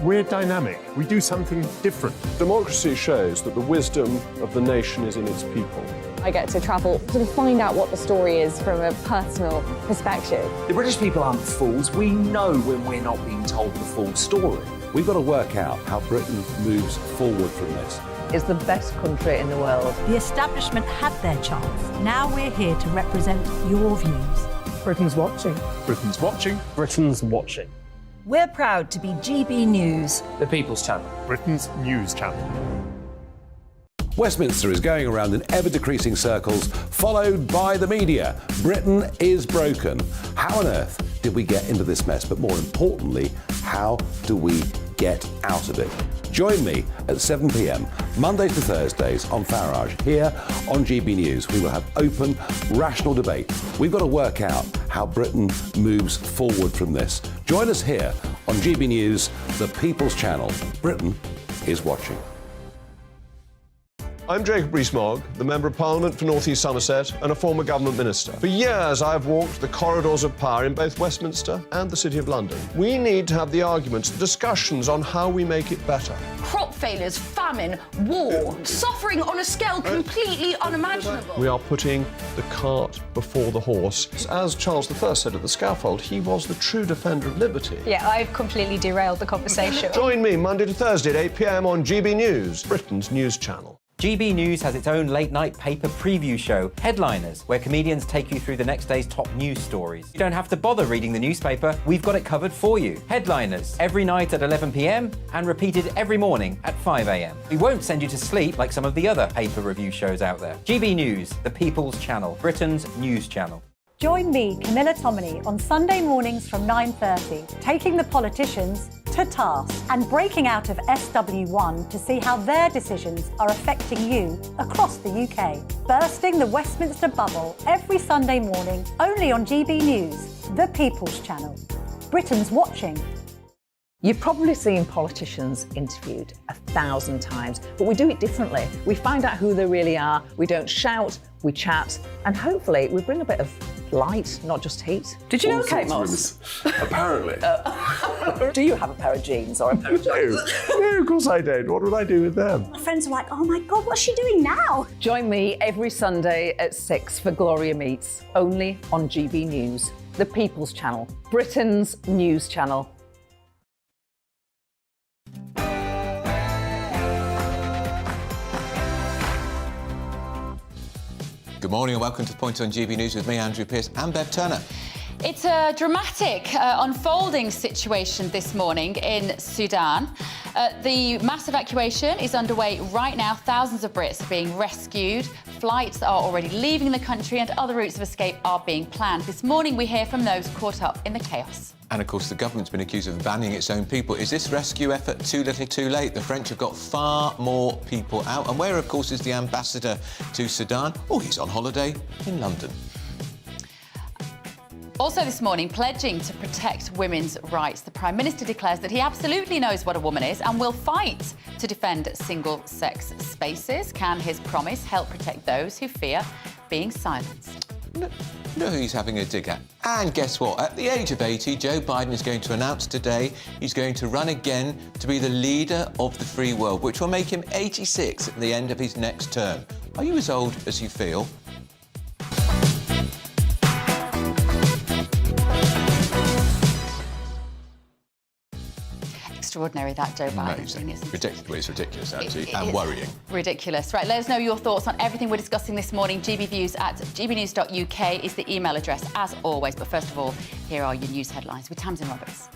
We're dynamic. We do something different. Democracy shows that the wisdom of the nation is in its people. I get to travel to find out what the story is from a personal perspective. The British people aren't fools. We know when we're not being told the full story. We've got to work out how Britain moves forward from this. Is the best country in the world. The establishment had their chance. Now we're here to represent your views. Britain's watching. Britain's watching. Britain's watching. We're proud to be GB News. The People's Channel. Britain's news channel. Westminster is going around in ever-decreasing circles, followed by the media. Britain is broken. How on earth did we get into this mess? But more importantly, how do we get out of it? Join me at 7 p.m, Mondays to Thursdays on Farage, here on GB News. We will have open, rational debate. We've got to work out how Britain moves forward from this. Join us here on GB News, the People's Channel. Britain is watching. I'm Jacob Rees-Mogg, the Member of Parliament for North East Somerset and a former government minister. For years, I've walked the corridors of power in both Westminster and the City of London. We need to have the arguments, the discussions on how we make it better. Crop failures, famine, war, suffering on a scale completely unimaginable. We are putting the cart before the horse. As Charles I said at the scaffold, he was the true defender of liberty. Yeah, I've completely derailed the conversation. Join me Monday to Thursday at 8 p.m. on GB News, Britain's news channel. GB News has its own late-night paper preview show, Headliners, where comedians take you through the next day's top news stories. You don't have to bother reading the newspaper, we've got it covered for you. Headliners, every night at 11 p.m, and repeated every morning at 5 a.m. We won't send you to sleep like some of the other paper review shows out there. GB News, the People's Channel, Britain's news channel. Join me, Camilla Tominey, on Sunday mornings from 9:30, taking the politicians to task and breaking out of SW1 to see how their decisions are affecting you across the UK. Bursting the Westminster bubble every Sunday morning, only on GB News, the People's Channel. Britain's watching. You've probably seen politicians interviewed 1,000 times, but we do it differently. We find out who they really are, we don't shout, we chat, and hopefully we bring a bit of light, not just heat. Did you know Kate Moss? Apparently. Do you have a pair of jeans or a pair of jeans? No, of course I don't. What would I do with them? My friends are like, oh my God, what's she doing now? Join me every Sunday at 6 for Gloria Meets, only on GB News, the People's Channel, Britain's news channel. Good morning and welcome to The Point on GB News with me, Andrew Pearce, and Bev Turner. It's a dramatic unfolding situation this morning in Sudan. The mass evacuation is underway right now. Thousands of Brits are being rescued. Flights are already leaving the country and other routes of escape are being planned. This morning we hear from those caught up in the chaos. And, of course, the government's been accused of banning its own people. Is this rescue effort too little too late? The French have got far more people out. And where, of course, is the ambassador to Sudan? Oh, he's on holiday in London. Also this morning, pledging to protect women's rights, the Prime Minister declares that he absolutely knows what a woman is and will fight to defend single-sex spaces. Can his promise help protect those who fear being silenced? Know who he's having a dig at? And guess what? At the age of 80, Joe Biden is going to announce today he's going to run again to be the leader of the free world, which will make him 86 at the end of his next term. Are you as old as you feel? Extraordinary, that Joe Biden thing, isn't it? Ridiculous, ridiculous, actually, and worrying. Ridiculous. Right, let us know your thoughts on everything we're discussing this morning. gbviews@gbnews.uk is the email address, as always. But first of all, here are your news headlines with Tamsin Roberts.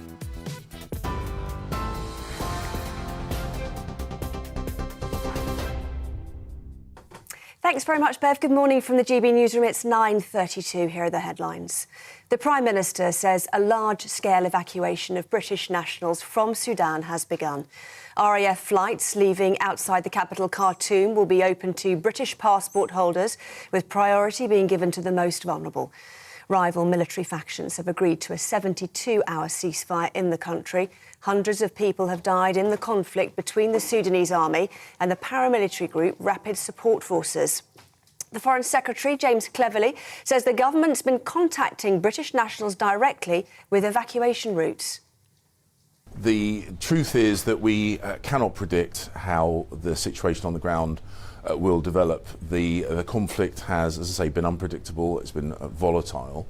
Thanks very much, Bev. Good morning from the GB newsroom. It's 9:32. Here are the headlines. The Prime Minister says a large-scale evacuation of British nationals from Sudan has begun. RAF flights leaving outside the capital Khartoum will be open to British passport holders, with priority being given to the most vulnerable. Rival military factions have agreed to a 72-hour ceasefire in the country. Hundreds of people have died in the conflict between the Sudanese army and the paramilitary group Rapid Support Forces. The Foreign Secretary, James Cleverly, says the government's been contacting British nationals directly with evacuation routes. The truth is that we cannot predict how the situation on the ground will develop. The conflict has, as I say, been unpredictable, it's been volatile.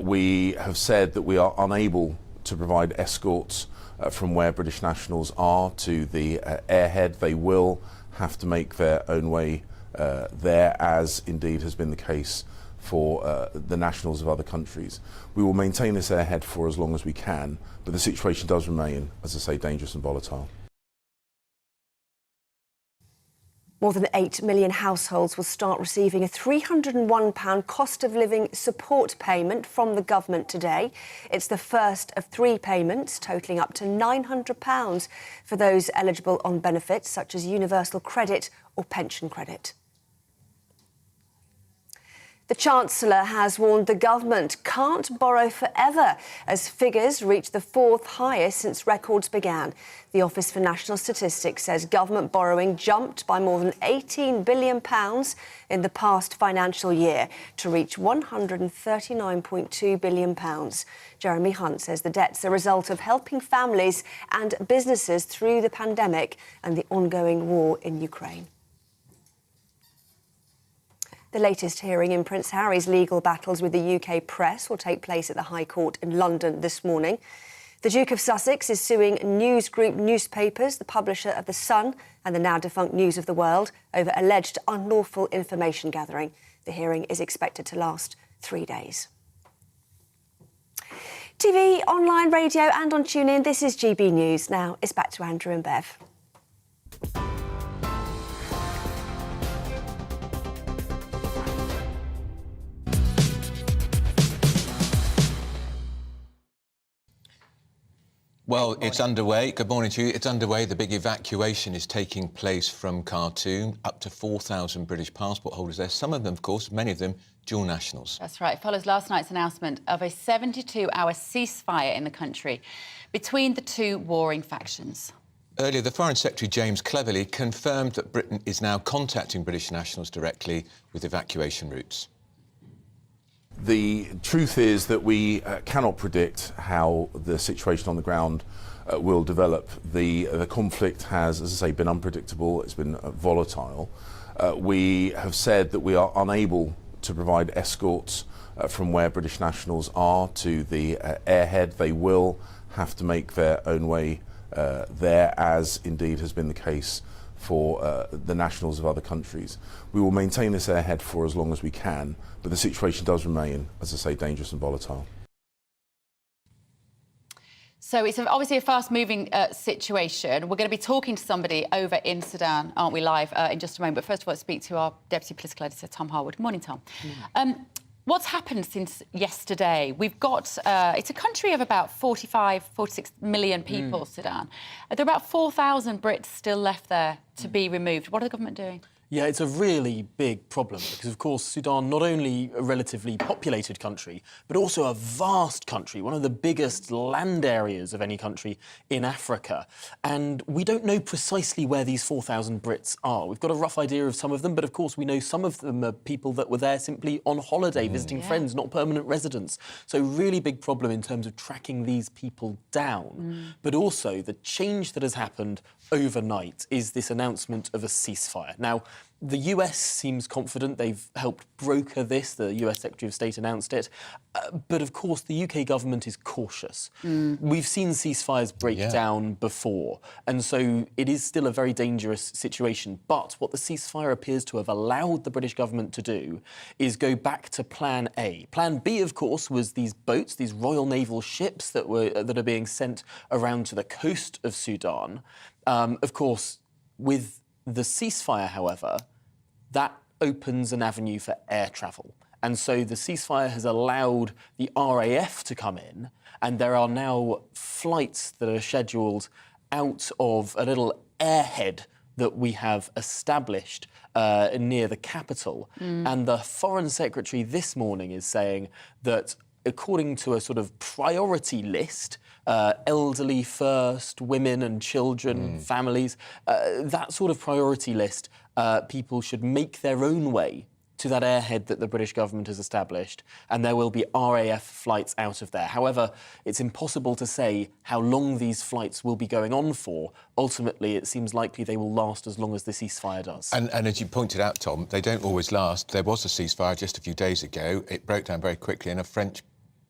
We have said that we are unable to provide escorts from where British nationals are to the airhead. They will have to make their own way there, as indeed has been the case for the nationals of other countries. We will maintain this airhead for as long as we can, but the situation does remain, as I say, dangerous and volatile. More than 8 million households will start receiving a £301 cost of living support payment from the government today. It's the first of 3 payments, totalling up to £900 for those eligible on benefits such as universal credit or pension credit. The Chancellor has warned the government can't borrow forever as figures reach the 4th highest since records began. The Office for National Statistics says government borrowing jumped by more than £18 billion in the past financial year to reach £139.2 billion. Jeremy Hunt says the debt's a result of helping families and businesses through the pandemic and the ongoing war in Ukraine. The latest hearing in Prince Harry's legal battles with the UK press will take place at the High Court in London this morning. The Duke of Sussex is suing News Group newspapers, the publisher of The Sun and the now defunct News of the World, over alleged unlawful information gathering. The hearing is expected to last 3 days. TV, online, radio and on TuneIn, this is GB News. Now it's back to Andrew and Bev. Well, it's underway. Good morning to you. It's underway. The big evacuation is taking place from Khartoum. Up to 4,000 British passport holders there. Some of them, of course, many of them, dual nationals. That's right. It follows last night's announcement of a 72-hour ceasefire in the country between the 2 warring factions. Earlier, the Foreign Secretary, James Cleverly, confirmed that Britain is now contacting British nationals directly with evacuation routes. The truth is that we cannot predict how the situation on the ground will develop. The conflict has, as I say, been unpredictable, it's been volatile. We have said that we are unable to provide escorts from where British nationals are to the airhead. They will have to make their own way there, as indeed has been the case for the nationals of other countries. We will maintain this airhead for as long as we can, but the situation does remain, as I say, dangerous and volatile. So it's obviously a fast-moving situation. We're going to be talking to somebody over in Sudan, aren't we, live in just a moment. But first of all, let's speak to our Deputy Political Editor, Tom Harwood. Good morning, Tom. What's happened since yesterday? We've got, it's a country of about 45, 46 million people, Sudan. There are about 4,000 Brits still left there to be removed. What are the government doing? Yeah, it's a really big problem because, of course, Sudan, not only a relatively populated country, but also a vast country, one of the biggest land areas of any country in Africa. And we don't know precisely where these 4,000 Brits are. We've got a rough idea of some of them, but, of course, we know some of them are people that were there simply on holiday, visiting friends, not permanent residents. So really big problem in terms of tracking these people down. But also the change that has happened overnight is this announcement of a ceasefire. Now, the US seems confident. They've helped broker this. The US Secretary of State announced it. But, of course, the UK government is cautious. We've seen ceasefires break down before, and so it is still a very dangerous situation. But what the ceasefire appears to have allowed the British government to do is go back to Plan A. Plan B, of course, was these boats, these Royal Naval ships that are being sent around to the coast of Sudan. Of course, with the ceasefire, however, that opens an avenue for air travel. And so the ceasefire has allowed the RAF to come in, and there are now flights that are scheduled out of a little airhead that we have established near the capital. And the Foreign Secretary this morning is saying that according to a sort of priority list, elderly first, women and children, families, that sort of priority list, people should make their own way to that airhead that the British government has established, and there will be RAF flights out of there. However, it's impossible to say how long these flights will be going on for. Ultimately, it seems likely they will last as long as the ceasefire does. And as you pointed out, Tom, they don't always last. There was a ceasefire just a few days ago. It broke down very quickly and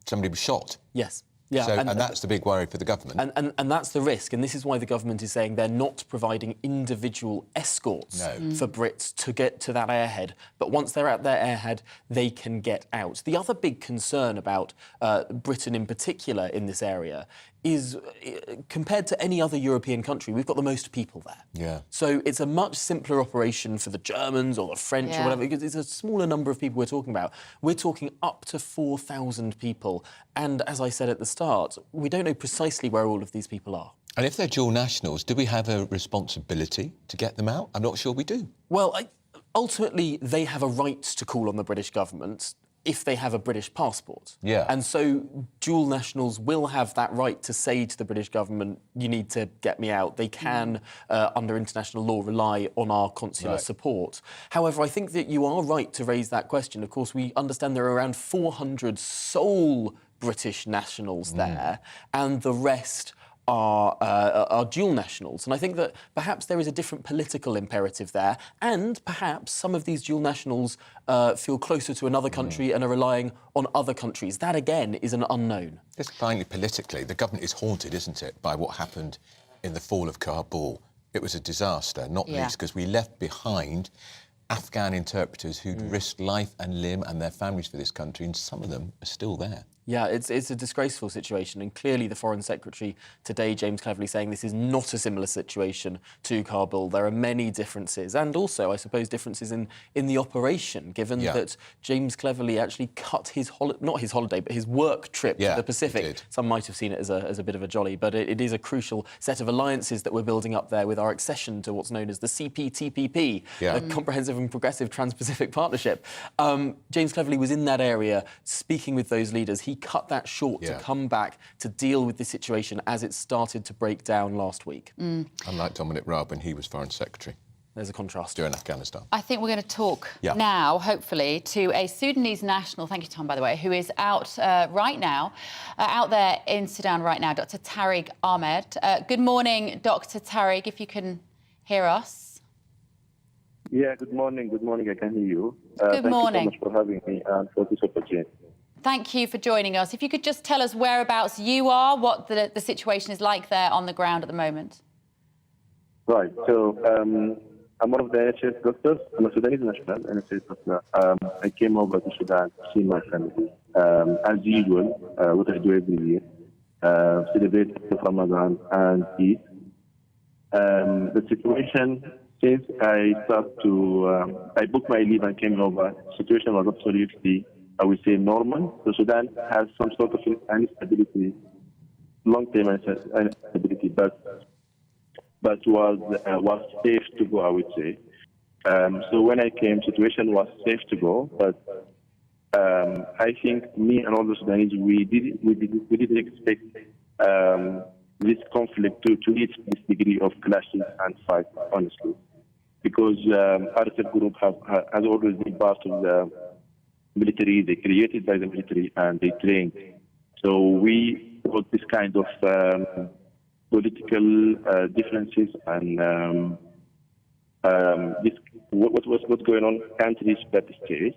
somebody was shot. Yes. Yeah, so, and that's the big worry for the government. And that's the risk. And this is why the government is saying they're not providing individual escorts for Brits to get to that airhead. But once they're at their airhead, they can get out. The other big concern about Britain in particular in this area is, compared to any other European country, we've got the most people there. Yeah. So it's a much simpler operation for the Germans or the French or whatever, because it's a smaller number of people we're talking about. We're talking up to 4,000 people. And as I said at the start, we don't know precisely where all of these people are. And if they're dual nationals, do we have a responsibility to get them out? I'm not sure we do. Well, ultimately, they have a right to call on the British government if they have a British passport. Yeah. And so dual nationals will have that right to say to the British government, you need to get me out. They can, under international law, rely on our consular support. However, I think that you are right to raise that question. Of course, we understand there are around 400 sole British nationals there, and the rest are dual nationals. And I think that perhaps there is a different political imperative there, and perhaps some of these dual nationals feel closer to another country and are relying on other countries. That, again, is an unknown. Just finally, politically, the government is haunted, isn't it, by what happened in the fall of Kabul. It was a disaster, not least because we left behind Afghan interpreters who'd risked life and limb and their families for this country, and some of them are still there. Yeah, it's a disgraceful situation, and clearly the Foreign Secretary today, James Cleverly, saying this is not a similar situation to Kabul. There are many differences, and also, I suppose, differences in the operation, given that James Cleverly actually cut his not his holiday, but his work trip to the Pacific. Some might have seen it as a bit of a jolly, but it is a crucial set of alliances that we're building up there with our accession to what's known as the CPTPP, a Comprehensive and Progressive Trans-Pacific Partnership. James Cleverly was in that area speaking with those leaders. He cut that short to come back to deal with the situation as it started to break down last week. Unlike Dominic Raab when he was Foreign Secretary. There's a contrast. During Afghanistan. I think we're going to talk now, hopefully, to a Sudanese national, thank you, Tom, by the way, who is out right now, out there in Sudan right now, Dr. Tariq Ahmed. Good morning, Dr. Tariq, if you can hear us. Yeah, good morning. Good morning. I can hear you. Good morning. Thank you so much for having me and for this opportunity. Thank you for joining us. If you could just tell us whereabouts you are, what the situation is like there on the ground at the moment. Right. So I'm one of the NHS doctors. I'm a Sudanese national NHS doctor. I came over to Sudan to see my family. As usual, what I do every year, celebrate Ramadan and Eid. The situation, since I booked my leave and came over, the situation was absolutely, I would say, normal. So Sudan has some sort of instability, long-term instability, but was safe to go, I would say. So when I came, situation was safe to go, but I think me and all the Sudanese, we didn't expect this conflict to reach this degree of clashes and fight, honestly, because RSF group has always been part of the military. They created by the military and they trained. So we got this kind of political differences and what's going on can't reach that stage.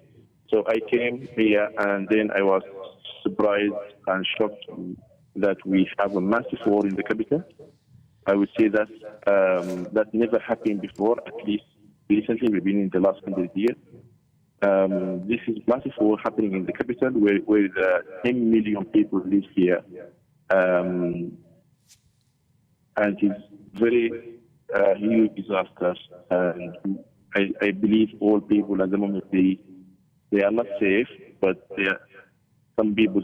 So I came here and then I was surprised and shocked that we have a massive war in the capital. I would say that never happened before, at least recently, maybe in the last 100 years. This is massive war happening in the capital where 10 million people live here. And it's very huge disaster. And I believe all people at the moment, they are not safe, but some people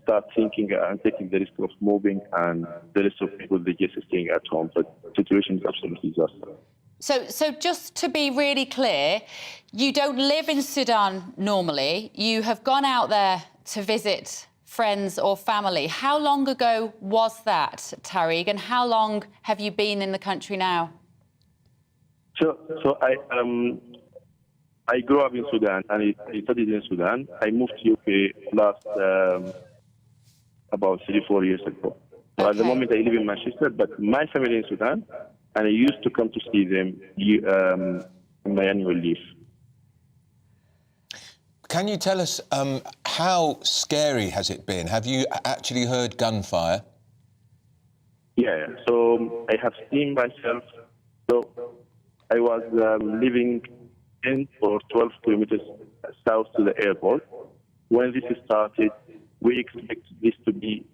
start thinking and taking the risk of moving, and the rest of people, they're just staying at home. But the situation is absolutely disaster. So just to be really clear, you don't live in Sudan normally. You have gone out there to visit friends or family. How long ago was that, Tariq, and how long have you been in the country now? So I grew up in Sudan and I studied in Sudan. I moved to UK last about 3-4 years ago. So at the moment I live in Manchester, but my family in Sudan, and I used to come to see them on my annual leave. Can you tell us how scary has it been? Have you actually heard gunfire? Yeah. So I have seen myself. So I was living 10 or 12 kilometers south to the airport. When this started, we expected this to be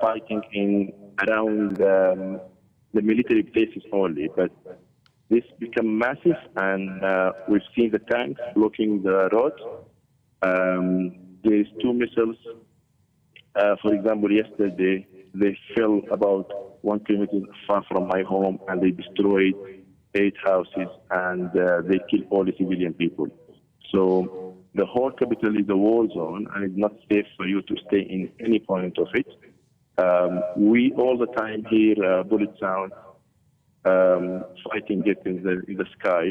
fighting in around the military places only, but this became massive, and we've seen the tanks blocking the roads. There is 2 missiles. For example, yesterday they fell about 1 kilometer far from my home, and they destroyed 8 houses, and they killed all the civilian people. So the whole capital is a war zone, and it's not safe for you to stay in any point of it. We all the time hear bullet sound, fighting jet in the sky,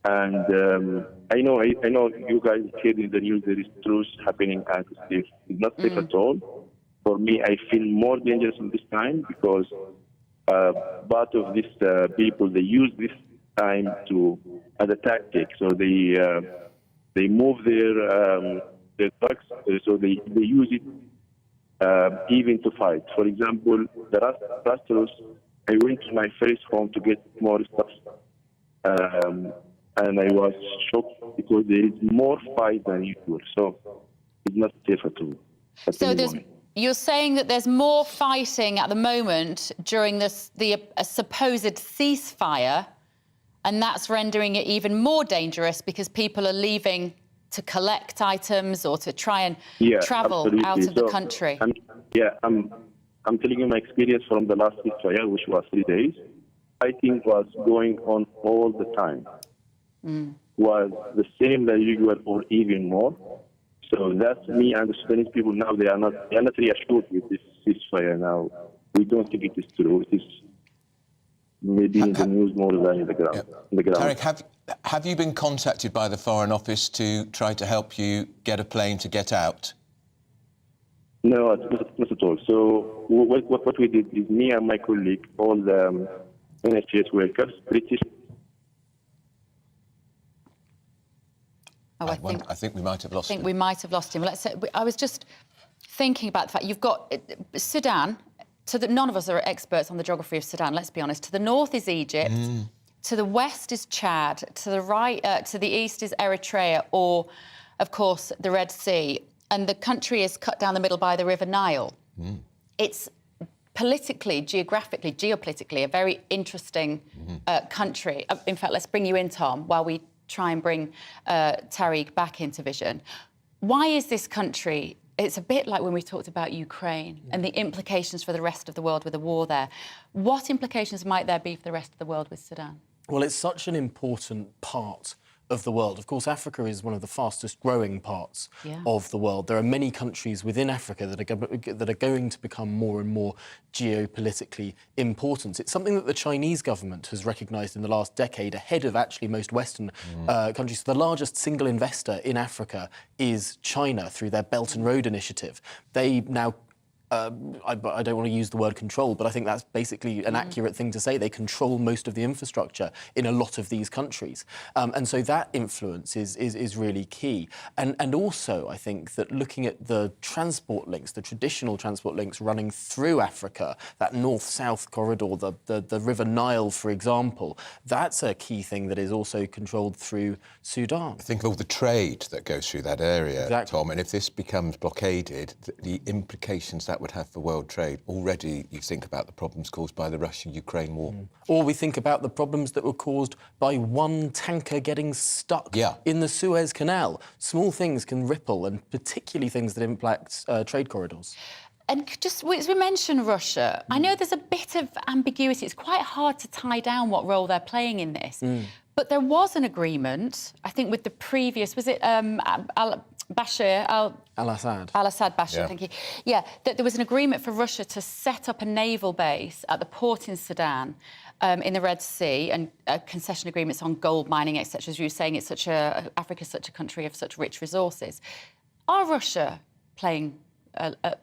and I know you guys hear in the news there is truce happening, and it's not safe at all. For me, I feel more dangerous in this time because part of these people, they use this time as a tactic. So they move their trucks, so they use it even to fight. For example, the last truce, I went to my first home to get more stuff, and I was shocked because there is more fight than usual. So it's not safe at all. So you're saying that there's more fighting at the moment during the supposed ceasefire, and that's rendering it even more dangerous because people are leaving to collect items or to try and travel out of the country. I'm telling you my experience from the last ceasefire, which was 3 days. Fighting was going on all the time. Was the same as usual or even more. So that's me and the Sudanese people now. They are not reassured with this ceasefire now. We don't think it is true. It is maybe in the news more than in the ground. Tariq, have you been contacted by the Foreign Office to try to help you get a plane to get out? No, not at all. So what we did is me and my colleague, all the NHS workers, British. I think we might have lost him. I think we might have lost him. Let's say, I was just thinking about the fact you've got Sudan. None of us are experts on the geography of Sudan, let's be honest. To the north is Egypt, to the west is Chad, to the right, to the east is Eritrea, or, of course, the Red Sea. And the country is cut down the middle by the River Nile. It's politically, geographically, geopolitically, a very interesting country. In fact, let's bring you in, Tom, while we try and bring Tariq back into vision. Why is this country... It's a bit like when we talked about Ukraine and the implications for the rest of the world with the war there. What implications might there be for the rest of the world with Sudan? Well, it's such an important part of the world. Of course, Africa is one of the fastest growing parts of the world. There are many countries within Africa that are going to become more and more geopolitically important. It's something that the Chinese government has recognised in the last decade, ahead of actually most Western countries. The largest single investor in Africa is China through their Belt and Road Initiative. They now I don't want to use the word control, but I think that's basically an accurate thing to say. They control most of the infrastructure in a lot of these countries. And so that influence is really key. And also, I think that looking at the transport links, the traditional transport links running through Africa, that north-south corridor, the River Nile, for example, that's a key thing that is also controlled through Sudan. Think of all the trade that goes through that area, Tom, and if this becomes blockaded, the implications that would have for world trade. Already you think about the problems caused by the Russia-Ukraine war. Or we think about the problems that were caused by one tanker getting stuck in the Suez Canal. Small things can ripple, and particularly things that impact trade corridors. And just as we mentioned Russia, I know there's a bit of ambiguity. It's quite hard to tie down what role they're playing in this. But there was an agreement, I think, with the previous, was it Bashar al-Assad. Al-Assad Bashar, thank you. Yeah, that there was an agreement for Russia to set up a naval base at the port in Sudan in the Red Sea and concession agreements on gold mining, etc. As you were saying, Africa's such a country of such rich resources. Are Russia playing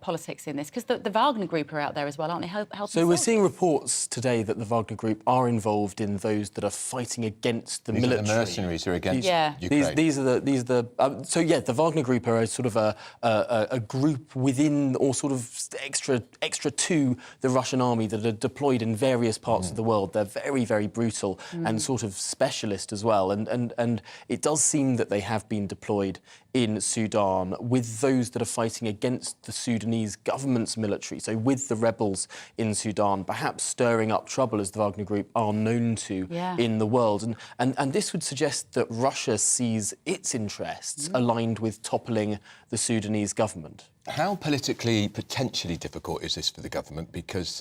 politics in this? Because the Wagner Group are out there as well, aren't they? Helping so we're seeing reports today that the Wagner Group are involved in those that are fighting against the military. Are the mercenaries who are against Ukraine. These are the Wagner Group are a sort of a group within, or sort of extra to the Russian army, that are deployed in various parts of the world. They're very, very brutal and sort of specialist as well. And it does seem that they have been deployed in Sudan with those that are fighting against the Sudanese government's military, so with the rebels in Sudan, perhaps stirring up trouble, as the Wagner Group are known to in the world. And this would suggest that Russia sees its interests aligned with toppling the Sudanese government. How politically potentially difficult is this for the government? Because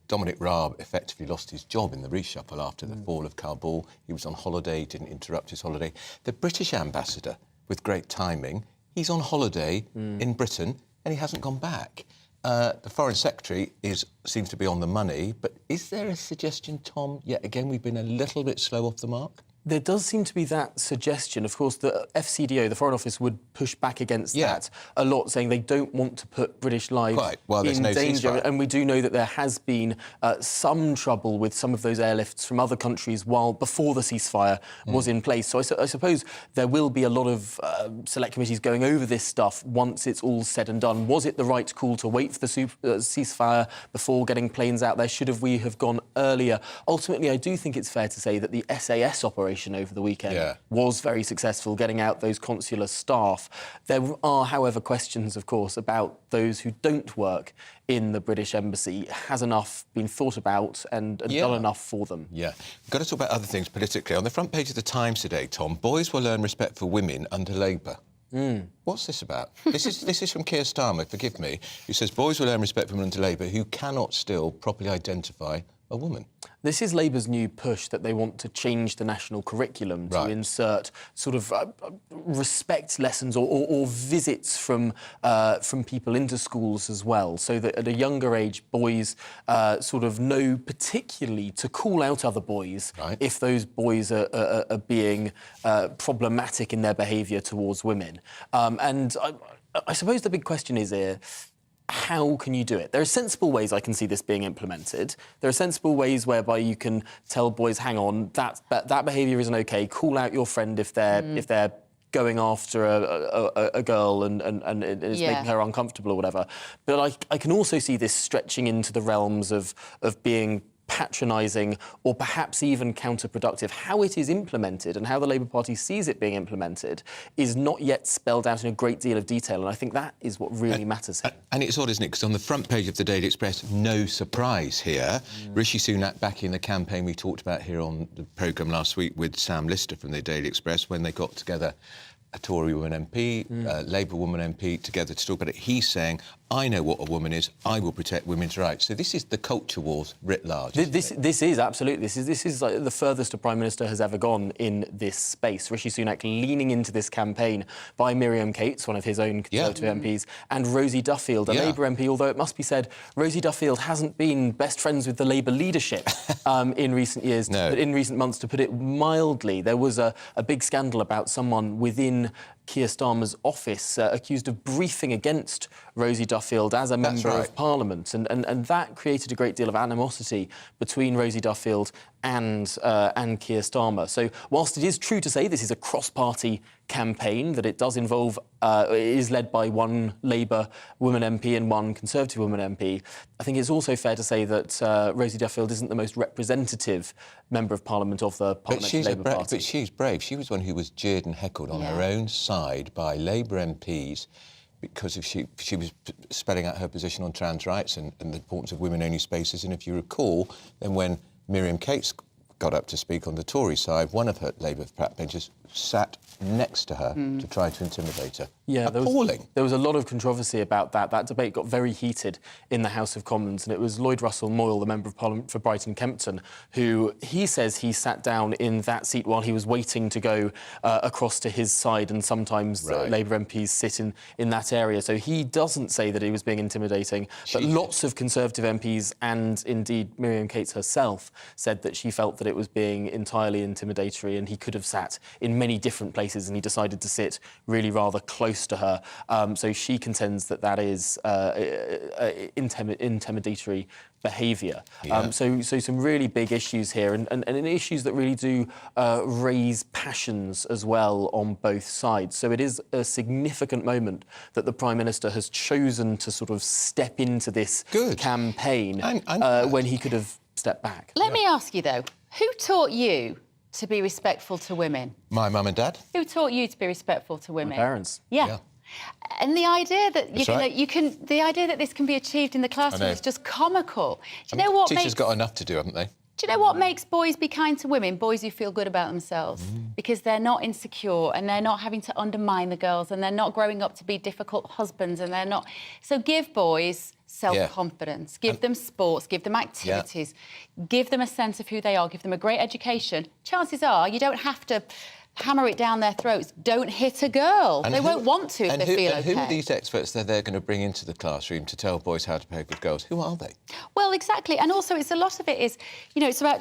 Dominic Raab effectively lost his job in the reshuffle after the fall of Kabul. He was on holiday, didn't interrupt his holiday. The British ambassador, with great timing, he's on holiday in Britain and he hasn't gone back. The Foreign Secretary seems to be on the money, but is there a suggestion, Tom, yet again we've been a little bit slow off the mark? There does seem to be that suggestion. Of course, the FCDO, the Foreign Office, would push back against that a lot, saying they don't want to put British lives in danger. And we do know that there has been some trouble with some of those airlifts from other countries before the ceasefire was in place. So I suppose there will be a lot of select committees going over this stuff once it's all said and done. Was it the right call to wait for the ceasefire before getting planes out there? Should we have gone earlier? Ultimately, I do think it's fair to say that the SAS operation over the weekend was very successful, getting out those consular staff. There are, however, questions, of course, about those who don't work in the British Embassy. Has enough been thought about and done enough for them? Yeah. We've got to talk about other things politically. On the front page of the Times today, Tom, boys will learn respect for women under Labour. What's this about? This is from Keir Starmer, forgive me, who says boys will learn respect for women under Labour who cannot still properly identify a woman. This is Labour's new push that they want to change the national curriculum to insert sort of respect lessons or visits from people into schools as well, so that at a younger age boys sort of know particularly to call out other boys if those boys are being problematic in their behaviour towards women. And I suppose the big question is here, how can you do it? There are sensible ways I can see this being implemented. There are sensible ways whereby you can tell boys, hang on, that behaviour isn't OK, call out your friend if they're going after a girl and it's making her uncomfortable or whatever. But I can also see this stretching into the realms of being patronising or perhaps even counterproductive. How it is implemented and how the Labour Party sees it being implemented is not yet spelled out in a great deal of detail, and I think that is what really matters here. And it's odd, isn't it? Because on the front page of the Daily Express, no surprise here. Rishi Sunak backing the campaign we talked about here on the programme last week with Sam Lister from the Daily Express when they got together a Tory woman MP, a Labour woman MP, together to talk about it. He's saying, I know what a woman is, I will protect women's rights. So this is the culture wars writ large. This is absolutely. This is like the furthest a Prime Minister has ever gone in this space. Rishi Sunak leaning into this campaign by Miriam Cates, one of his own Conservative MPs, and Rosie Duffield, a Labour MP, although it must be said, Rosie Duffield hasn't been best friends with the Labour leadership in recent years, but in recent months, to put it mildly. There was a big scandal about someone within Keir Starmer's office accused of briefing against Rosie Duffield as a member of Parliament, and that created a great deal of animosity between Rosie Duffield and Keir Starmer. So whilst it is true to say this is a cross-party campaign, that it does involve, it is led by one Labour woman MP and one Conservative woman MP, I think it's also fair to say that Rosie Duffield isn't the most representative member of Parliament of the Parliamentary Labour Party. But she's brave. She was one who was jeered and heckled on her own side by Labour MPs because she was spelling out her position on trans rights and the importance of women-only spaces. And if you recall, then when Miriam Cates got up to speak on the Tory side, one of her Labour backbenchers sat next to her to try to intimidate her. Yeah, appalling. There was a lot of controversy about that. That debate got very heated in the House of Commons, and it was Lloyd Russell Moyle, the Member of Parliament for Brighton Kempton, who he says he sat down in that seat while he was waiting to go across to his side, and sometimes Labour MPs sit in that area. So he doesn't say that he was being intimidating, but lots of Conservative MPs, and indeed Miriam Cates herself, said that she felt that it was being entirely intimidatory and he could have sat in many different places, and he decided to sit really rather close to her. So she contends that that is intimidatory behaviour. So some really big issues here, and issues that really do raise passions as well on both sides. So it is a significant moment that the Prime Minister has chosen to sort of step into this campaign when he could have stepped back. Let me ask you, though, who taught you to be respectful to women? My mum and dad. Who taught you to be respectful to women? My parents. Yeah. And the idea that the idea that this can be achieved in the classroom is just comical. Do you know what teachers got enough to do, haven't they? Do you know what makes boys be kind to women? Boys who feel good about themselves. Because they're not insecure and they're not having to undermine the girls and they're not growing up to be difficult husbands and they're not... So give boys self-confidence, give them sports, give them activities, give them a sense of who they are, give them a great education. Chances are you don't have to hammer it down their throats. Don't hit a girl. They won't want to if they feel okay. Who are these experts that they're going to bring into the classroom to tell boys how to behave with girls? Who are they? Well, exactly. And also, it's a lot of it is, it's about,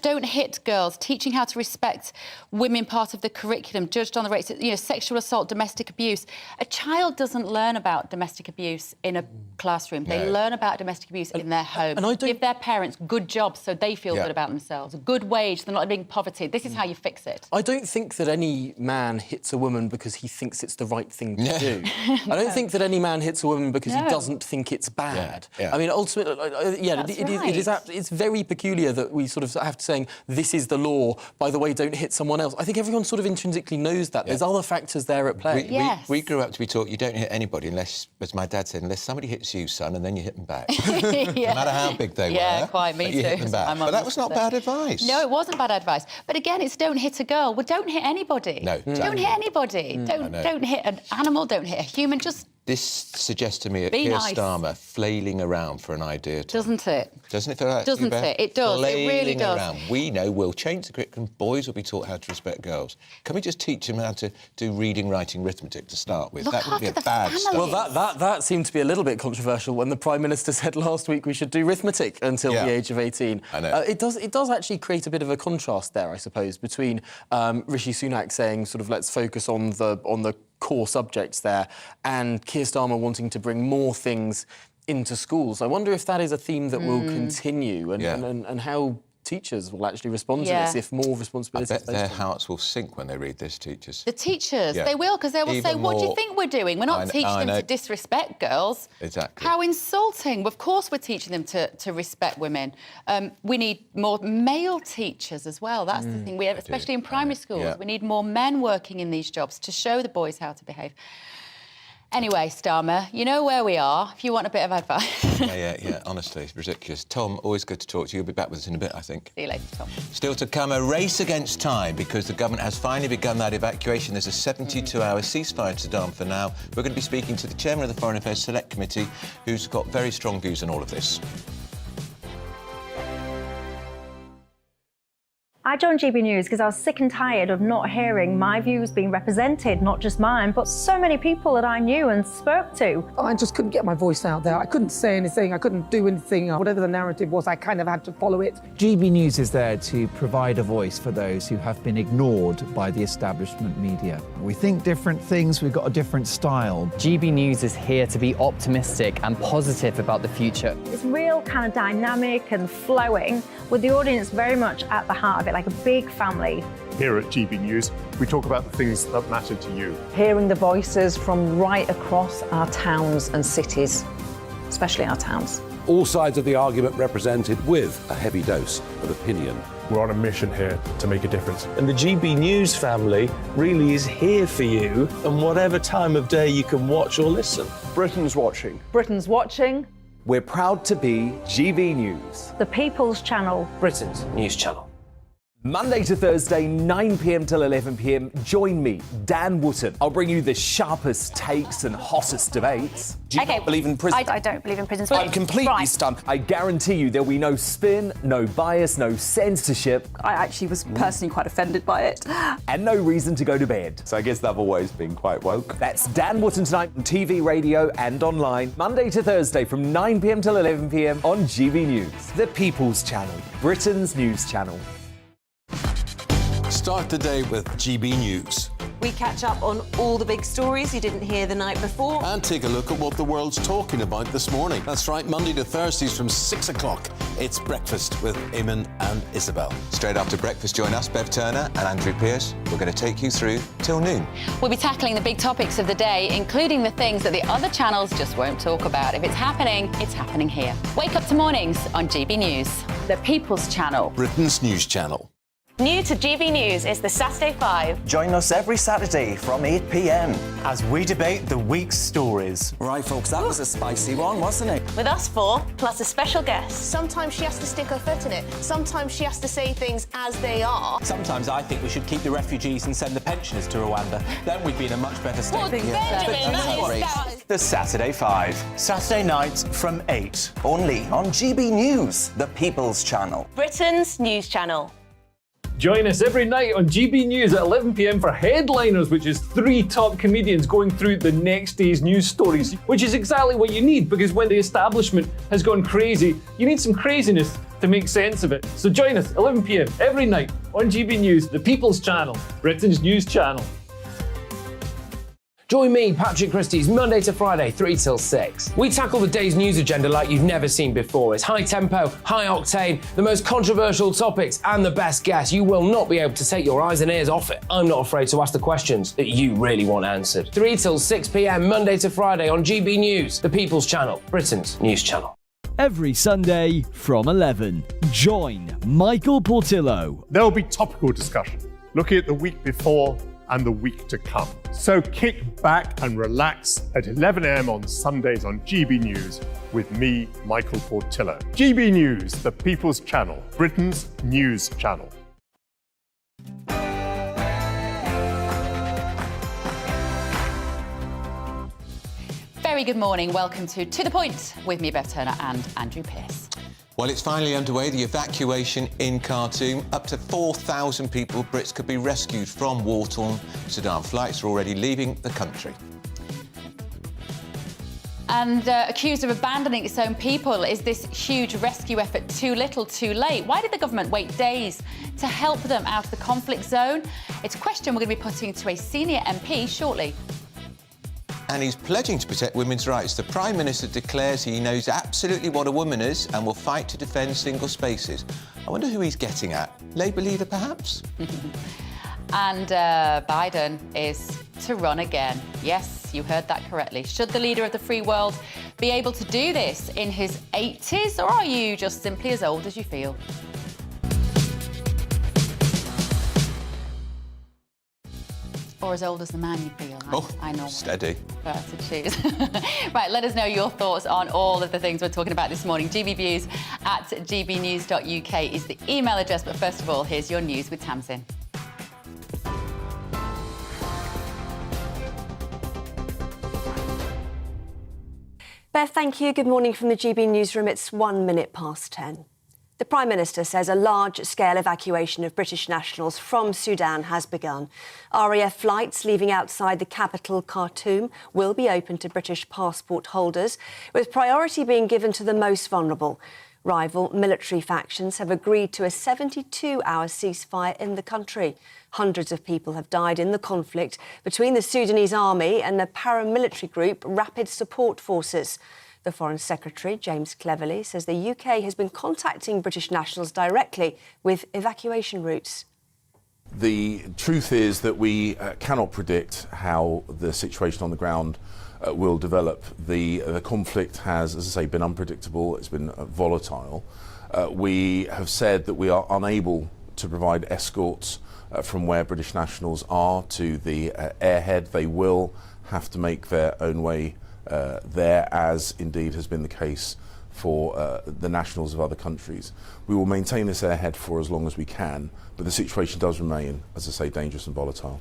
don't hit girls, teaching how to respect women, part of the curriculum, judged on the rates, sexual assault, domestic abuse. A child doesn't learn about domestic abuse in a classroom. They learn about domestic abuse in their home. And give their parents good jobs so they feel good about themselves, a good wage, they're not being poverty. This is how you fix it. I don't think that any man hits a woman because he thinks it's the right thing to do. I don't think that any man hits a woman because he doesn't think it's bad. I mean, ultimately, it's very peculiar that we sort of have to saying this is the law, by the way, don't hit someone else. I think everyone sort of intrinsically knows that. There's other factors there at play. We grew up to be taught you don't hit anybody unless, as my dad said, unless somebody hits you, son, and then you hit them back. No matter how big they were. Yeah, quite, me too. You hit them back. But that was not bad advice. No, it wasn't bad advice. But again, it's don't hit a girl. Well, don't hit anybody. No, don't hit anybody. Don't hit an animal, don't hit a human, just... This suggests to me Keir Starmer flailing around for an idea. Doesn't it? Doesn't it feel like Doesn't it? It does. It really does. Around. We know we'll change the curriculum. Boys will be taught how to respect girls. Can we just teach them how to do reading, writing, arithmetic to start with? That would be a bad start. Well, that seemed to be a little bit controversial when the Prime Minister said last week we should do arithmetic until the age of 18. I know. It does actually create a bit of a contrast there, I suppose, between Rishi Sunak saying sort of let's focus on the core subjects there, and Keir Starmer wanting to bring more things into schools. I wonder if that is a theme that will continue, and how teachers will actually respond to this if more responsibility. I bet their hearts will sink when they read this, teachers. The teachers, they will, because they will say, what do you think we're doing? We're not teaching them to disrespect girls. Exactly. How insulting. Of course we're teaching them to respect women. We need more male teachers as well. That's the thing. We have, especially in primary schools, we need more men working in these jobs to show the boys how to behave. Anyway, Starmer, you know where we are if you want a bit of advice. Yeah, honestly, it's ridiculous. Tom, always good to talk to you. You'll be back with us in a bit, I think. See you later, Tom. Still to come, a race against time, because the government has finally begun that evacuation. There's a 72-hour ceasefire in Sudan for now. We're going to be speaking to the chairman of the Foreign Affairs Select Committee, who's got very strong views on all of this. I joined GB News because I was sick and tired of not hearing my views being represented, not just mine, but so many people that I knew and spoke to. I just couldn't get my voice out there. I couldn't say anything, I couldn't do anything. Whatever the narrative was, I kind of had to follow it. GB News is there to provide a voice for those who have been ignored by the establishment media. We think different things, we've got a different style. GB News is here to be optimistic and positive about the future. It's real kind of dynamic and flowing, with the audience very much at the heart of it, like a big family. Here at GB News, we talk about the things that matter to you. Hearing the voices from right across our towns and cities, especially our towns. All sides of the argument represented with a heavy dose of opinion. We're on a mission here to make a difference. And the GB News family really is here for you, and whatever time of day you can watch or listen. Britain's watching. Britain's watching. We're proud to be GB News. The People's Channel. Britain's news channel. Monday to Thursday, 9 p.m. till 11 p.m. Join me, Dan Wootton. I'll bring you the sharpest takes and hottest debates. Do you not believe in prison? I don't believe in prisons. I'm completely stunned. I guarantee you there'll be no spin, no bias, no censorship. I actually was personally quite offended by it. And no reason to go to bed. So I guess they've always been quite woke. That's Dan Wootton tonight on TV, radio and online. Monday to Thursday from 9 p.m. till 11 p.m. on GB News. The People's Channel, Britain's news channel. Start the day with GB News. We catch up on all the big stories you didn't hear the night before. And take a look at what the world's talking about this morning. That's right, Monday to Thursdays from 6 o'clock. It's Breakfast with Eamon and Isabel. Straight after breakfast, join us, Bev Turner and Andrew Pearce. We're going to take you through till noon. We'll be tackling the big topics of the day, including the things that the other channels just won't talk about. If it's happening here. Wake up to mornings on GB News, the People's Channel. Britain's news channel. New to GB News is the Saturday 5. Join us every Saturday from 8 p.m. as we debate the week's stories. Right, folks, that was a spicy one, wasn't it? With us four, plus a special guest. Sometimes she has to stick her foot in it. Sometimes she has to say things as they are. Sometimes I think we should keep the refugees and send the pensioners to Rwanda. Then we'd be in a much better state. Well, Benjamin, that is... The Saturday 5. Saturday nights from 8. Only on GB News, the People's Channel. Britain's news channel. Join us every night on GB News at 11 p.m. for Headliners, which is 3 top comedians going through the next day's news stories, which is exactly what you need, because when the establishment has gone crazy, you need some craziness to make sense of it. So join us 11 p.m. every night on GB News, the People's Channel, Britain's news channel. Join me, Patrick Christie's, Monday to Friday, 3 till 6. We tackle the day's news agenda like you've never seen before. It's high tempo, high octane, the most controversial topics, and the best guests. You will not be able to take your eyes and ears off it. I'm not afraid to ask the questions that you really want answered. 3 till 6 p.m, Monday to Friday on GB News, the People's Channel, Britain's news channel. Every Sunday from 11, join Michael Portillo. There'll be topical discussion, looking at the week before and the week to come. So kick back and relax at 11 a.m. on Sundays on GB News with me, Michael Portillo. GB News, the People's Channel, Britain's news channel. Very good morning. Welcome to the Point with me, Bev Turner and Andrew Pearce. Well, it's finally underway, the evacuation in Khartoum. Up to 4,000 people, Brits, could be rescued from war-torn Sudan. Flights are already leaving the country. And accused of abandoning its own people, is this huge rescue effort too little, too late? Why did the government wait days to help them out of the conflict zone? It's a question we're going to be putting to a senior MP shortly. And he's pledging to protect women's rights. The Prime Minister declares he knows absolutely what a woman is and will fight to defend single spaces. I wonder who he's getting at. Labour leader, perhaps? And Biden is to run again. Yes, you heard that correctly. Should the leader of the free world be able to do this in his 80s, or are you just simply as old as you feel? Or as old as the man you feel. I know. Steady. To choose. Right, let us know your thoughts on all of the things we're talking about this morning. gbviews at gbnews.uk is the email address. But first of all, here's your news with Tamsin. Beth, thank you. Good morning from the GB newsroom. It's 1 minute past 10. The Prime Minister says a large-scale evacuation of British nationals from Sudan has begun. RAF flights leaving outside the capital, Khartoum, will be open to British passport holders, with priority being given to the most vulnerable. Rival military factions have agreed to a 72-hour ceasefire in the country. Hundreds of people have died in the conflict between the Sudanese army and the paramilitary group Rapid Support Forces. The Foreign Secretary, James Cleverly, says the UK has been contacting British nationals directly with evacuation routes. The truth is that we cannot predict how the situation on the ground will develop. The conflict has, as I say, been unpredictable. It's been volatile. We have said that we are unable to provide escorts from where British nationals are to the airhead. They will have to make their own way there, as indeed has been the case for the nationals of other countries. We will maintain this airhead for as long as we can, but the situation does remain, as I say, dangerous and volatile.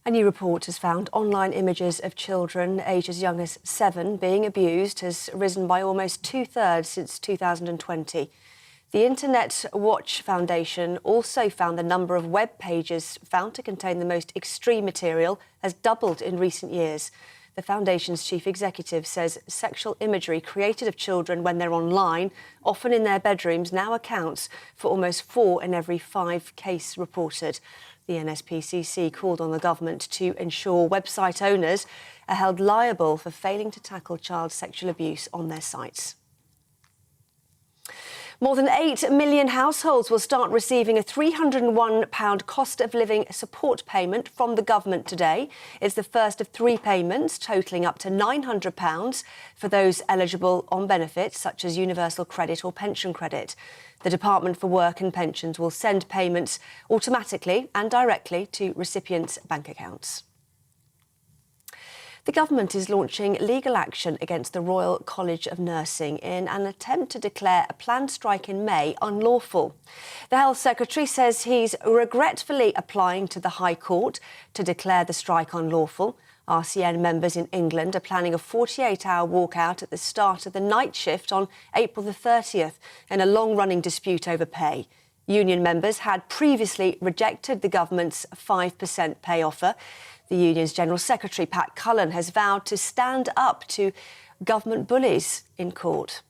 A new report has found online images of children aged as young as 7 being abused has risen by almost 2/3 since 2020. The Internet Watch Foundation also found the number of web pages found to contain the most extreme material has doubled in recent years. The foundation's chief executive says sexual imagery created of children when they're online, often in their bedrooms, now accounts for almost 4 in every 5 cases reported. The NSPCC called on the government to ensure website owners are held liable for failing to tackle child sexual abuse on their sites. More than 8 million households will start receiving a £301 cost of living support payment from the government today. It's the first of 3 payments, totalling up to £900 for those eligible on benefits such as universal credit or pension credit. The Department for Work and Pensions will send payments automatically and directly to recipients' bank accounts. The government is launching legal action against the Royal College of Nursing in an attempt to declare a planned strike in May unlawful. The Health Secretary says he's regretfully applying to the High Court to declare the strike unlawful. RCN members in England are planning a 48-hour walkout at the start of the night shift on April the 30th in a long-running dispute over pay. Union members had previously rejected the government's 5% pay offer. The union's General Secretary, Pat Cullen, has vowed to stand up to government bullies in court.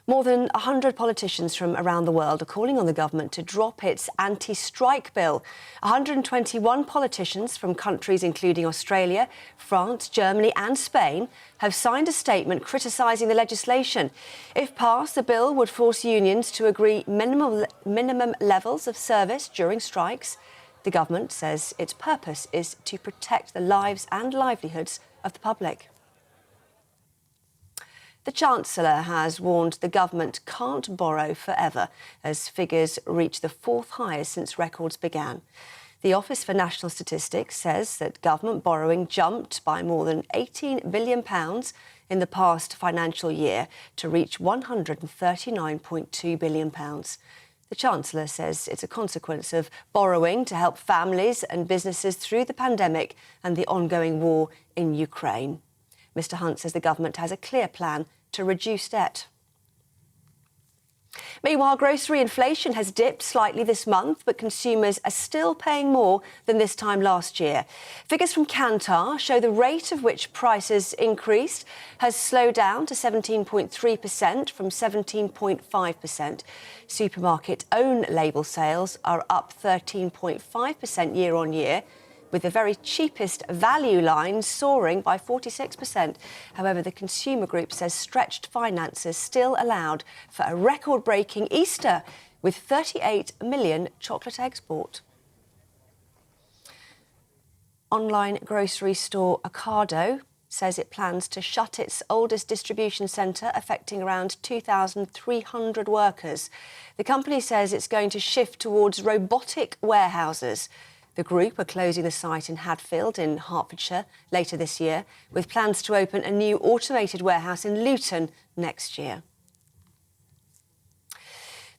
More than 100 politicians from around the world are calling on the government to drop its anti-strike bill. 121 politicians from countries including Australia, France, Germany and Spain have signed a statement criticising the legislation. If passed, the bill would force unions to agree minimum levels of service during strikes. The government says its purpose is to protect the lives and livelihoods of the public. The Chancellor has warned the government can't borrow forever as figures reach the 4th highest since records began. The Office for National Statistics says that government borrowing jumped by more than £18 billion in the past financial year to reach £139.2 billion. The Chancellor says it's a consequence of borrowing to help families and businesses through the pandemic and the ongoing war in Ukraine. Mr Hunt says the government has a clear plan to reduce debt. Meanwhile, grocery inflation has dipped slightly this month, but consumers are still paying more than this time last year. Figures from Kantar show the rate at which prices increased has slowed down to 17.3% from 17.5%. Supermarket own label sales are up 13.5% year on year, with the very cheapest value line soaring by 46%. However, the consumer group says stretched finances still allowed for a record-breaking Easter, with 38 million chocolate eggs bought. Online grocery store Ocado says it plans to shut its oldest distribution centre, affecting around 2,300 workers. The company says it's going to shift towards robotic warehouses. The group are closing the site in Hadfield in Hertfordshire later this year, with plans to open a new automated warehouse in Luton next year.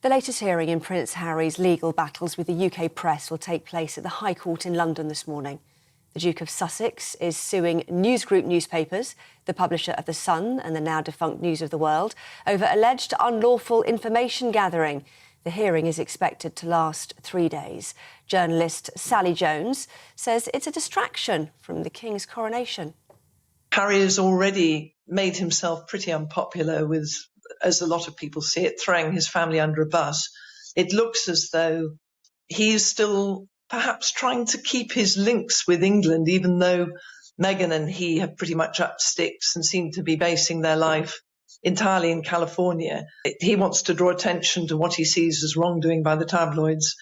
The latest hearing in Prince Harry's legal battles with the UK press will take place at the High Court in London this morning. The Duke of Sussex is suing News Group newspapers, the publisher of The Sun and the now-defunct News of the World, over alleged unlawful information gathering. The hearing is expected to last 3 days. Journalist Sally Jones says it's a distraction from the King's coronation. Harry has already made himself pretty unpopular with, as a lot of people see it, throwing his family under a bus. It looks as though he's still perhaps trying to keep his links with England, even though Meghan and he have pretty much upped sticks and seem to be basing their life entirely in California. He wants to draw attention to what he sees as wrongdoing by the tabloids.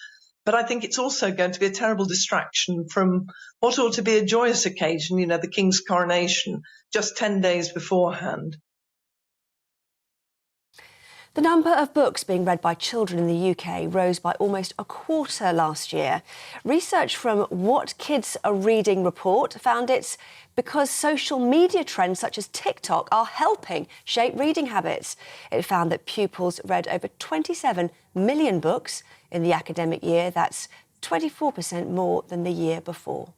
But I think it's also going to be a terrible distraction from what ought to be a joyous occasion, you know, the King's coronation, just 10 days beforehand. The number of books being read by children in the UK rose by almost a quarter last year. Research from What Kids Are Reading report found it's because social media trends such as TikTok are helping shape reading habits. It found that pupils read over 27 million books in the academic year. That's 24% more than the year before.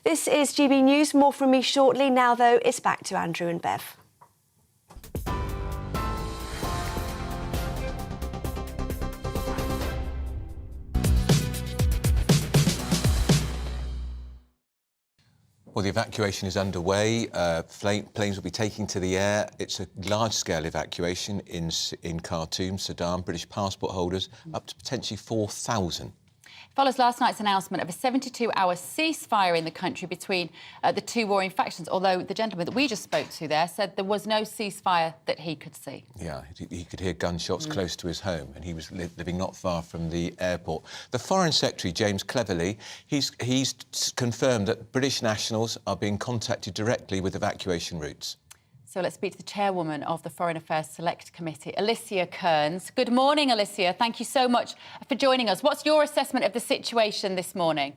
This is GB News. More from me shortly. Now, though, it's back to Andrew and Bev. Well, the evacuation is underway. Planes will be taking to the air. It's a large-scale evacuation in Khartoum, Sudan. British passport holders up to potentially 4,000. Follows last night's announcement of a 72-hour ceasefire in the country between the two warring factions, although the gentleman that we just spoke to there said there was no ceasefire that he could see. Yeah, he could hear gunshots close to his home, and he was living not far from the airport. The Foreign Secretary, James Cleverly, he's confirmed that British nationals are being contacted directly with evacuation routes. So let's speak to the chairwoman of the Foreign Affairs Select Committee, Alicia Kearns. Good morning, Alicia. Thank you so much for joining us. What's your assessment of the situation this morning?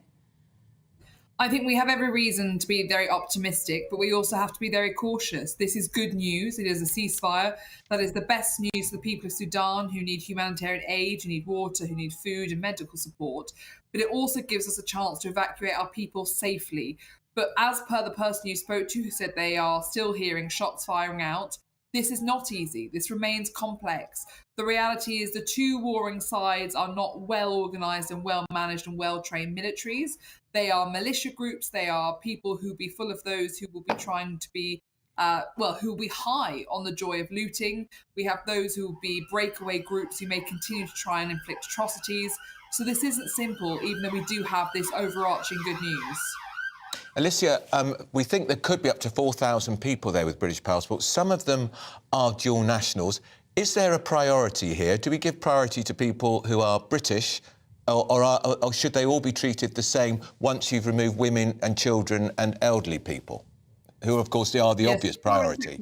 I think we have every reason to be very optimistic, but we also have to be very cautious. This is good news. It is a ceasefire. That is the best news for the people of Sudan who need humanitarian aid, who need water, who need food and medical support. But it also gives us a chance to evacuate our people safely. But as per the person you spoke to who said they are still hearing shots firing out, this is not easy. This remains complex. The reality is the two warring sides are not well organised and well managed and well trained militaries. They are militia groups. They are people who will be full of those who will be trying to be, who will be high on the joy of looting. We have those who will be breakaway groups who may continue to try and inflict atrocities. So this isn't simple, even though we do have this overarching good news. Alicia, we think there could be up to 4,000 people there with British passports. Some of them are dual nationals. Is there a priority here? Do we give priority to people who are British, or should they all be treated the same once you've removed women and children and elderly people, who, of course, they are the obvious priority?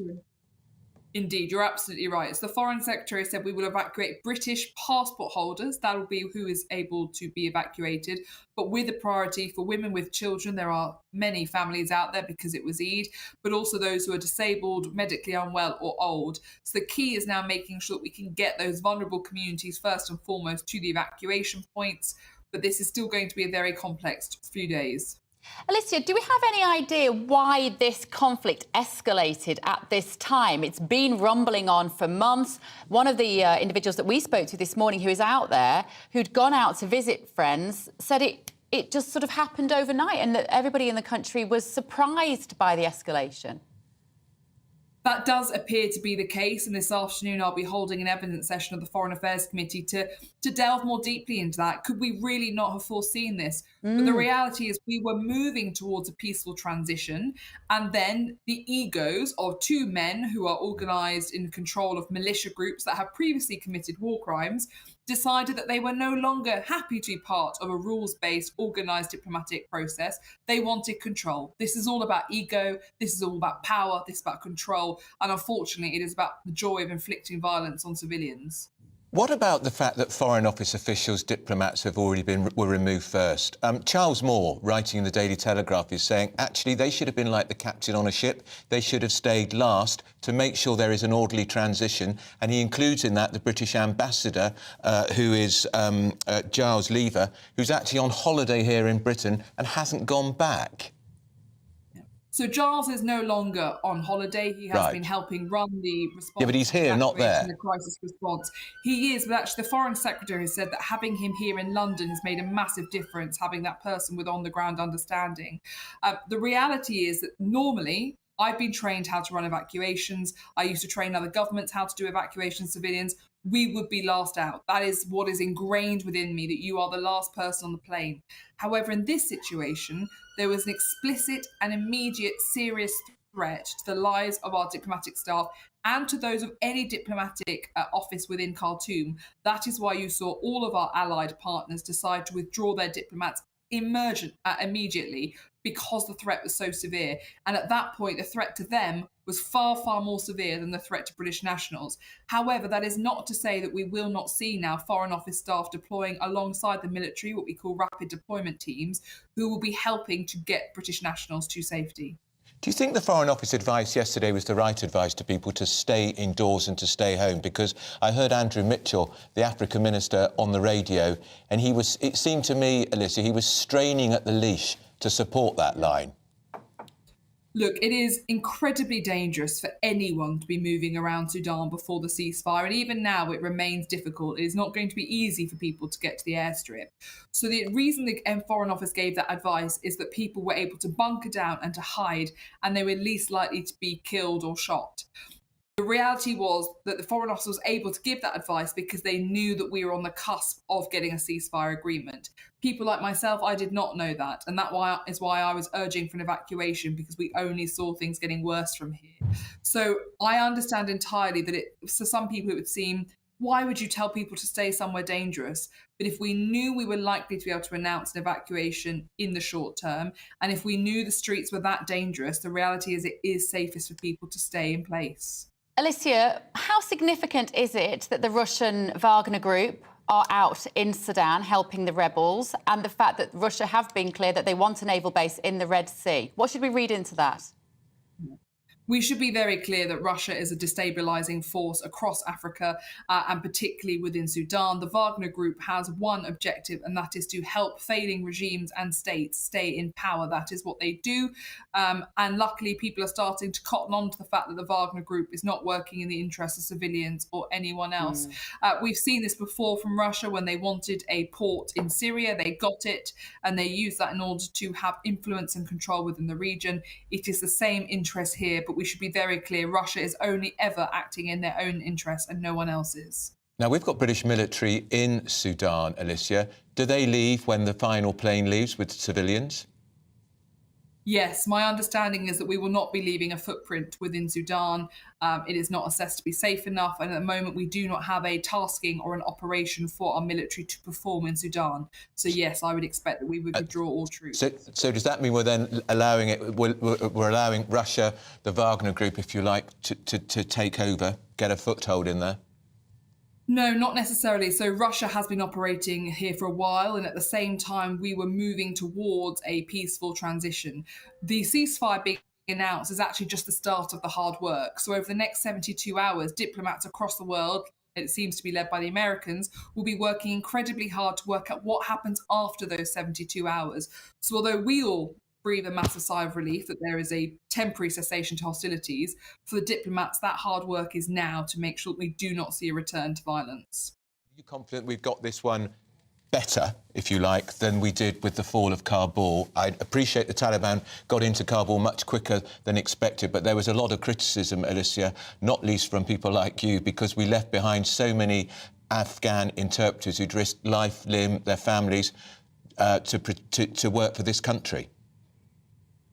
Indeed, you're absolutely right. As the Foreign Secretary said, we will evacuate British passport holders. That will be who is able to be evacuated. But with a priority for women with children, there are many families out there because it was Eid, but also those who are disabled, medically unwell or old. So the key is now making sure that we can get those vulnerable communities first and foremost to the evacuation points. But this is still going to be a very complex few days. Alicia, do we have any idea why this conflict escalated at this time? It's been rumbling on for months. One of the individuals that we spoke to this morning who is out there, who'd gone out to visit friends, said it just sort of happened overnight and that everybody in the country was surprised by the escalation. That does appear to be the case, and this afternoon I'll be holding an evidence session of the Foreign Affairs Committee to delve more deeply into that. Could we really not have foreseen this? But the reality is we were moving towards a peaceful transition, and then the egos of two men who are organised in control of militia groups that have previously committed war crimes decided that they were no longer happy to be part of a rules-based, organised diplomatic process. They wanted control. This is all about ego. This is all about power. This is about control. And unfortunately, it is about the joy of inflicting violence on civilians. What about the fact that Foreign Office officials, diplomats, were removed first? Charles Moore, writing in the Daily Telegraph, is saying, actually, they should have been like the captain on a ship. They should have stayed last to make sure there is an orderly transition. And he includes in that the British ambassador, who is Giles Lever, who's actually on holiday here in Britain and hasn't gone back. So Giles is no longer on holiday. He has been helping run the response. Yeah, but he's here, not there. The crisis response. He is, but actually the Foreign Secretary has said that having him here in London has made a massive difference, having that person with on-the-ground understanding. The reality is that normally I've been trained how to run evacuations. I used to train other governments how to do evacuation civilians. We would be last out. That is what is ingrained within me, that you are the last person on the plane. However, in this situation, there was an explicit and immediate serious threat to the lives of our diplomatic staff and to those of any diplomatic office within Khartoum. That is why you saw all of our allied partners decide to withdraw their diplomats immediately because the threat was so severe. And at that point, the threat to them was far, far more severe than the threat to British nationals. However, that is not to say that we will not see now Foreign Office staff deploying alongside the military, what we call rapid deployment teams, who will be helping to get British nationals to safety. Do you think the Foreign Office advice yesterday was the right advice to people to stay indoors and to stay home? Because I heard Andrew Mitchell, the Africa Minister, on the radio, and it seemed to me, Alicia, he was straining at the leash to support that line. Look, it is incredibly dangerous for anyone to be moving around Sudan before the ceasefire, and even now it remains difficult. It is not going to be easy for people to get to the airstrip. So the reason the Foreign Office gave that advice is that people were able to bunker down and to hide, and they were least likely to be killed or shot. The reality was that the Foreign Office was able to give that advice because they knew that we were on the cusp of getting a ceasefire agreement. People like myself, I did not know that. And that is why I was urging for an evacuation, because we only saw things getting worse from here. So I understand entirely that for some people it would seem, why would you tell people to stay somewhere dangerous? But if we knew we were likely to be able to announce an evacuation in the short term, and if we knew the streets were that dangerous, the reality is it is safest for people to stay in place. Alicia, how significant is it that the Russian Wagner Group are out in Sudan helping the rebels, and the fact that Russia have been clear that they want a naval base in the Red Sea? What should we read into that? We should be very clear that Russia is a destabilising force across Africa and particularly within Sudan. The Wagner Group has one objective, and that is to help failing regimes and states stay in power. That is what they do. And luckily, people are starting to cotton on to the fact that the Wagner Group is not working in the interests of civilians or anyone else. We've seen this before from Russia when they wanted a port in Syria. They got it, and they used that in order to have influence and control within the region. It is the same interest here, but we should be very clear, Russia is only ever acting in their own interests and no one else's. Now, we've got British military in Sudan, Alicia. Do they leave when the final plane leaves with civilians? Yes, my understanding is that we will not be leaving a footprint within Sudan. It is not assessed to be safe enough, and at the moment we do not have a tasking or an operation for our military to perform in Sudan. So yes, I would expect that we would withdraw all troops. So does that mean we're then we're allowing Russia, the Wagner Group, if you like, to take over, get a foothold in there? No, not necessarily. So Russia has been operating here for a while, and at the same time, we were moving towards a peaceful transition. The ceasefire being announced is actually just the start of the hard work. So over the next 72 hours, diplomats across the world, it seems to be led by the Americans, will be working incredibly hard to work out what happens after those 72 hours. So although we all breathe a massive sigh of relief that there is a temporary cessation to hostilities, for the diplomats, that hard work is now to make sure that we do not see a return to violence. Are you confident we've got this one better, if you like, than we did with the fall of Kabul? I appreciate the Taliban got into Kabul much quicker than expected, but there was a lot of criticism, Alicia, not least from people like you, because we left behind so many Afghan interpreters who'd risked life, limb, their families to work for this country.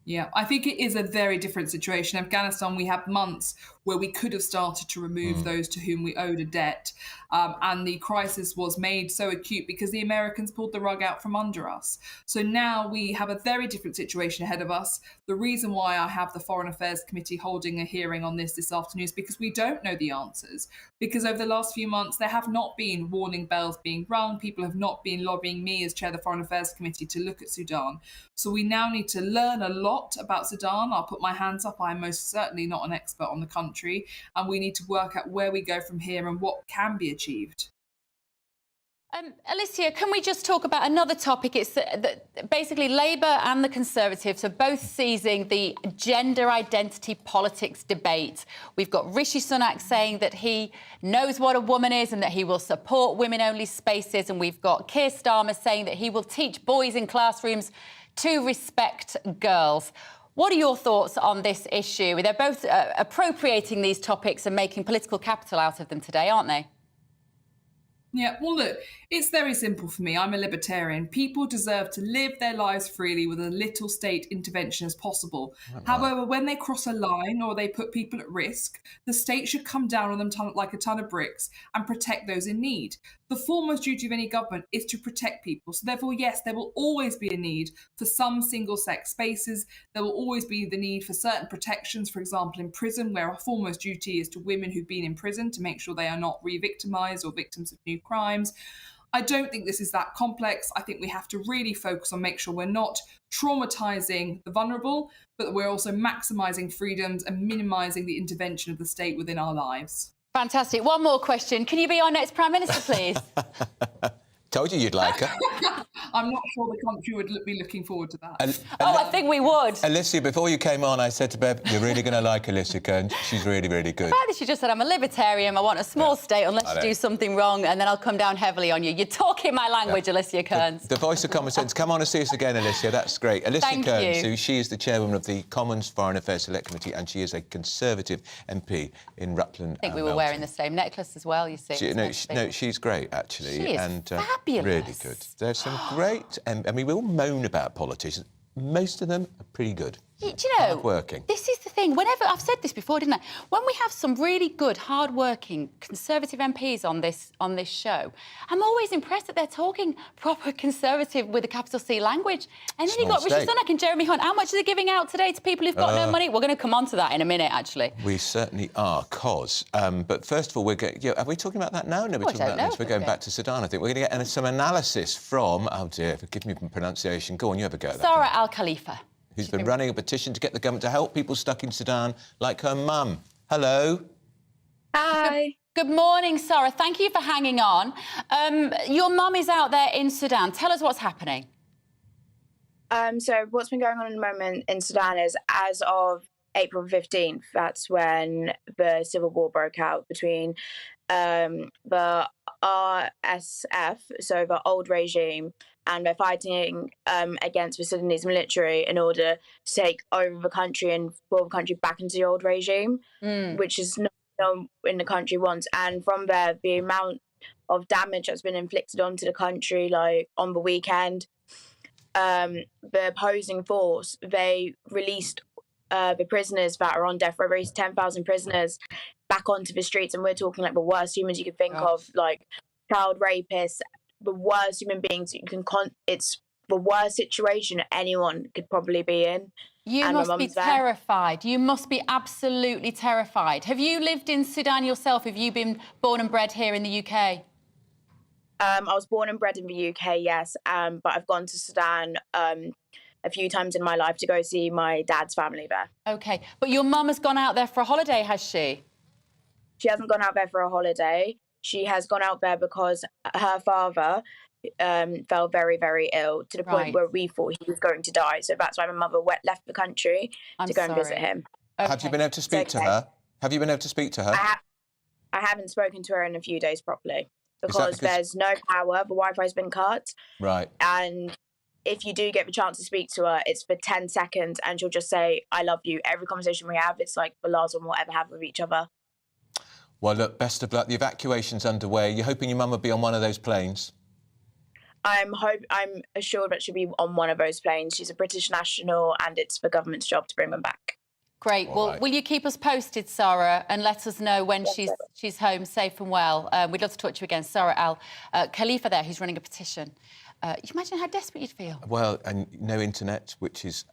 Yeah, I think it is a very different situation. In Afghanistan, we had months where we could have started to remove those to whom we owed a debt. And the crisis was made so acute because the Americans pulled the rug out from under us. So now we have a very different situation ahead of us. The reason why I have the Foreign Affairs Committee holding a hearing on this afternoon is because we don't know the answers. Because over the last few months, there have not been warning bells being rung. People have not been lobbying me as chair of the Foreign Affairs Committee to look at Sudan. So we now need to learn a lot about Sudan. I'll put my hands up. I'm most certainly not an expert on the country. And we need to work out where we go from here and what can be achieved. Alicia, can we just talk about another topic? It's basically Labour and the Conservatives are both seizing the gender identity politics debate. We've got Rishi Sunak saying that he knows what a woman is and that he will support women-only spaces. And we've got Keir Starmer saying that he will teach boys in classrooms to respect girls. What are your thoughts on this issue? They're both appropriating these topics and making political capital out of them today, aren't they? Yeah, well, look, it's very simple for me. I'm a libertarian. People deserve to live their lives freely with as little state intervention as possible. However, when they cross a line or they put people at risk, the state should come down on them like a ton of bricks and protect those in need. The foremost duty of any government is to protect people. So therefore, yes, there will always be a need for some single-sex spaces. There will always be the need for certain protections, for example, in prison, where our foremost duty is to women who've been in prison to make sure they are not re-victimised or victims of new crimes. I don't think this is that complex. I think we have to really focus on make sure we're not traumatising the vulnerable, but that we're also maximising freedoms and minimising the intervention of the state within our lives. Fantastic. One more question. Can you be our next Prime Minister, please? Told you you'd like her. I'm not sure the country would be looking forward to that. I think we would. Alicia, before you came on, I said to Bev, you're really going to like Alicia Kearns. She's really, really good. Apparently she just said, I'm a libertarian, I want a small state unless you do something wrong, and then I'll come down heavily on you. You're talking my language, Alicia Kearns. The voice of common sense. Come on and see us again, Alicia. That's great. Alicia Kearns, she is the chairwoman of the Commons Foreign Affairs Select Committee, and she is a Conservative MP in Rutland. I think we were wearing the same necklace as well, you see. She's great, actually. She is fabulous. Really good. There's some great... I mean, we all moan about politicians. Most of them are pretty good. Do you know, hard-working. This is the thing. Whenever I've said this before, didn't I? When we have some really good, hard-working Conservative MPs on this show, I'm always impressed that they're talking proper Conservative with a capital C language. And then you've got Rishi Sunak and Jeremy Hunt. How much are they giving out today to people who've got no money? We're going to come on to that in a minute, actually. We certainly are, but first of all, we're going... are we talking about that now? No, we're talking about this. We're going back to Sudan, I think. We're going to get some analysis from... Oh, dear, forgive me for pronunciation. Go on, you have a go at that. Sarah Al-Khalifa. Who's been running a petition to get the government to help people stuck in Sudan, like her mum. Hello. Hi. Good morning, Sarah. Thank you for hanging on. Your mum is out there in Sudan. Tell us what's happening. So what's been going on at the moment in Sudan is, as of April 15th, that's when the civil war broke out between the RSF, so the old regime, and they're fighting against the Sudanese military in order to take over the country and pull the country back into the old regime, which is not in the country wants. And from there, the amount of damage that's been inflicted onto the country, like on the weekend, the opposing force, they released the prisoners that are on death row, released 10,000 prisoners back onto the streets, and we're talking like the worst humans you could think of, like child rapists, the worst human beings you can it's the worst situation anyone could probably be in. You must be terrified. You must be absolutely terrified. Have you lived in Sudan yourself? Have you been born and bred here in the UK? I was born and bred in the UK, yes, but I've gone to Sudan a few times in my life to go see my dad's family there. OK, but your mum has gone out there for a holiday, has she? She hasn't gone out there for a holiday. She has gone out there because her father fell very, very ill, to the point where we thought he was going to die. So that's why my mother left the country to go and visit him. Okay. Have you been able to speak to her? Have you been able to speak to her? I haven't spoken to her in a few days properly because there's no power. The Wi-Fi's been cut. Right. And if you do get the chance to speak to her, it's for 10 seconds and she'll just say, I love you. Every conversation we have, it's like the last one we'll ever have with each other. Well, look, best of luck. The evacuation's underway. You're hoping your mum will be on one of those planes? I'm assured that she'll be on one of those planes. She's a British national and it's the government's job to bring them back. Great. Will you keep us posted, Sarah, and let us know when she's home safe and well? We'd love to talk to you again. Sarah Al-Khalifa there, who's running a petition. You imagine how desperate you'd feel. Well, and no internet, which is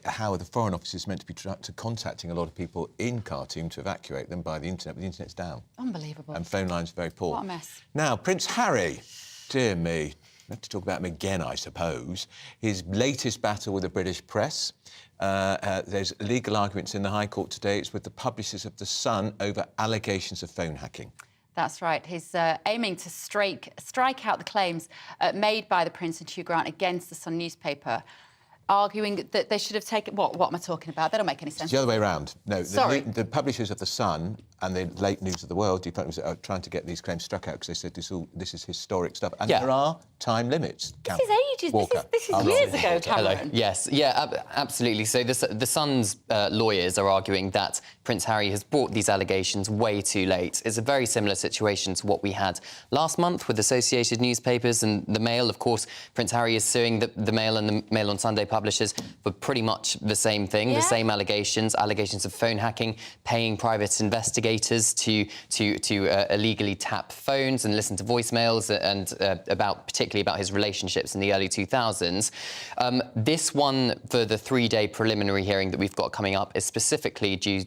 how the Foreign Office is meant to be contacting a lot of people in Khartoum to evacuate them by the internet, but the internet's down. Unbelievable. And phone lines are very poor. What a mess. Now, Prince Harry, dear me, we have to talk about him again, I suppose. His latest battle with the British press. There's legal arguments in the High Court today. It's with the publishers of The Sun over allegations of phone hacking. That's right. He's aiming to strike out the claims made by the Prince and Hugh Grant against the Sun newspaper. arguing that they should have taken... What am I talking about? That don't make any sense. It's the other way around. No, Sorry. The publishers of The Sun and the late News of the World department are trying to get these claims struck out because they said this is historic stuff. And there are time limits. This is ages. This is years ago, Cameron. Hello. Yes. Yeah, absolutely. So the Sun's lawyers are arguing that Prince Harry has brought these allegations way too late. It's a very similar situation to what we had last month with Associated Newspapers and the Mail. Of course, Prince Harry is suing the Mail and the Mail on Sunday publishers for pretty much the same thing, the same allegations of phone hacking, paying private investigators to illegally tap phones and listen to voicemails, and particularly about his relationships in the early 2000s. This one, for the 3-day preliminary hearing that we've got coming up, is specifically due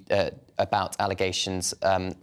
about allegations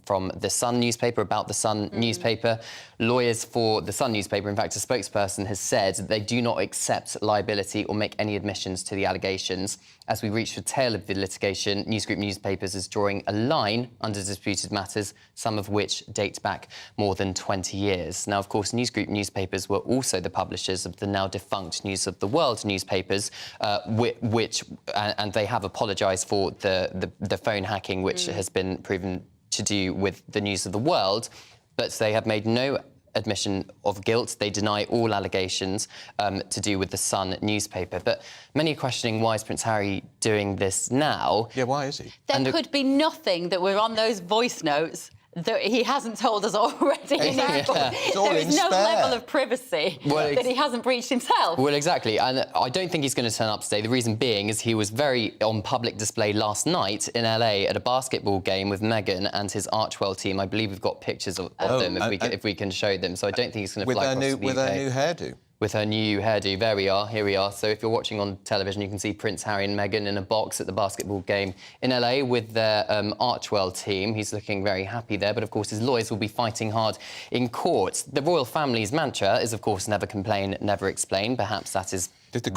from the Sun newspaper, about the Sun newspaper. Lawyers for the Sun newspaper, in fact, a spokesperson has said that they do not accept liability or make any admissions to the allegations. As we reach the tail of the litigation, News Group Newspapers is drawing a line under disputed matters, some of which date back more than 20 years. Now, of course, News Group Newspapers were also the publishers of the now defunct News of the World newspapers, and they have apologised for the phone hacking, which has been proven to do with the News of the World, but they have made no admission of guilt. They deny all allegations to do with the Sun newspaper. But many are questioning, why is Prince Harry doing this now? Yeah, why is he? There could be nothing that were on those voice notes that he hasn't told us already. There is no level of privacy that he hasn't breached himself. Well, exactly. And I don't think he's going to turn up today. The reason being is he was very on public display last night in LA at a basketball game with Meghan and his Archwell team. I believe we've got pictures of them if we can show them. So I don't think he's going to fly across the UK. With her new hairdo. With her new hairdo. There we are, here we are. So if you're watching on television, you can see Prince Harry and Meghan in a box at the basketball game in LA with their Archwell team. He's looking very happy there, but of course his lawyers will be fighting hard in court. The royal family's mantra is, of course, never complain, never explain. Perhaps that is... Did the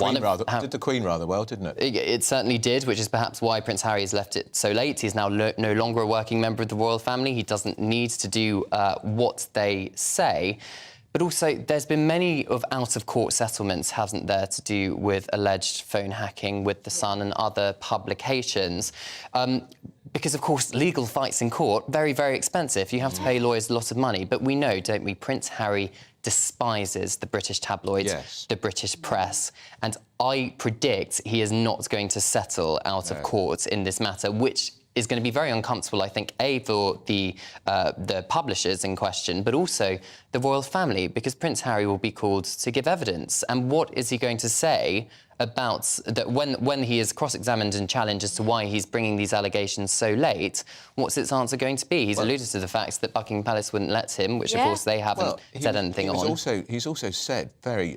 Queen rather well, didn't it? It certainly did, which is perhaps why Prince Harry has left it so late. He's now no longer a working member of the royal family. He doesn't need to do what they say. But also, there's been many of out-of-court settlements, hasn't there, to do with alleged phone hacking with The Sun and other publications. Because, of course, legal fights in court, very, very expensive. You have to pay lawyers a lot of money. But we know, don't we, Prince Harry despises the British tabloids, the British press. And I predict he is not going to settle out of court in this matter, which is going to be very uncomfortable, I think, A, for the publishers in question, but also the royal family, because Prince Harry will be called to give evidence. And what is he going to say about that when he is cross-examined and challenged as to why he's bringing these allegations so late? What's its answer going to be? He's alluded to the fact that Buckingham Palace wouldn't let him, which, of course, they haven't said anything on. He's also said very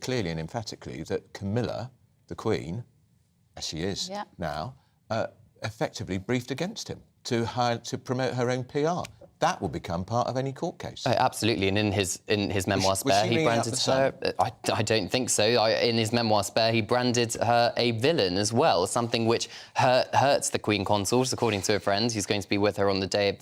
clearly and emphatically that Camilla, the Queen, as she is now, effectively briefed against him to promote her own PR. That will become part of any court case. Absolutely, and in his memoir Spare, he branded her... I don't think so. In his memoir Spare, he branded her a villain as well, something which hurts the Queen Consort, according to a friend who's going to be with her on the day of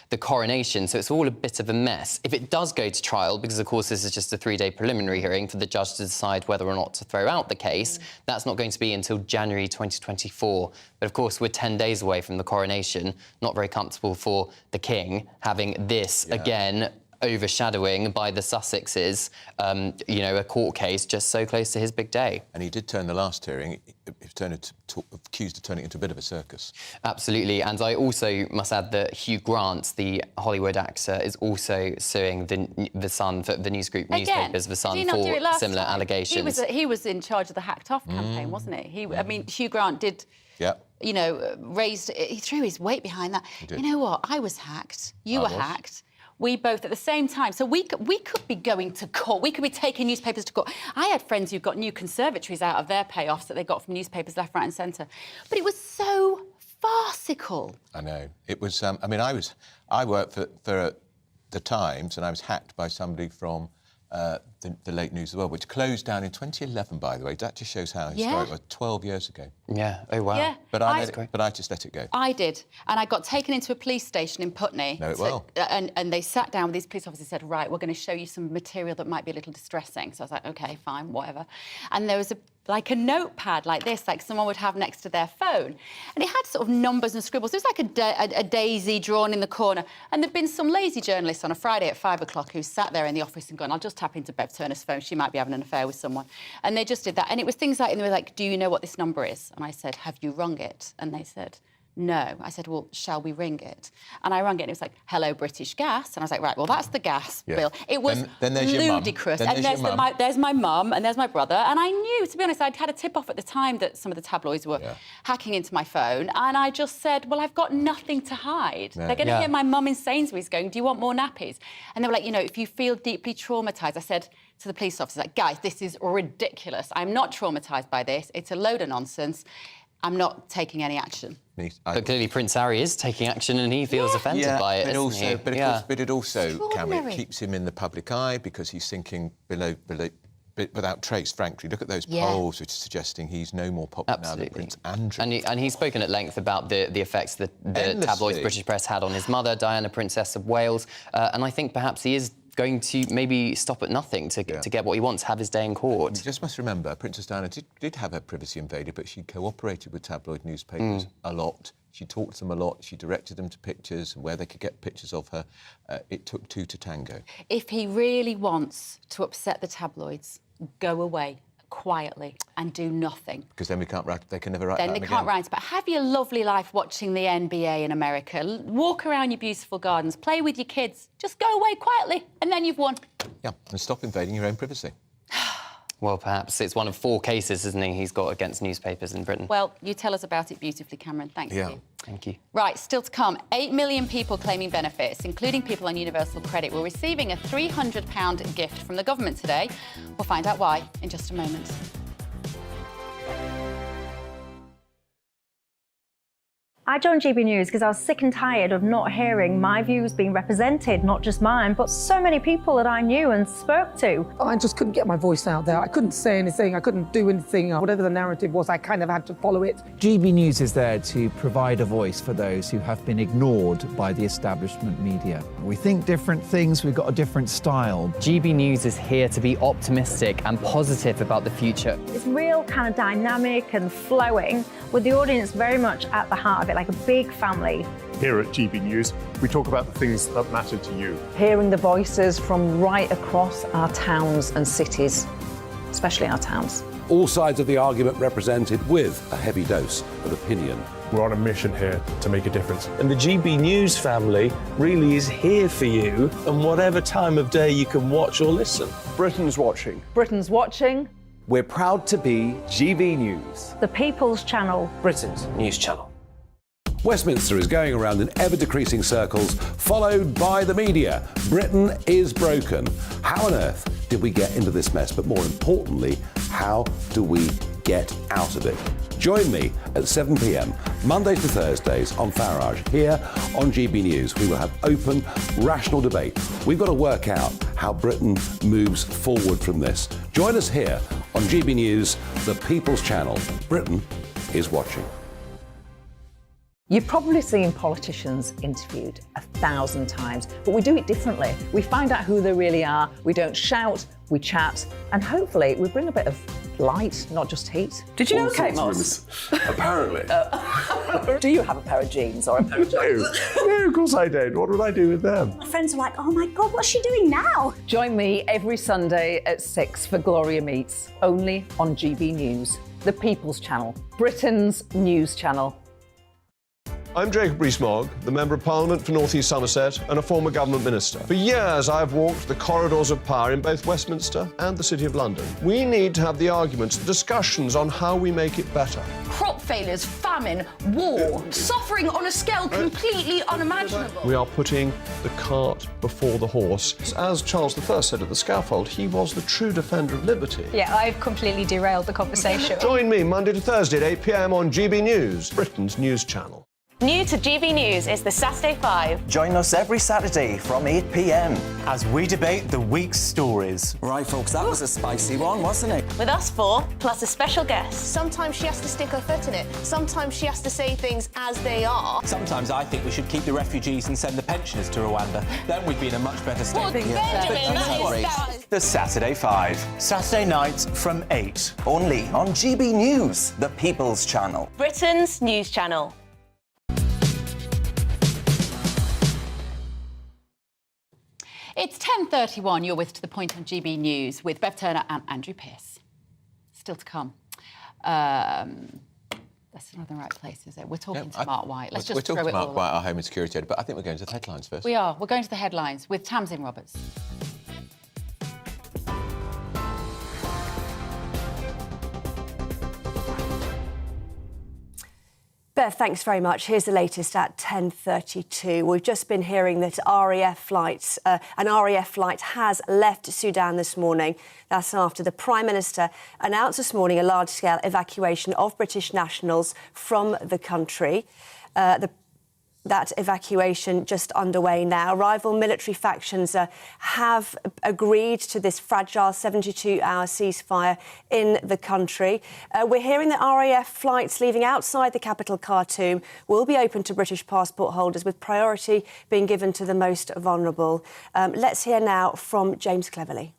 the coronation. So it's all a bit of a mess. If it does go to trial, because, of course, this is just a 3-day preliminary hearing for the judge to decide whether or not to throw out the case, that's not going to be until January 2024. But, of course, we're 10 days away from the coronation. Not very comfortable for the King having this, again, overshadowing by the Sussexes, a court case just so close to his big day. And he did turn the last hearing, accused of turning it into a bit of a circus. Absolutely, and I also must add that Hugh Grant, the Hollywood actor, is also suing the Sun, for the News Group newspapers, the Sun, for similar allegations. He was in charge of the Hacked Off campaign, wasn't he? I mean, Hugh Grant did... he threw his weight behind that. You know what? I was hacked. You were hacked. We both at the same time. So we could be going to court. We could be taking newspapers to court. I had friends who got new conservatories out of their payoffs that they got from newspapers left, right and centre. But it was so farcical. I know. It was... I worked for The Times, and I was hacked by somebody from the late News of the World, which closed down in 2011, by the way. That just shows how historic it was. 12 years ago. Yeah. Oh, wow. Yeah. But I just let it go. I did. And I got taken into a police station in Putney. And they sat down with these police officers and said, right, we're going to show you some material that might be a little distressing. So I was like, OK, fine, whatever. And there was a like a notepad like this, like someone would have next to their phone. And it had sort of numbers and scribbles. It was like a daisy drawn in the corner. And there'd been some lazy journalist on a Friday at 5 o'clock who sat there in the office and gone, I'll just tap into Bev Turner's phone. She might be having an affair with someone. And they just did that. And it was things like, and they were like, do you know what this number is? And I said, have you rung it? And they said, no. I said, well, shall we ring it? And I rang it and it was like, hello, British Gas. And I was like, right, well, that's the gas bill. It was then there's ludicrous. Your mum. And there's my mum and there's my brother. And I knew, to be honest, I'd had a tip-off at the time that some of the tabloids were hacking into my phone. And I just said, well, I've got nothing to hide. Yeah. They're going to hear my mum in Sainsbury's going, do you want more nappies? And they were like, you know, if you feel deeply traumatised, I said to the police officers, like, guys, this is ridiculous. I'm not traumatised by this. It's a load of nonsense. I'm not taking any action. But clearly Prince Harry is taking action and he feels offended by it, But it also, Cameron, keeps him in the public eye because he's sinking without trace, frankly. Look at those polls which are suggesting he's no more popular now than Prince Andrew. And he's spoken at length about the effects that the tabloids British press had on his mother, Diana, Princess of Wales. And I think perhaps he is going to maybe stop at nothing to get what he wants, have his day in court. You just must remember, Princess Diana did have her privacy invaded, but she cooperated with tabloid newspapers a lot. She talked to them a lot. She directed them to pictures and where they could get pictures of her. It took two to tango. If he really wants to upset the tabloids, go away quietly and do nothing. Because then they can never write Then about they him can't again. write. But have your lovely life watching the NBA in America. Walk around your beautiful gardens. Play with your kids. Just go away quietly and then you've won. Yeah, and stop invading your own privacy. Well, perhaps it's one of 4 cases, isn't he, he's got against newspapers in Britain. Well, you tell us about it beautifully, Cameron. Thank you. Thank you. Right, still to come. 8 million people claiming benefits, including people on universal credit, were receiving a £300 gift from the government today. We'll find out why in just a moment. I joined GB News because I was sick and tired of not hearing my views being represented, not just mine, but so many people that I knew and spoke to. I just couldn't get my voice out there. I couldn't say anything. I couldn't do anything. Whatever the narrative was, I kind of had to follow it. GB News is there to provide a voice for those who have been ignored by the establishment media. We think different things, we've got a different style. GB News is here to be optimistic and positive about the future. It's real kind of dynamic and flowing, with the audience very much at the heart of it, like a big family. Here at GB News, we talk about the things that matter to you. Hearing the voices from right across our towns and cities, especially our towns. All sides of the argument represented with a heavy dose of opinion. We're on a mission here to make a difference. And the GB News family really is here for you, and whatever time of day you can watch or listen. Britain's watching. Britain's watching. We're proud to be GB News. The People's Channel. Britain's news channel. Westminster is going around in ever-decreasing circles, followed by the media. Britain is broken. How on earth did we get into this mess? But more importantly, how do we get out of it? Join me at 7 p.m, Mondays to Thursdays on Farage. Here on GB News, we will have open, rational debate. We've got to work out how Britain moves forward from this. Join us here on GB News, the People's Channel. Britain is watching. You've probably seen politicians interviewed 1,000 times, but we do it differently. We find out who they really are, we don't shout, we chat, and hopefully we bring a bit of light, not just heat. Did you know Kate Moss? Apparently. Do you have a pair of jeans or a pair of jeans? No, of course I don't. What would I do with them? My friends are like, oh my God, what's she doing now? Join me every Sunday at 6 for Gloria Meets, only on GB News, the People's Channel, Britain's news channel. I'm Jacob Rees-Mogg, the Member of Parliament for North East Somerset and a former government minister. For years, I've walked the corridors of power in both Westminster and the City of London. We need to have the arguments, the discussions on how we make it better. Crop failures, famine, war, suffering on a scale completely unimaginable. We are putting the cart before the horse. As Charles I said at the scaffold, he was the true defender of liberty. Yeah, I've completely derailed the conversation. Join me Monday to Thursday at 8 p.m. on GB News, Britain's news channel. New to GB News is the Saturday 5. Join us every Saturday from 8 p.m. as we debate the week's stories. Right, folks, that was a spicy one, wasn't it? With us four, plus a special guest. Sometimes she has to stick her foot in it. Sometimes she has to say things as they are. Sometimes I think we should keep the refugees and send the pensioners to Rwanda. Then we'd be in a much better state. Well, Benjamin, that is... The Saturday 5. Saturday nights from 8. Only on GB News, the People's Channel. Britain's news channel. It's 10:31. You're with To The Point on GB News with Bev Turner and Andrew Pearce. Still to come. That's not the right place, is it? We're talking to Mark White. Let's just we're throw talking it to all Mark White, our Home and Security Editor, but I think we're going to the headlines first. We are. We're going to the headlines with Tamsin Roberts. Bev, thanks very much. Here's the latest at 10:32. We've just been hearing that an RAF flight has left Sudan this morning. That's after the Prime Minister announced this morning a large-scale evacuation of British nationals from the country. That evacuation just underway now. Rival military factions have agreed to this fragile 72-hour ceasefire in the country. We're hearing that RAF flights leaving outside the capital, Khartoum, will be open to British passport holders, with priority being given to the most vulnerable. Let's hear now from James Cleverly.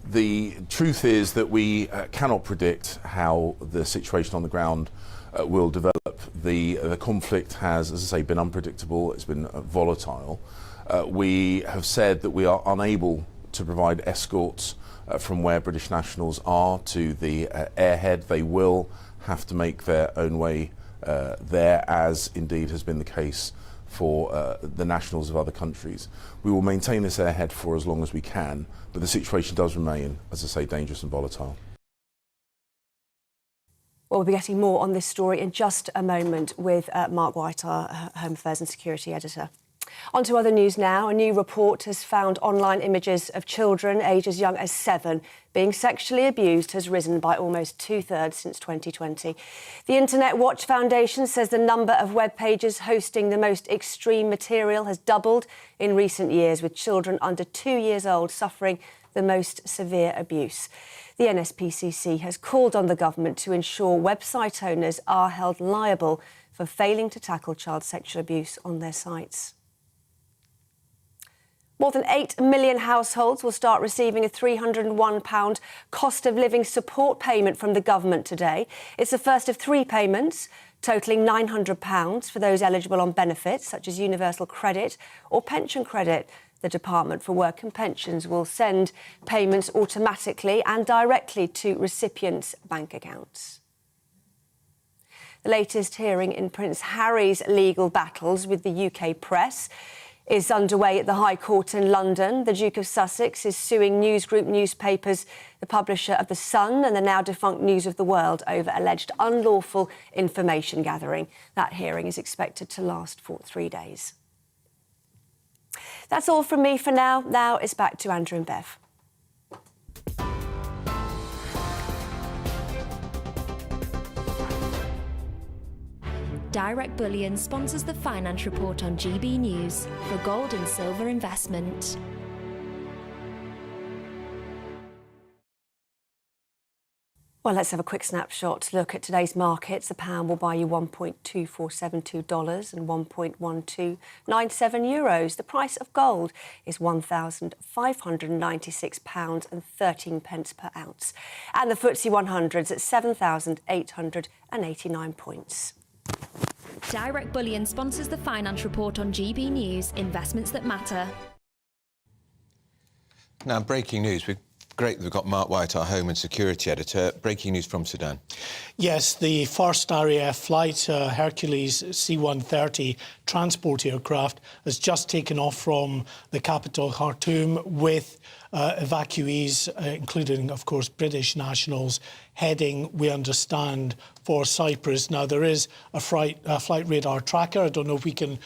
The truth is that we cannot predict how the situation on the ground will develop. The conflict has, as I say, been unpredictable. It's been volatile. We have said that we are unable to provide escorts from where British nationals are to the airhead. They will have to make their own way there, as indeed has been the case for the nationals of other countries. We will maintain this airhead for as long as we can, but the situation does remain, as I say, dangerous and volatile. Well, we'll be getting more on this story in just a moment with Mark White, our Home Affairs and Security Editor. On to other news now. A new report has found online images of children aged as young as 7 being sexually abused has risen by almost 2/3 since 2020. The Internet Watch Foundation says the number of web pages hosting the most extreme material has doubled in recent years, with children under 2 years old suffering the most severe abuse. The NSPCC has called on the government to ensure website owners are held liable for failing to tackle child sexual abuse on their sites. More than 8 million households will start receiving a £301 cost of living support payment from the government today. It's the first of 3 payments, totalling £900 for those eligible on benefits such as universal credit or pension credit. The Department for Work and Pensions will send payments automatically and directly to recipients' bank accounts. The latest hearing in Prince Harry's legal battles with the UK press is underway at the High Court in London. The Duke of Sussex is suing News Group newspapers, the publisher of The Sun and the now defunct News of the World, over alleged unlawful information gathering. That hearing is expected to last for 3 days. That's all from me for now. Now it's back to Andrew and Bev. Direct Bullion sponsors the Finance Report on GB News for gold and silver investment. Well, let's have a quick snapshot to look at today's markets. The pound will buy you $1.2472 and €1.1297. The price of gold is £1,596.13 per ounce. And the FTSE 100's at 7,889 points. Direct Bullion sponsors the Finance Report on GB News, investments that matter. Now, breaking news. Great that we've got Mark White, our Home and Security Editor. Breaking news from Sudan. Yes, the first RAF flight, Hercules C-130 transport aircraft, has just taken off from the capital, Khartoum, with evacuees, including, of course, British nationals, heading, we understand, for Cyprus. Now, there is a flight radar tracker. I don't know if we can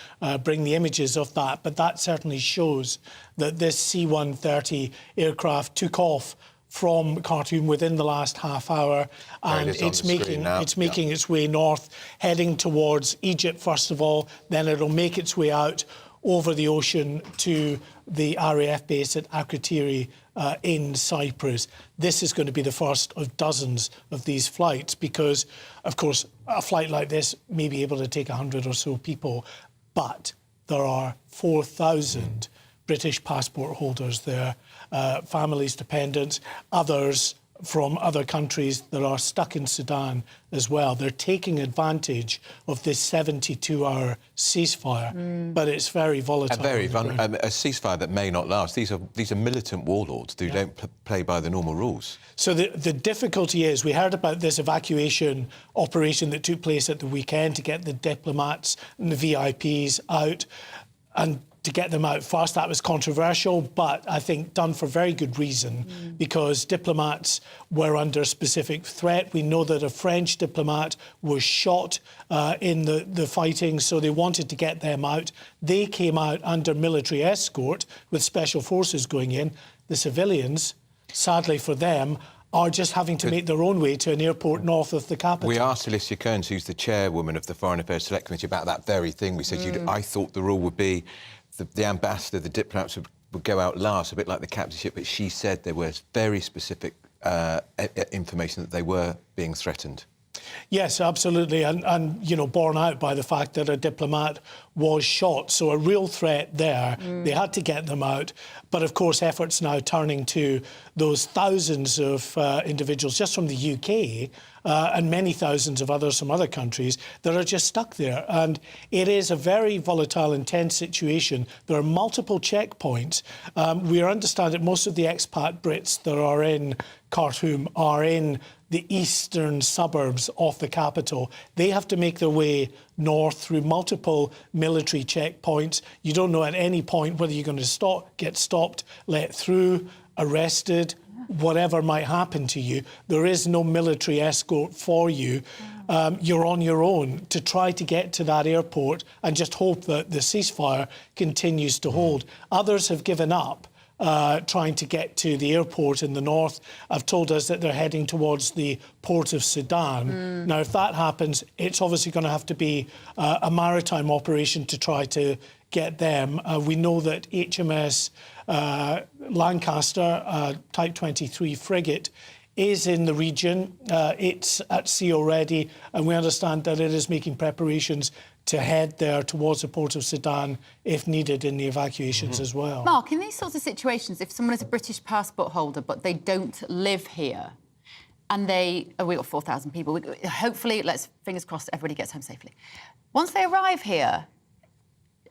bring the images of that, but that certainly shows that this C-130 aircraft took off from Khartoum within the last half hour, and it's making its way north, heading towards Egypt first of all, then it'll make its way out over the ocean to the RAF base at Akrotiri in Cyprus. This is going to be the first of dozens of these flights because, of course, a flight like this may be able to take 100 or so people, but there are 4,000 British passport holders there, families, dependents, others from other countries that are stuck in Sudan as well. They're taking advantage of this 72-hour ceasefire, but it's very volatile. A ceasefire that may not last. These are militant warlords who don't play by the normal rules. So the difficulty is, we heard about this evacuation operation that took place at the weekend to get the diplomats and the VIPs out, and to get them out fast. That was controversial, but I think done for very good reason, because diplomats were under specific threat. We know that a French diplomat was shot in the fighting, so they wanted to get them out. They came out under military escort with special forces going in. The civilians, sadly for them, are just having to make their own way to an airport north of the capital. We asked Alicia Kearns, who's the chairwoman of the Foreign Affairs Select Committee, about that very thing. We said, I thought the rule would be the ambassador, the diplomats would go out last, a bit like the captainship, but she said there was very specific information that they were being threatened. Yes, absolutely, and you know, borne out by the fact that a diplomat was shot. So a real threat there. They had to get them out. But of course, efforts now turning to those thousands of individuals just from the UK and many thousands of others from other countries that are just stuck there. And it is a very volatile, intense situation. There are multiple checkpoints. We understand that most of the expat Brits that are in Khartoum are in the eastern suburbs of the capital. They have to make their way north through multiple military checkpoints. You don't know at any point whether you're going to get stopped, let through, arrested, whatever might happen to you. There is no military escort for you. You're on your own to try to get to that airport and just hope that the ceasefire continues to hold. Others have given up trying to get to the airport in the north, have told us that they're heading towards the port of Sudan. Now, if that happens, it's obviously going to have to be a maritime operation to try to get them. We know that HMS Lancaster, Type 23 frigate, is in the region. It's at sea already, and we understand that it is making preparations to head there towards the port of Sudan if needed in the evacuations as well. Mark, in these sorts of situations, if someone is a British passport holder but they don't live here and we've got 4,000 people, hopefully, fingers crossed, everybody gets home safely. Once they arrive here,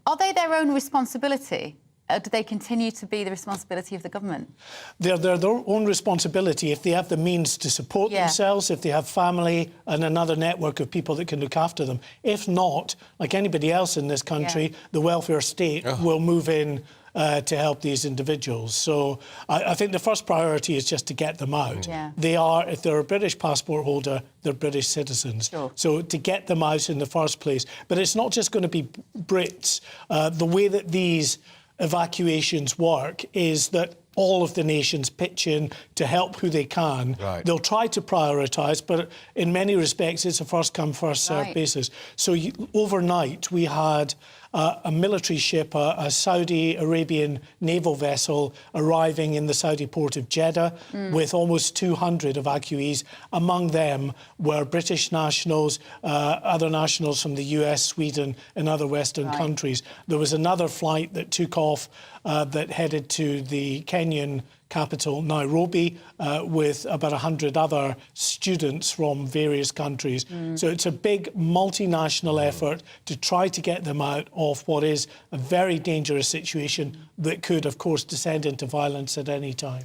are they their own responsibility? Do they continue to be the responsibility of the government? They're their own responsibility if they have the means to support themselves, if they have family and another network of people that can look after them. If not, like anybody else in this country, the welfare state will move in to help these individuals. So I think the first priority is just to get them out. They are, if they're a British passport holder, they're British citizens. So to get them out in the first place. But it's not just going to be Brits. The way that these evacuations work is that all of the nations pitch in to help who they can. They'll try to prioritise, but in many respects, it's a first-come, first-served basis. So overnight, we had a military ship, a Saudi Arabian naval vessel, arriving in the Saudi port of Jeddah with almost 200 evacuees. Among them were British nationals, other nationals from the US, Sweden, and other Western countries. There was another flight that took off that headed to the Kenyan capital, Nairobi, with about 100 other students from various countries. So it's a big multinational effort to try to get them out of what is a very dangerous situation that could, of course, descend into violence at any time.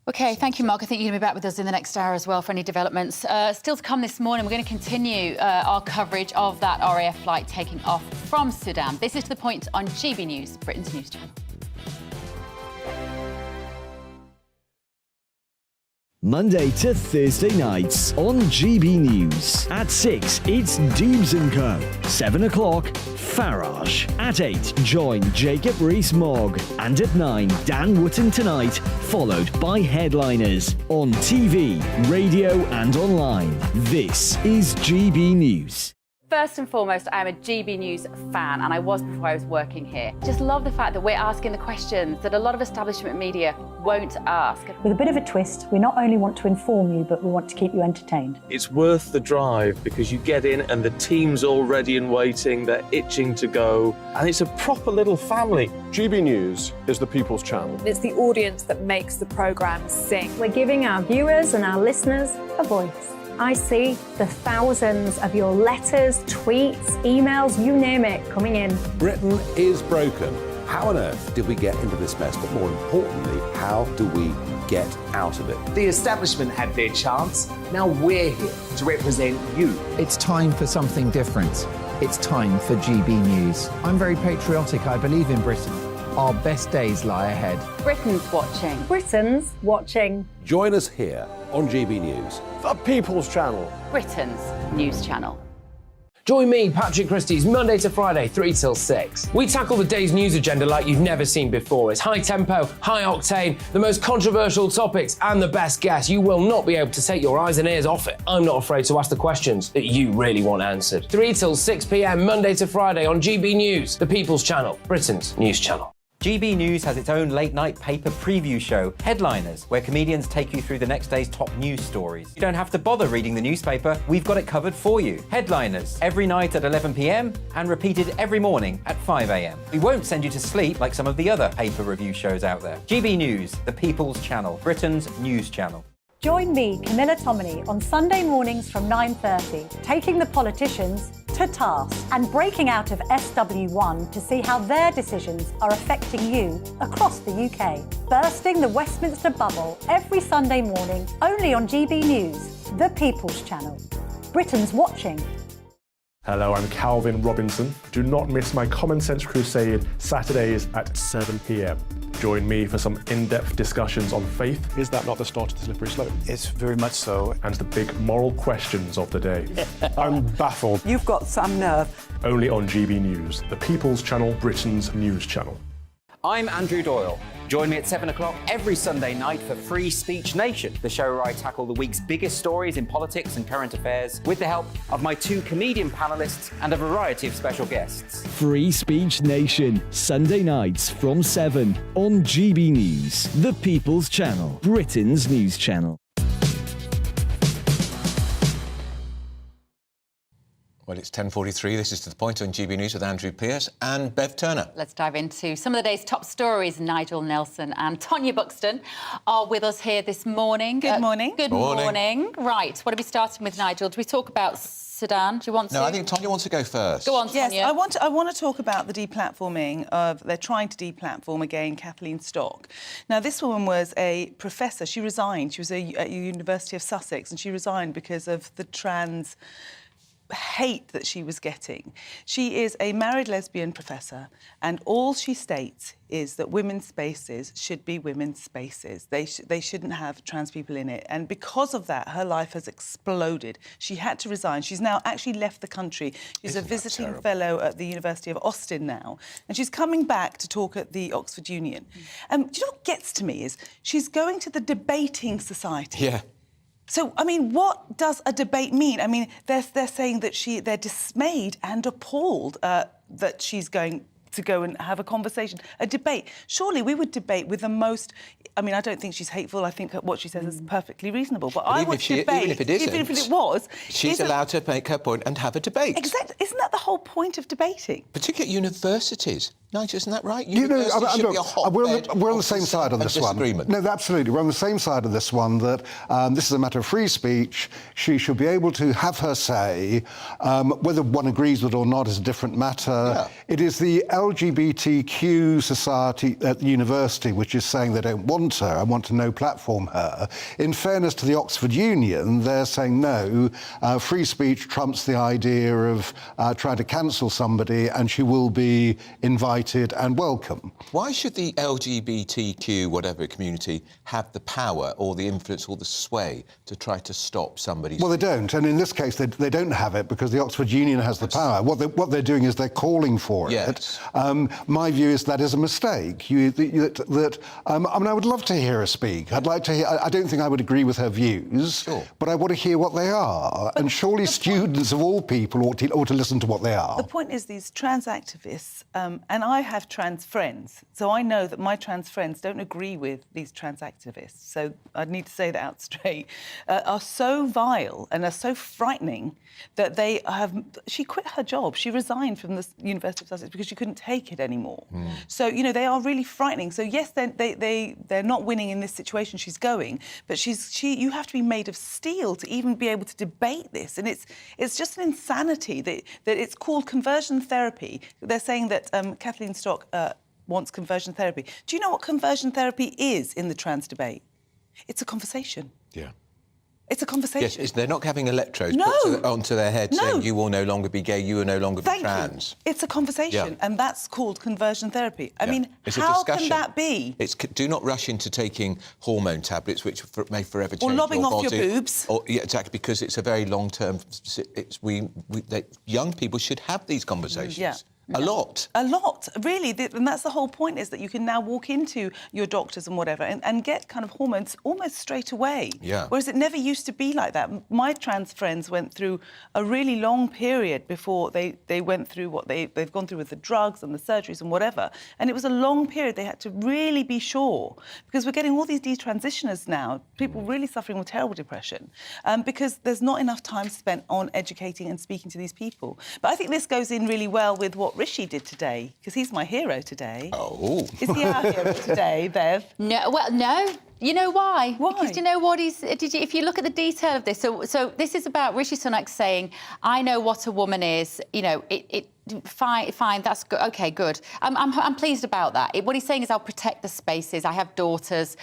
OK, thank you, Mark. I think you're going to be back with us in the next hour as well for any developments. Still to come this morning, we're going to continue our coverage of that RAF flight taking off from Sudan. This is To The Point on GB News, Britain's news channel. Monday to Thursday nights on GB News. At 6, it's Dubes & Co. 7 o'clock, Farage. At 8, join Jacob Rees-Mogg. And at 9, Dan Wootton Tonight, followed by headliners on TV, radio and online. This is GB News. First and foremost, I am a GB News fan, and I was before I was working here. Just love the fact that we're asking the questions that a lot of establishment media won't ask. With a bit of a twist, we not only want to inform you, but we want to keep you entertained. It's worth the drive because you get in and the team's all ready and waiting, they're itching to go, and it's a proper little family. GB News is the People's Channel. It's the audience that makes the programme sing. We're giving our viewers and our listeners a voice. I see the thousands of your letters, tweets, emails, you name it, coming in. Britain is broken. How on earth did we get into this mess? But more importantly, how do we get out of it? The establishment had their chance. Now we're here to represent you. It's time for something different. It's time for GB News. I'm very patriotic. I believe in Britain. Our best days lie ahead. Britain's watching. Britain's watching. Join us here on GB News. The People's Channel. Britain's news channel. Join me, Patrick Christie's Monday to Friday, 3 till 6. We tackle the day's news agenda like you've never seen before. It's high tempo, high octane, the most controversial topics and the best guests. You will not be able to take your eyes and ears off it. I'm not afraid to ask the questions that you really want answered. 3 till 6 p.m, Monday to Friday on GB News, the People's Channel, Britain's news channel. GB News has its own late-night paper preview show, Headliners, where comedians take you through the next day's top news stories. You don't have to bother reading the newspaper, we've got it covered for you. Headliners, every night at 11 p.m, and repeated every morning at 5 a.m. We won't send you to sleep like some of the other paper review shows out there. GB News, the People's Channel, Britain's news channel. Join me, Camilla Tominey, on Sunday mornings from 9:30, taking the politicians to task and breaking out of SW1 to see how their decisions are affecting you across the UK. Bursting the Westminster bubble every Sunday morning, only on GB News, the People's Channel. Britain's watching. Hello, I'm Calvin Robinson. Do not miss my Common Sense Crusade Saturdays at 7 p.m. Join me for some in-depth discussions on faith. Is that not the start of the slippery slope? It's very much so. And the big moral questions of the day. I'm baffled. You've got some nerve. Only on GB News, the People's Channel, Britain's news channel. I'm Andrew Doyle. Join me at 7 o'clock every Sunday night for Free Speech Nation, the show where I tackle the week's biggest stories in politics and current affairs with the help of my 2 comedian panellists and a variety of special guests. Free Speech Nation, Sunday nights from 7 on GB News, the People's Channel, Britain's news channel. Well, it's 10:43. This is To The Point on GB News with Andrew Pearce and Bev Turner. Let's dive into some of the day's top stories. Nigel Nelson and Tonya Buxton are with us here this morning. Good morning. Good morning. Right, what are we starting with, Nigel? Do we talk about Sudan? Do you want to? No, I think Tonya wants to go first. Go on, Tonya. Yes, I want to talk about the deplatforming of... They're trying to deplatform again Kathleen Stock. Now, this woman was a professor. She resigned. She was at University of Sussex, and she resigned because of the trans hate that she was getting. She is a married lesbian professor, and all she states is that women's spaces should be women's spaces. They shouldn't have trans people in it. And because of that, her life has exploded. She had to resign. She's now actually left the country. She's a visiting fellow at the University of Austin now, and she's coming back to talk at the Oxford Union. Do you know what gets to me is she's going to the debating society. Yeah. So, I mean, what does a debate mean? I mean, they're saying that they're dismayed and appalled that she's going to go and have a conversation, a debate. Surely we would debate with the most... I mean, I don't think she's hateful. I think what she says is perfectly reasonable. But I would debate... Even if it isn't, even if it was... She's allowed to make her point and have a debate. Exactly. Isn't that the whole point of debating? Particularly at universities. Nigel, isn't that right? You know, Universities should be a hotbed we're on the same side of this one. No, absolutely. We're on the same side of this one, that this is a matter of free speech. She should be able to have her say. Whether one agrees with it or not is a different matter. Yeah. It is the LGBTQ society at the university which is saying they don't want her and want to no platform her. In fairness to the Oxford Union, they're saying no, free speech trumps the idea of trying to cancel somebody, and she will be invited invited and welcome. Why should the LGBTQ, whatever community, have the power or the influence or the sway to try to stop somebody's... Well, they don't, and in this case, they don't have it because the Oxford Union has the power. What they're doing is they're calling for it. My view is that is a mistake. I mean, I would love to hear her speak. I'd like to hear... I don't think I would agree with her views, but I want to hear what they are. And surely students of all people ought to listen to what they are. The point is these trans activists, and I have trans friends, so I know that my trans friends don't agree with these trans activists, so I need to say that out straight, are so vile and are so frightening that they have... She quit her job. She resigned from the University of Sussex because she couldn't take it anymore. So, you know, they are really frightening. So, yes, they're not winning in this situation she's going, but you have to be made of steel to even be able to debate this. And it's just an insanity that it's called conversion therapy. They're saying that Kathleen Stock wants conversion therapy. Do you know what conversion therapy is in the trans debate? It's a conversation. Yeah. It's a conversation. Yes, they're not having electrodes put onto their head saying you will no longer be gay, you will no longer be trans. It's a conversation, and that's called conversion therapy. I mean, it's how can that be? Do not rush into taking hormone tablets, which may forever change or lobbing your off body. your boobs. Exactly, because it's a very long-term... young people should have these conversations. A lot, really. And that's the whole point, is that you can now walk into your doctors and whatever and get kind of hormones almost straight away. Whereas it never used to be like that. My trans friends went through a really long period before they went through what they've gone through with the drugs and the surgeries and whatever. And it was a long period. They had to really be sure, because we're getting all these detransitioners now, people really suffering with terrible depression, because there's not enough time spent on educating and speaking to these people. But I think this goes in really well with what Rishi did today, because he's my hero today. Oh. Is he our hero today, Bev? No, well, no. You know why? Why? Because you know what if you look at the detail of this, so this is about Rishi Sunak saying, I know what a woman is, you know, fine, that's good, OK, good. I'm pleased about that. What he's saying is I'll protect the spaces, I have daughters.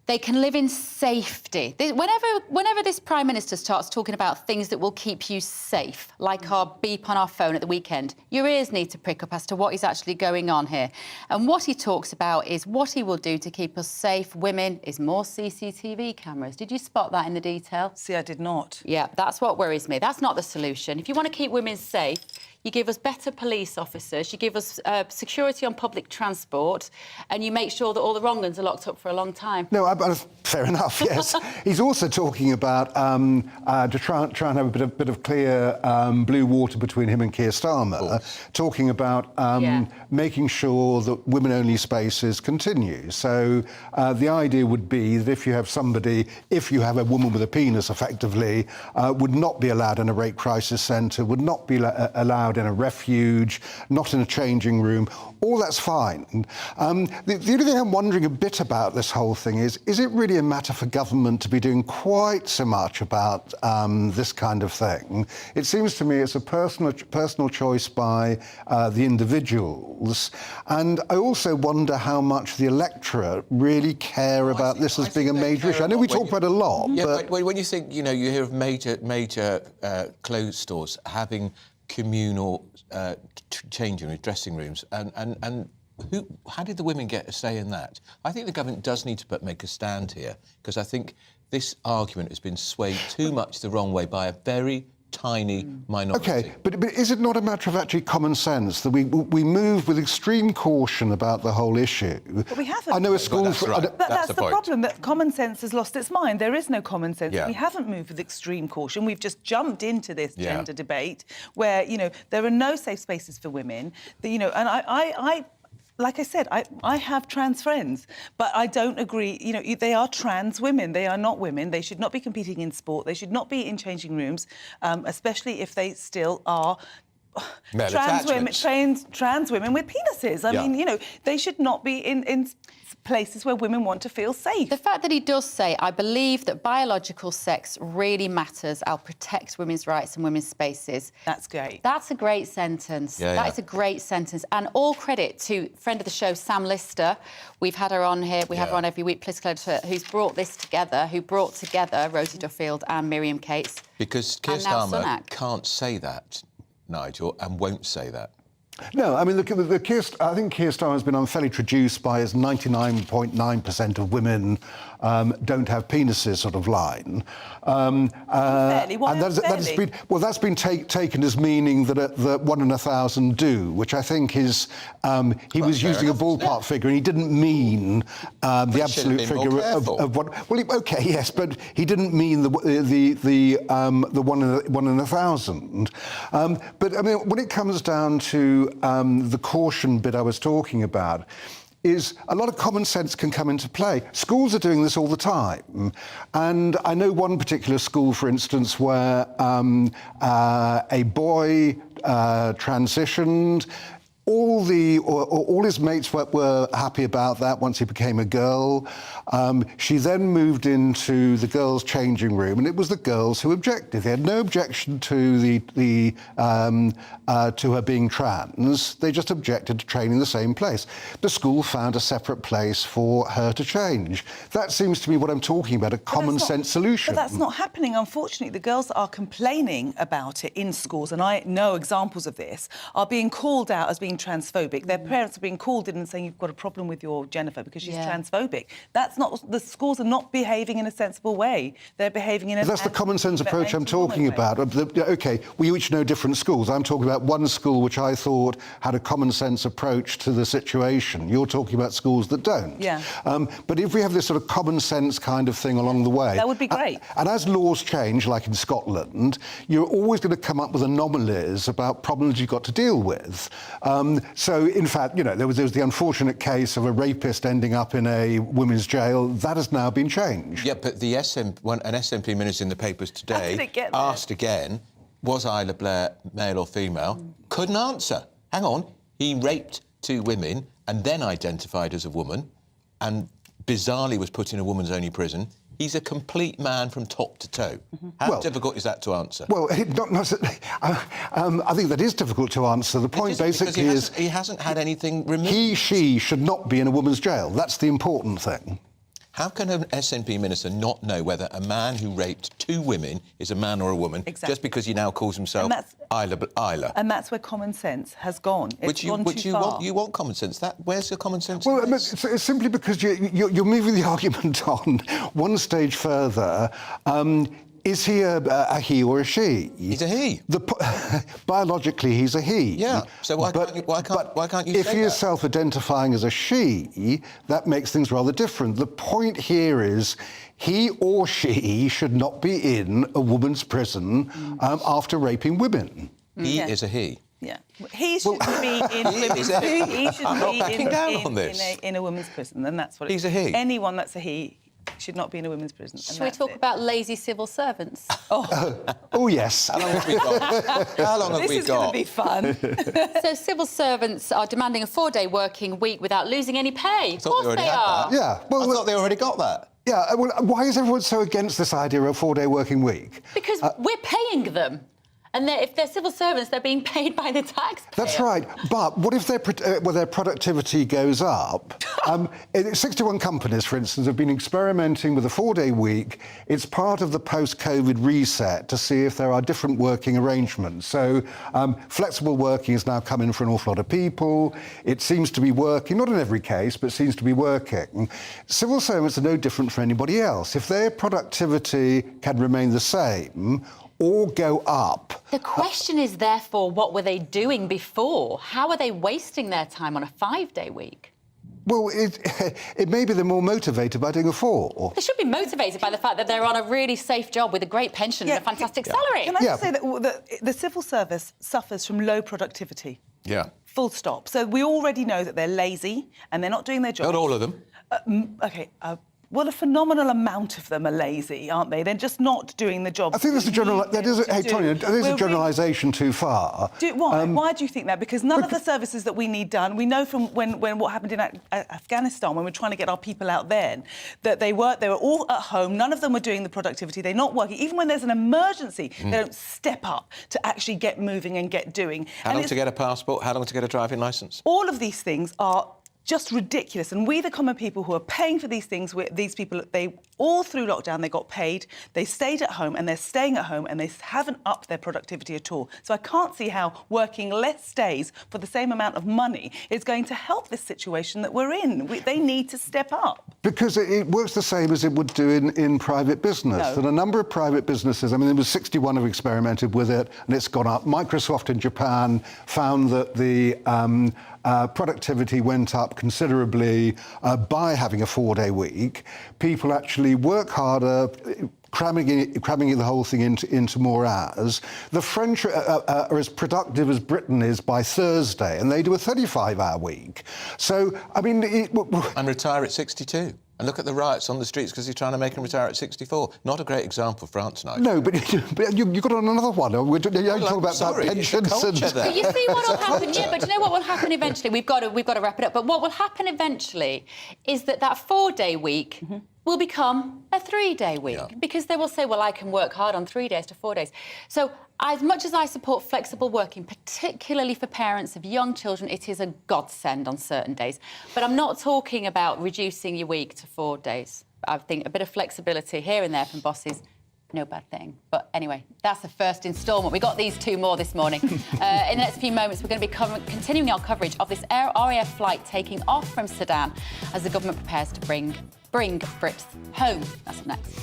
They can live in safety. Whenever this Prime Minister starts talking about things that will keep you safe, like our beep on our phone at the weekend, your ears need to prick up as to what is actually going on here. And what he talks about is what he will do to keep us safe, women, is more CCTV cameras. Did you spot that in the detail? See, I did not. Yeah, that's what worries me. That's not the solution. If you want to keep women safe, you give us better police officers, you give us security on public transport, and you make sure that all the wrong ones are locked up for a long time. No, fair enough, yes. He's also talking about to try and have a bit of clear blue water between him and Keir Starmer, talking about making sure that women-only spaces continue. So the idea would be that if you have a woman with a penis, effectively, would not be allowed in a rape crisis centre, would not be allowed in a refuge, not in a changing room. All that's fine. The only thing I'm wondering a bit about this whole thing is it really a matter for government to be doing quite so much about this kind of thing? It seems to me it's a personal choice by the individuals. And I also wonder how much the electorate really care about this as being a major issue. I know we talk about it a lot, but when you think, you know, you hear of major clothes stores having communal changing rooms, dressing rooms, and how did the women get a say in that? I think the government does need to make a stand here, because I think this argument has been swayed too much the wrong way by a very tiny minority. OK, but is it not a matter of actually common sense that we move with extreme caution about the whole issue? But we haven't. I know a school... That's the problem, that common sense has lost its mind. There is no common sense. We haven't moved with extreme caution. We've just jumped into this gender debate where, you know, there are no safe spaces for women. You know, and I like I said, I have trans friends, but I don't agree. You know, they are trans women. They are not women. They should not be competing in sport. They should not be in changing rooms, especially if they still are trans women with penises. I mean, you know, they should not be in places where women want to feel safe. The fact that he does say, I believe that biological sex really matters, I'll protect women's rights and women's spaces. That's great. That's a great sentence. That is a great sentence. And all credit to friend of the show, Sam Lister. We've had her on here. We have her on every week, political editor, who's brought this together, who brought together Rosie Duffield and Miriam Cates. Because Keir Starmer can't say that, Nigel, and won't say that. No, I mean, I think Keir Starmer has been unfairly traduced by his 99.9% of women don't have penises sort of line. Unfairly? Why and unfairly? That's been taken as meaning that 1 in 1,000 do, which I think is... he was using a ballpark figure, and he didn't mean the absolute figure of what... Well, OK, yes, but he didn't mean the 1 in 1,000. But, I mean, when it comes down to the caution bit I was talking about, is a lot of common sense can come into play. Schools are doing this all the time. And I know one particular school, for instance, where a boy transitioned. All his mates were happy about that once he became a girl. She then moved into the girls' changing room, and it was the girls who objected. They had no objection to to her being trans. They just objected to training in the same place. The school found a separate place for her to change. That seems to me what I'm talking about, a common sense solution. But that's not happening, unfortunately. The girls that are complaining about it in schools, and I know examples of this, are being called out as being transphobic. Their parents are being called in and saying, you've got a problem with your Jennifer because she's transphobic. That's not... The schools are not behaving in a sensible way. They're behaving in a... That's the common sense approach I'm talking about. OK, we each know different schools. I'm talking about one school which I thought had a common sense approach to the situation. You're talking about schools that don't. Yeah. But if we have this sort of common sense kind of thing along the way... That would be great. And as laws change, like in Scotland, you're always going to come up with anomalies about problems you've got to deal with. So, in fact, you know, there was the unfortunate case of a rapist ending up in a women's jail. That has now been changed. Yeah, but an SNP minister in the papers today asked again, was Isla Blair male or female? Couldn't answer. Hang on. He raped 2 women and then identified as a woman and bizarrely was put in a woman's-only prison. He's a complete man from top to toe. How difficult is that to answer? Well, I think that is difficult to answer. The point basically is... He hasn't had anything removed. She should not be in a woman's jail. That's the important thing. How can an SNP minister not know whether a man who raped 2 women is a man or a woman just because he now calls himself Isla? And that's where common sense has gone. It's gone too far. You want common sense. Where's your common sense? Well, it's simply because you're moving the argument on one stage further. Is he a he or a she? He's a he. Biologically, he's a he. Yeah. So why can't you say if he is self-identifying as a she, that makes things rather different. The point here is he or she should not be in a woman's prison after raping women. He is a he. Yeah, he shouldn't be in women's prison. He shouldn't be in a women's prison, and that's what he's a he. Anyone that's a he should not be in a women's prison. Should we talk about lazy civil servants? Oh, yes. How long have we got? How long have this we is going to be fun. So civil servants are demanding a 4-day working week without losing any pay. Of course they are. Yeah. Well, I thought they already got that. Yeah, well, why is everyone so against this idea of a 4-day working week? Because we're paying them. And if they're civil servants, they're being paid by the taxpayer. That's right. But what if their productivity goes up? 61 companies, for instance, have been experimenting with a 4-day week. It's part of the post-COVID reset to see if there are different working arrangements. So flexible working has now come in for an awful lot of people. It seems to be working, not in every case, but seems to be working. Civil servants are no different from anybody else. If their productivity can remain the same or go up. The question is, therefore, what were they doing before? How are they wasting their time on a 5-day week? Well, it may be they're more motivated by doing a 4. They should be motivated by the fact that they're on a really safe job with a great pension and a fantastic salary. Can I just say that the civil service suffers from low productivity? Yeah. Full stop. So we already know that they're lazy and they're not doing their job. Not all of them. Well, a phenomenal amount of them are lazy, aren't they? They're just not doing the job. I think that is a generalisation too far. Why? Why do you think that? Because none of the services that we need done, we know from when what happened in Afghanistan, when we're trying to get our people out there, that they were all at home. None of them were doing the productivity. They're not working. Even when there's an emergency, they don't step up to actually get moving and get doing. How long to get a passport? How long to get a driving licence? All of these things are just ridiculous. And we, the common people who are paying for these things, these people, they all through lockdown, they got paid, they stayed at home, and they're staying at home, and they haven't upped their productivity at all. So I can't see how working less days for the same amount of money is going to help this situation that we're in. They need to step up. Because it works the same as it would do in private business. No. And a number of private businesses, I mean, there was 61 who experimented with it, and it's gone up. Microsoft in Japan found that the productivity went up considerably by having a 4-day week. People actually work harder, cramming the whole thing into more hours. The French are as productive as Britain is by Thursday, and they do a 35-hour week. So, I mean... And retire at 62. And look at the riots on the streets because he's trying to make him retire at 64. Not a great example for France, Nigel. No, but you got on another one. You're talking about pensions and... But you see what will happen, yeah, but you know what will happen eventually? We've got to wrap it up. But what will happen eventually is that 4-day week will become a 3-day week because they will say, well, I can work hard on 3 days to 4 days. So as much as I support flexible working, particularly for parents of young children, it is a godsend on certain days. But I'm not talking about reducing your week to 4 days. I think a bit of flexibility here and there from bosses, no bad thing. But anyway, that's the first instalment. We got these 2 more this morning. In the next few moments, we're going to be continuing our coverage of this RAF flight taking off from Sudan as the government prepares to bring Brits home. That's up next.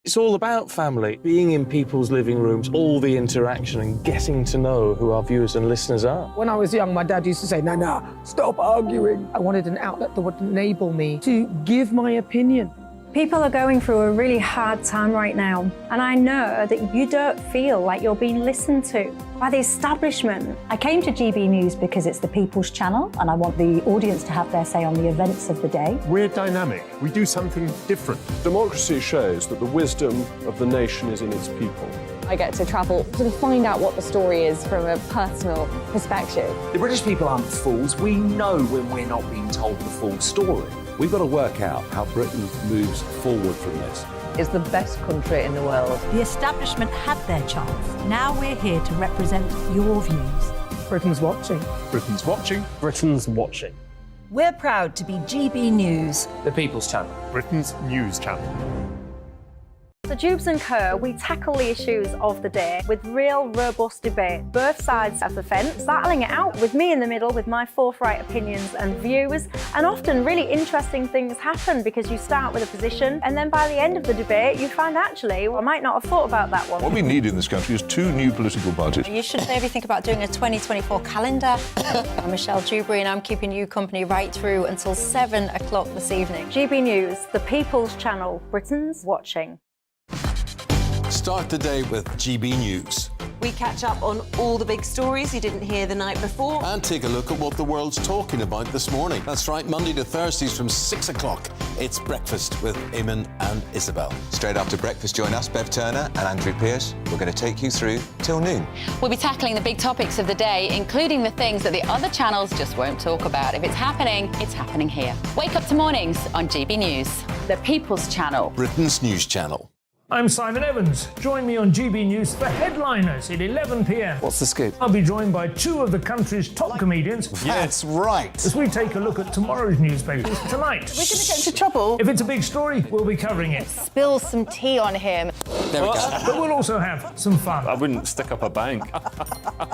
It's all about family, being in people's living rooms, all the interaction and getting to know who our viewers and listeners are. When I was young, my dad used to say, Nana, stop arguing. I wanted an outlet that would enable me to give my opinion. People are going through a really hard time right now, and I know that you don't feel like you're being listened to by the establishment. I came to GB News because it's the People's Channel, and I want the audience to have their say on the events of the day. We're dynamic. We do something different. Democracy shows that the wisdom of the nation is in its people. I get to travel to find out what the story is from a personal perspective. The British people aren't fools. We know when we're not being told the full story. We've got to work out how Britain moves forward from this. It's the best country in the world. The establishment had their chance. Now we're here to represent your views. Britain's watching. Britain's watching. Britain's watching. We're proud to be GB News. The People's Channel. Britain's news channel. So Dubes & Co, we tackle the issues of the day with real, robust debate. Both sides of the fence, battling it out with me in the middle with my forthright opinions and views. And often really interesting things happen because you start with a position and then by the end of the debate you find actually, well, I might not have thought about that one. What we need in this country is 2 new political parties. You should maybe think about doing a 2024 calendar. I'm Michelle Dewberry and I'm keeping you company right through until 7 o'clock this evening. GB News, the People's Channel, Britain's watching. Start the day with GB News. We catch up on all the big stories you didn't hear the night before. And take a look at what the world's talking about this morning. That's right, Monday to Thursdays from 6 o'clock. It's Breakfast with Eamon and Isabel. Straight after breakfast, join us, Bev Turner and Andrew Pearce. We're going to take you through till noon. We'll be tackling the big topics of the day, including the things that the other channels just won't talk about. If it's happening here. Wake up to mornings on GB News, the People's Channel. Britain's news channel. I'm Simon Evans. Join me on GB News for Headliners at 11 p.m. What's the scoop? I'll be joined by 2 of the country's top comedians. That's right. As we take a look at tomorrow's newspapers tonight. We're going to get into trouble. If it's a big story, we'll be covering it. Spill some tea on him. There we go. But we'll also have some fun. I wouldn't stick up a bank.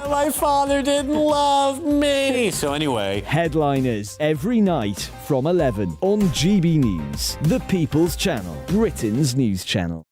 My father didn't love me. So anyway. Headliners every night from 11 on GB News, the People's Channel, Britain's news channel.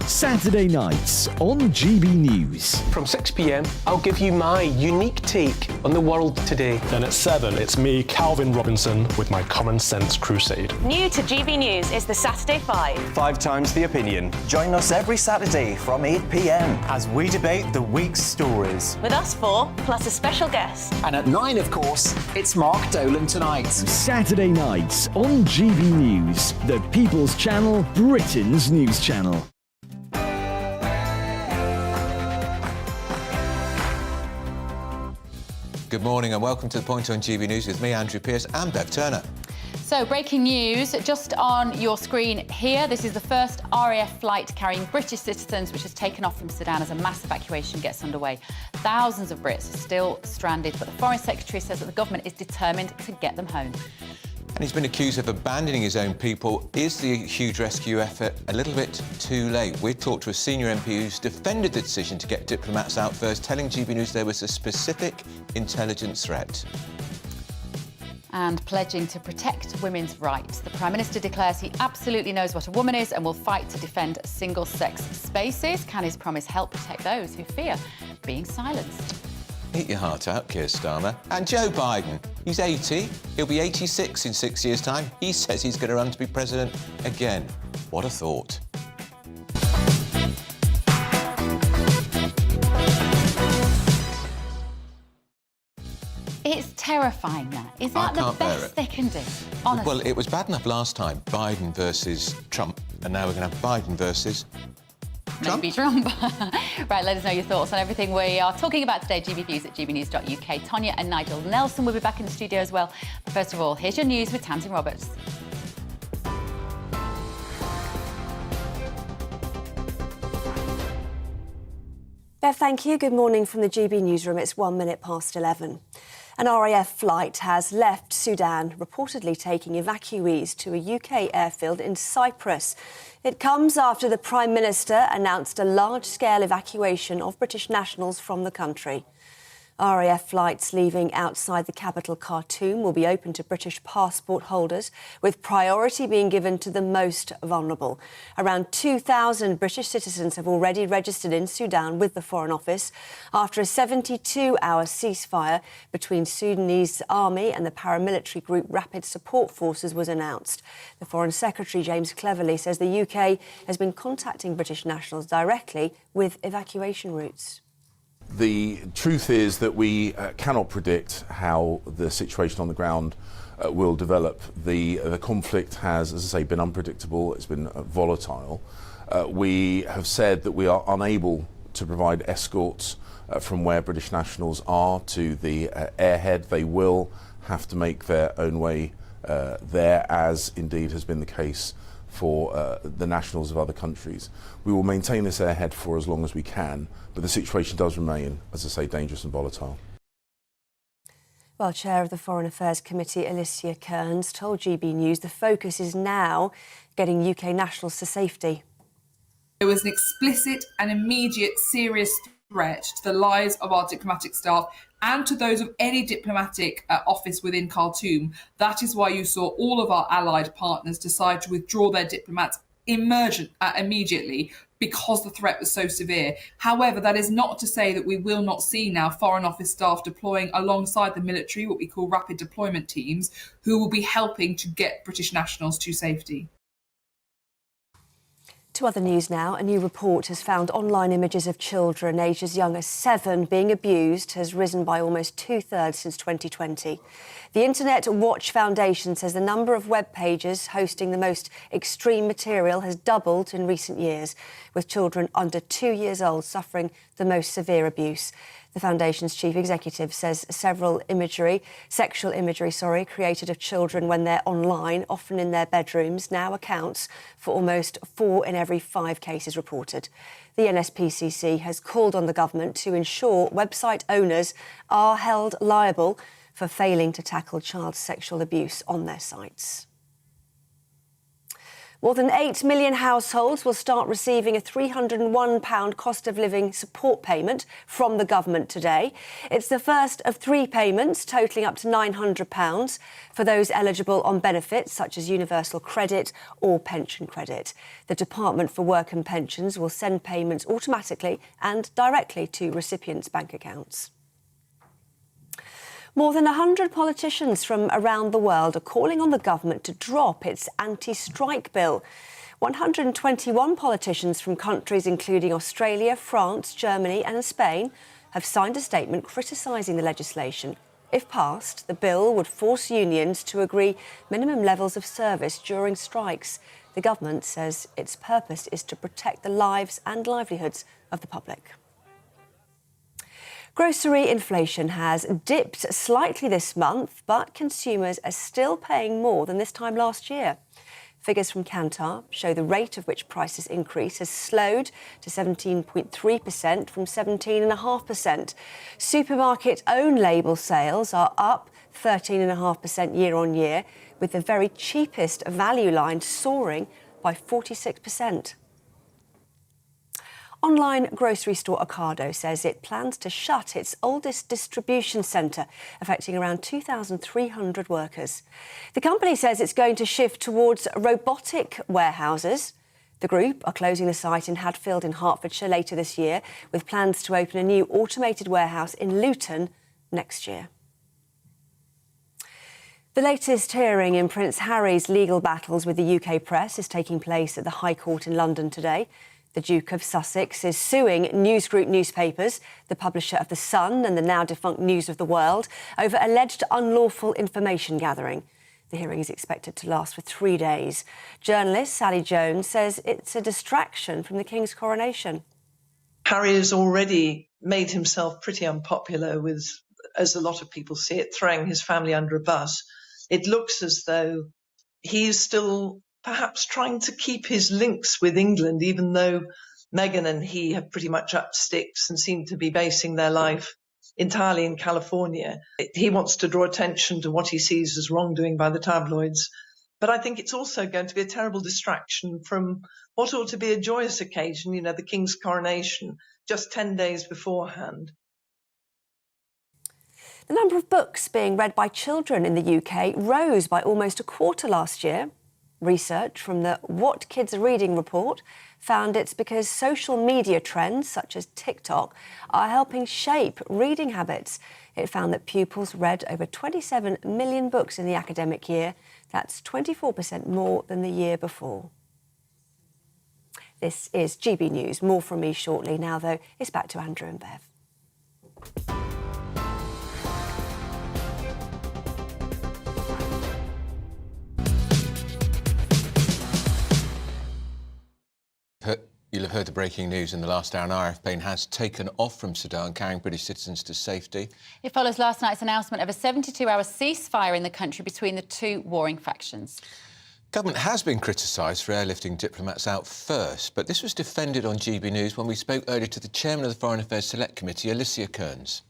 Saturday nights on GB News. From 6 p.m, I'll give you my unique take on the world today. Then at 7, it's me, Calvin Robinson, with my Common Sense Crusade. New to GB News is the Saturday 5. 5 times the opinion. Join us every Saturday from 8 p.m. as we debate the week's stories. With us 4, plus a special guest. And at 9, of course, it's Mark Dolan Tonight. Saturday nights on GB News, the People's Channel, Britain's news channel. Good morning and welcome to The Point on GB News with me, Andrew Pearce, and Bev Turner. So, breaking news, just on your screen here, this is the first RAF flight carrying British citizens which has taken off from Sudan as a mass evacuation gets underway. Thousands of Brits are still stranded, but the Foreign Secretary says that the government is determined to get them home. And he's been accused of abandoning his own people. Is the huge rescue effort a little bit too late? We've talked to a senior MP who's defended the decision to get diplomats out first, telling GB News there was a specific intelligence threat. And pledging to protect women's rights. The Prime Minister declares he absolutely knows what a woman is and will fight to defend single-sex spaces. Can his promise help protect those who fear being silenced? Eat your heart out, Keir Starmer. And Joe Biden, he's 80. He'll be 86 in 6 years' time. He says he's going to run to be president again. What a thought. It's terrifying, that. Is that the best they can do? Honestly. Well, it was bad enough last time, Biden versus Trump, and now we're going to have Biden versus Trump. Maybe Trump. Right, let us know your thoughts on everything we are talking about today. GB News at gbnews.uk. Tonya and Nigel Nelson will be back in the studio as well. But first of all, here's your news with Tamsin Roberts. Bev, thank you. Good morning from the GB newsroom. It's 1 minute past 11. An RAF flight has left Sudan, reportedly taking evacuees to a UK airfield in Cyprus. It comes after the Prime Minister announced a large-scale evacuation of British nationals from the country. RAF flights leaving outside the capital Khartoum will be open to British passport holders, with priority being given to the most vulnerable. Around 2,000 British citizens have already registered in Sudan with the Foreign Office after a 72-hour ceasefire between Sudanese army and the paramilitary group Rapid Support Forces was announced. The Foreign Secretary, James Cleverly, says the UK has been contacting British nationals directly with evacuation routes. The truth is that we cannot predict how the situation on the ground will develop. The conflict has, as I say, been unpredictable. It's been volatile. We have said that we are unable to provide escorts from where British nationals are to the airhead. They will have to make their own way there, as indeed has been the case for the nationals of other countries. We will maintain this airhead for as long as we can, but the situation does remain, as I say, dangerous and volatile. Well, Chair of the Foreign Affairs Committee, Alicia Kearns, told GB News the focus is now getting UK nationals to safety. There was an explicit and immediate serious threat to the lives of our diplomatic staff and to those of any diplomatic office within Khartoum. That is why you saw all of our allied partners decide to withdraw their diplomats immediately, because the threat was so severe. However, that is not to say that we will not see now Foreign Office staff deploying alongside the military, what we call rapid deployment teams, who will be helping to get British nationals to safety. To other news now, a new report has found online images of children aged as young as 7 being abused has risen by almost 2/3 since 2020. The Internet Watch Foundation says the number of web pages hosting the most extreme material has doubled in recent years, with children under 2 years old suffering the most severe abuse. The Foundation's chief executive says sexual imagery, created of children when they're online, often in their bedrooms, now accounts for almost 4 in every 5 cases reported. The NSPCC has called on the government to ensure website owners are held liable for failing to tackle child sexual abuse on their sites. More than 8 million households will start receiving a £301 cost of living support payment from the government today. It's the first of 3 payments totalling up to £900 for those eligible on benefits such as universal credit or pension credit. The Department for Work and Pensions will send payments automatically and directly to recipients' bank accounts. More than 100 politicians from around the world are calling on the government to drop its anti-strike bill. 121 politicians from countries including Australia, France, Germany and Spain have signed a statement criticising the legislation. If passed, the bill would force unions to agree minimum levels of service during strikes. The government says its purpose is to protect the lives and livelihoods of the public. Grocery inflation has dipped slightly this month, but consumers are still paying more than this time last year. Figures from Kantar show the rate of which prices increase has slowed to 17.3% from 17.5%. Supermarket own label sales are up 13.5% year on year, with the very cheapest value line soaring by 46%. Online grocery store Ocado says it plans to shut its oldest distribution centre, affecting around 2,300 workers. The company says it's going to shift towards robotic warehouses. The group are closing the site in Hadfield in Hertfordshire later this year, with plans to open a new automated warehouse in Luton next year. The latest hearing in Prince Harry's legal battles with the UK press is taking place at the High Court in London today. The Duke of Sussex is suing News Group newspapers, the publisher of The Sun and the now-defunct News of the World, over alleged unlawful information gathering. The hearing is expected to last for 3 days. Journalist Sally Jones says it's a distraction from the King's coronation. Harry has already made himself pretty unpopular with, as a lot of people see it, throwing his family under a bus. It looks as though he's still perhaps trying to keep his links with England, even though Meghan and he have pretty much upped sticks and seem to be basing their life entirely in California. He wants to draw attention to what he sees as wrongdoing by the tabloids. But I think it's also going to be a terrible distraction from what ought to be a joyous occasion, you know, the King's coronation, just 10 days beforehand. The number of books being read by children in the UK rose by almost a quarter last year. Research from the What Kids Are Reading report found it's because social media trends, such as TikTok, are helping shape reading habits. It found that pupils read over 27 million books in the academic year. That's 24% more than the year before. This is GB News. More from me shortly. Now, though, it's back to Andrew and Bev. You'll have heard the breaking news in the last hour. An RAF plane has taken off from Sudan, carrying British citizens to safety. It follows last night's announcement of a 72-hour ceasefire in the country between the two warring factions. Government has been criticised for airlifting diplomats out first, but this was defended on GB News when we spoke earlier to the chairman of the Foreign Affairs Select Committee, Alicia Kearns.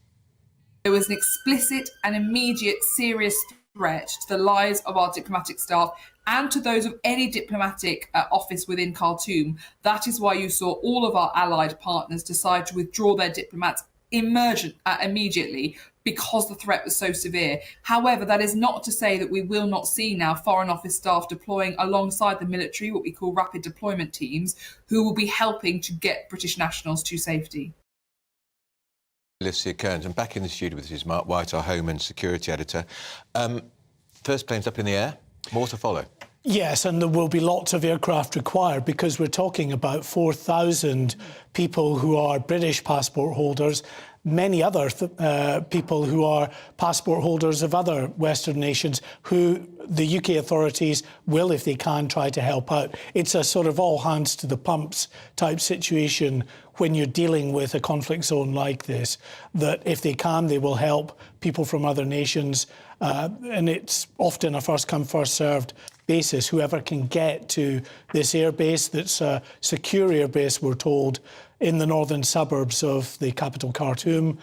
There was an explicit and immediate serious threat to the lives of our diplomatic staff and to those of any diplomatic office within Khartoum. That is why you saw all of our allied partners decide to withdraw their diplomats immediately, because the threat was so severe. However, that is not to say that we will not see now Foreign Office staff deploying alongside the military, what we call rapid deployment teams, who will be helping to get British nationals to safety. Alicia Kearns, and back in the studio with us is Mark White, our Home and Security Editor. First plane's up in the air, more to follow. Yes, and there will be lots of aircraft required because we're talking about 4,000 people who are British passport holders, many other people who are passport holders of other Western nations who the UK authorities will, if they can, try to help out. It's a sort of all hands to the pumps type situation when you're dealing with a conflict zone like this, that if they can, they will help people from other nations. And it's often a first-come, first-served basis. Whoever can get to this airbase, that's a secure airbase, we're told, in the northern suburbs of the capital, Khartoum.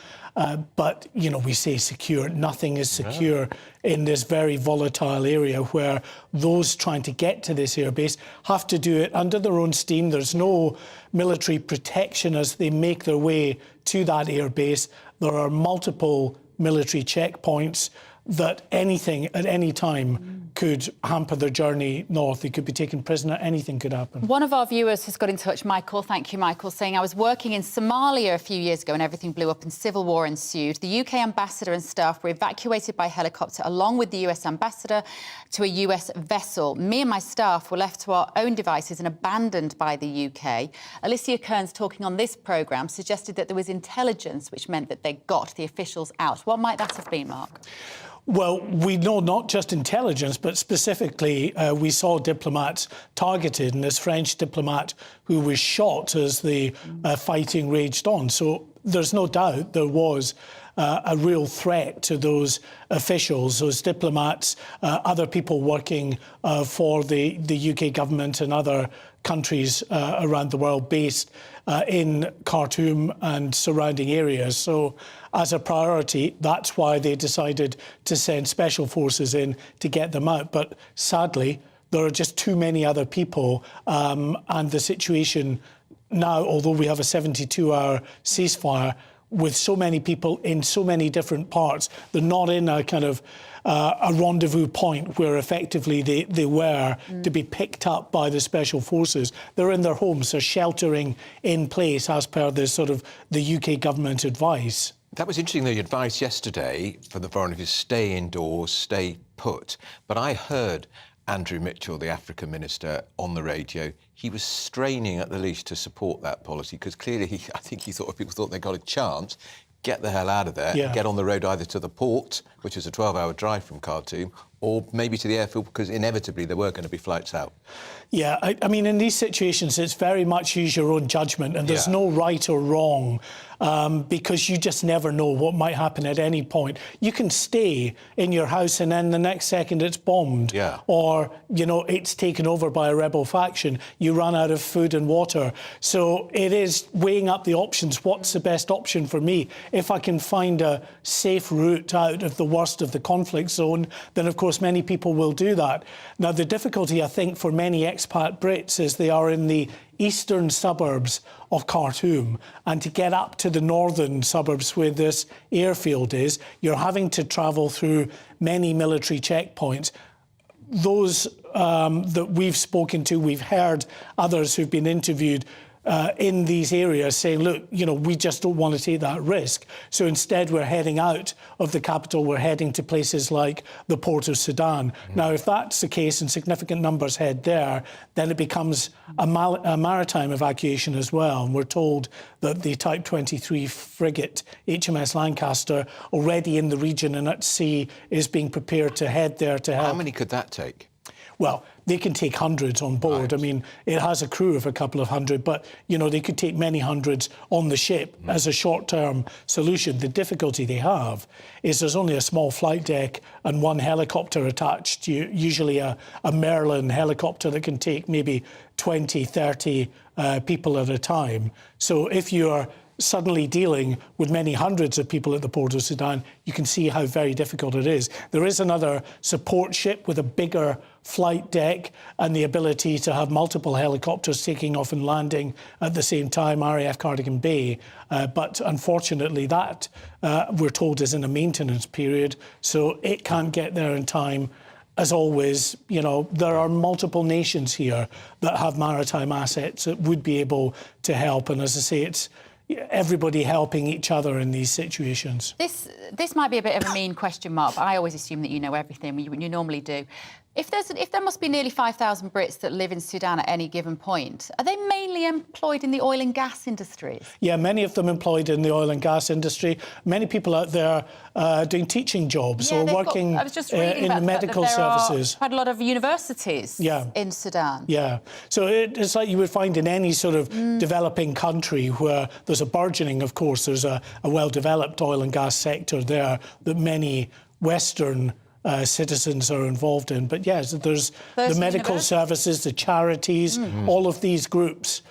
But, you know, we say secure. Nothing is secure in this very volatile area where those trying to get to this airbase have to do it under their own steam. There's no military protection as they make their way to that airbase. There are multiple military checkpoints that anything at any time could hamper their journey north. They could be taken prisoner. Anything could happen. One of our viewers has got in touch, Michael. Thank you, Michael, saying, I was working in Somalia a few years ago and everything blew up and civil war ensued. The UK ambassador and staff were evacuated by helicopter along with the US ambassador to a US vessel. Me and my staff were left to our own devices and abandoned by the UK. Alicia Kearns, talking on this programme, suggested that there was intelligence which meant that they got the officials out. What might that have been, Mark? Well, we know not just intelligence, but specifically we saw diplomats targeted, and this French diplomat who was shot as the fighting raged on. So there's no doubt there was a real threat to those officials, those diplomats, other people working for the UK government and other countries around the world based in Khartoum and surrounding areas. So as a priority, that's why they decided to send special forces in to get them out. But sadly, there are just too many other people, and the situation now, although we have a 72-hour ceasefire, with so many people in so many different parts, they're not in a kind of a rendezvous point where effectively they were to be picked up by the special forces. They're in their homes, they're sheltering in place as per the sort of the UK government advice. That was interesting, the advice yesterday for the Foreign Office, stay indoors, stay put. But I heard Andrew Mitchell, the Africa Minister, on the radio. He was straining at the least to support that policy because clearly I think he thought if people thought they got a chance, get the hell out of there, and get on the road either to the port, which is a 12-hour drive from Khartoum, or maybe to the airfield because inevitably there were going to be flights out. Yeah, I mean, in these situations, it's very much use your own judgment, and there's no right or wrong because you just never know what might happen at any point. You can stay in your house and then the next second it's bombed, or, you know, it's taken over by a rebel faction. You run out of food and water. So it is weighing up the options. What's the best option for me? If I can find a safe route out of the worst of the conflict zone, then of course many people will do that. Now, the difficulty, I think, for many expat Brits is they are in the eastern suburbs of Khartoum, and to get up to the northern suburbs where this airfield is, you're having to travel through many military checkpoints. Those that we've spoken to, we've heard others who've been interviewed in these areas saying, look, you know, we just don't want to take that risk. So instead, we're heading out of the capital. We're heading to places like the port of Sudan. Now, if that's the case and significant numbers head there, then it becomes a maritime evacuation as well. And we're told that the Type 23 frigate HMS Lancaster, already in the region and at sea, is being prepared to head there to help. How many could that take? Well, they can take hundreds on board. Right. I mean, it has a crew of a couple of hundred, but, you know, they could take many hundreds on the ship as a short-term solution. The difficulty they have is there's only a small flight deck and one helicopter attached, usually a Merlin helicopter that can take maybe 20, 30 people at a time. So if you're suddenly dealing with many hundreds of people at the port of Sudan, you can see how very difficult it is. There is another support ship with a bigger flight deck and the ability to have multiple helicopters taking off and landing at the same time, RAF Cardigan Bay. But unfortunately, that, we're told, is in a maintenance period, so it can't get there in time. As always, you know, there are multiple nations here that have maritime assets that would be able to help. And as I say, it's everybody helping each other in these situations. This might be a bit of a mean question mark, but I always assume that you know everything. You normally do. If there must be nearly 5,000 Brits that live in Sudan at any given point, are they mainly employed in the oil and gas industries? Yeah, many of them employed in the oil and gas industry. Many people out there doing teaching jobs or working in the medical services. Quite a lot of universities in Sudan. Yeah, so it's like you would find in any sort of developing country where there's a burgeoning, of course, there's a well-developed oil and gas sector there that many Western citizens are involved in. But yes, there's the medical services, the charities, all of these groups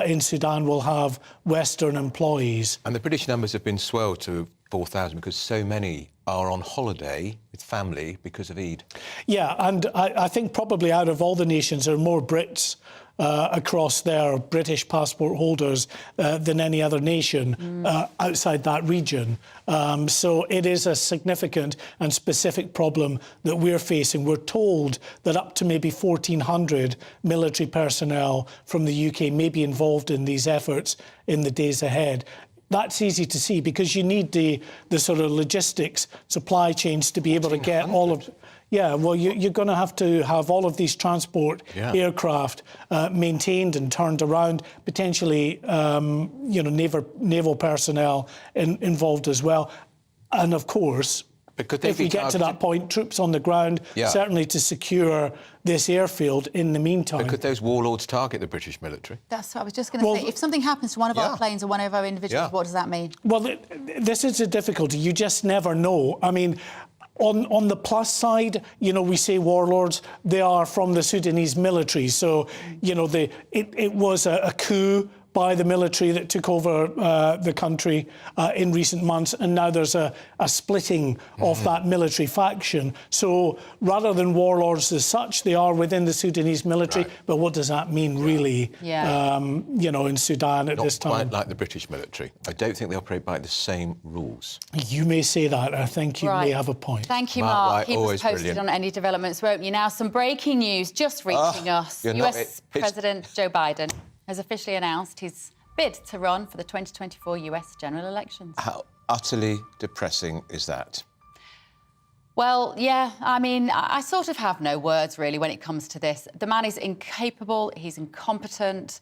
in Sudan will have Western employees. And the British numbers have been swelled to 4,000 because so many are on holiday with family because of Eid. Yeah, and I think probably out of all the nations, there are more Brits across there, British passport holders, than any other nation outside that region. So it is a significant and specific problem that we're facing. We're told that up to maybe 1,400 military personnel from the UK may be involved in these efforts in the days ahead. That's easy to see because you need the sort of logistics, supply chains to be able to get all of... Yeah, well, you're going to have all of these transport aircraft maintained and turned around, potentially, you know, naval personnel involved as well. And, of course, if we get to that point, troops on the ground, certainly to secure this airfield in the meantime. But could those warlords target the British military? That's what I was just going to say. If something happens to one of our planes or one of our individuals, what does that mean? Well, this is a difficulty. You just never know. I mean, on the plus side, you know, we say warlords, they are from the Sudanese military. So, you know, it was a coup by the military that took over the country in recent months, and now there's a splitting of that military faction. So rather than warlords as such, they are within the Sudanese military. But what does that mean, really, you know, in Sudan at this time? Not quite like the British military. I don't think they operate by the same rules. You may say that. I think you may have a point. Thank you, Mark. Keep us posted on any developments, won't you? Now, some breaking news just reaching us. US President Joe Biden has officially announced his bid to run for the 2024 US general elections. How utterly depressing is that? Well, yeah, I mean, I sort of have no words, really, when it comes to this. The man is incapable, he's incompetent.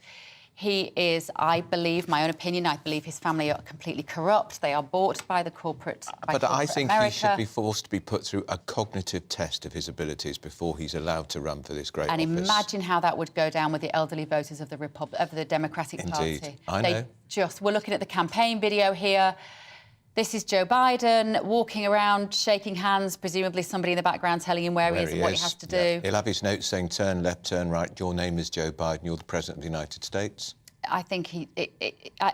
He is, I believe, my own opinion, I believe his family are completely corrupt. They are bought by the corporate But I think America. he should be forced to be put through a cognitive test of his abilities before he's allowed to run for this great office. And imagine how that would go down with the elderly voters of the Democratic Party. I know. We're looking at the campaign video here. This is Joe Biden walking around, shaking hands, presumably somebody in the background telling him where he is and what he has to do. Yeah. He'll have his notes saying, turn left, turn right, your name is Joe Biden, you're the President of the United States. I think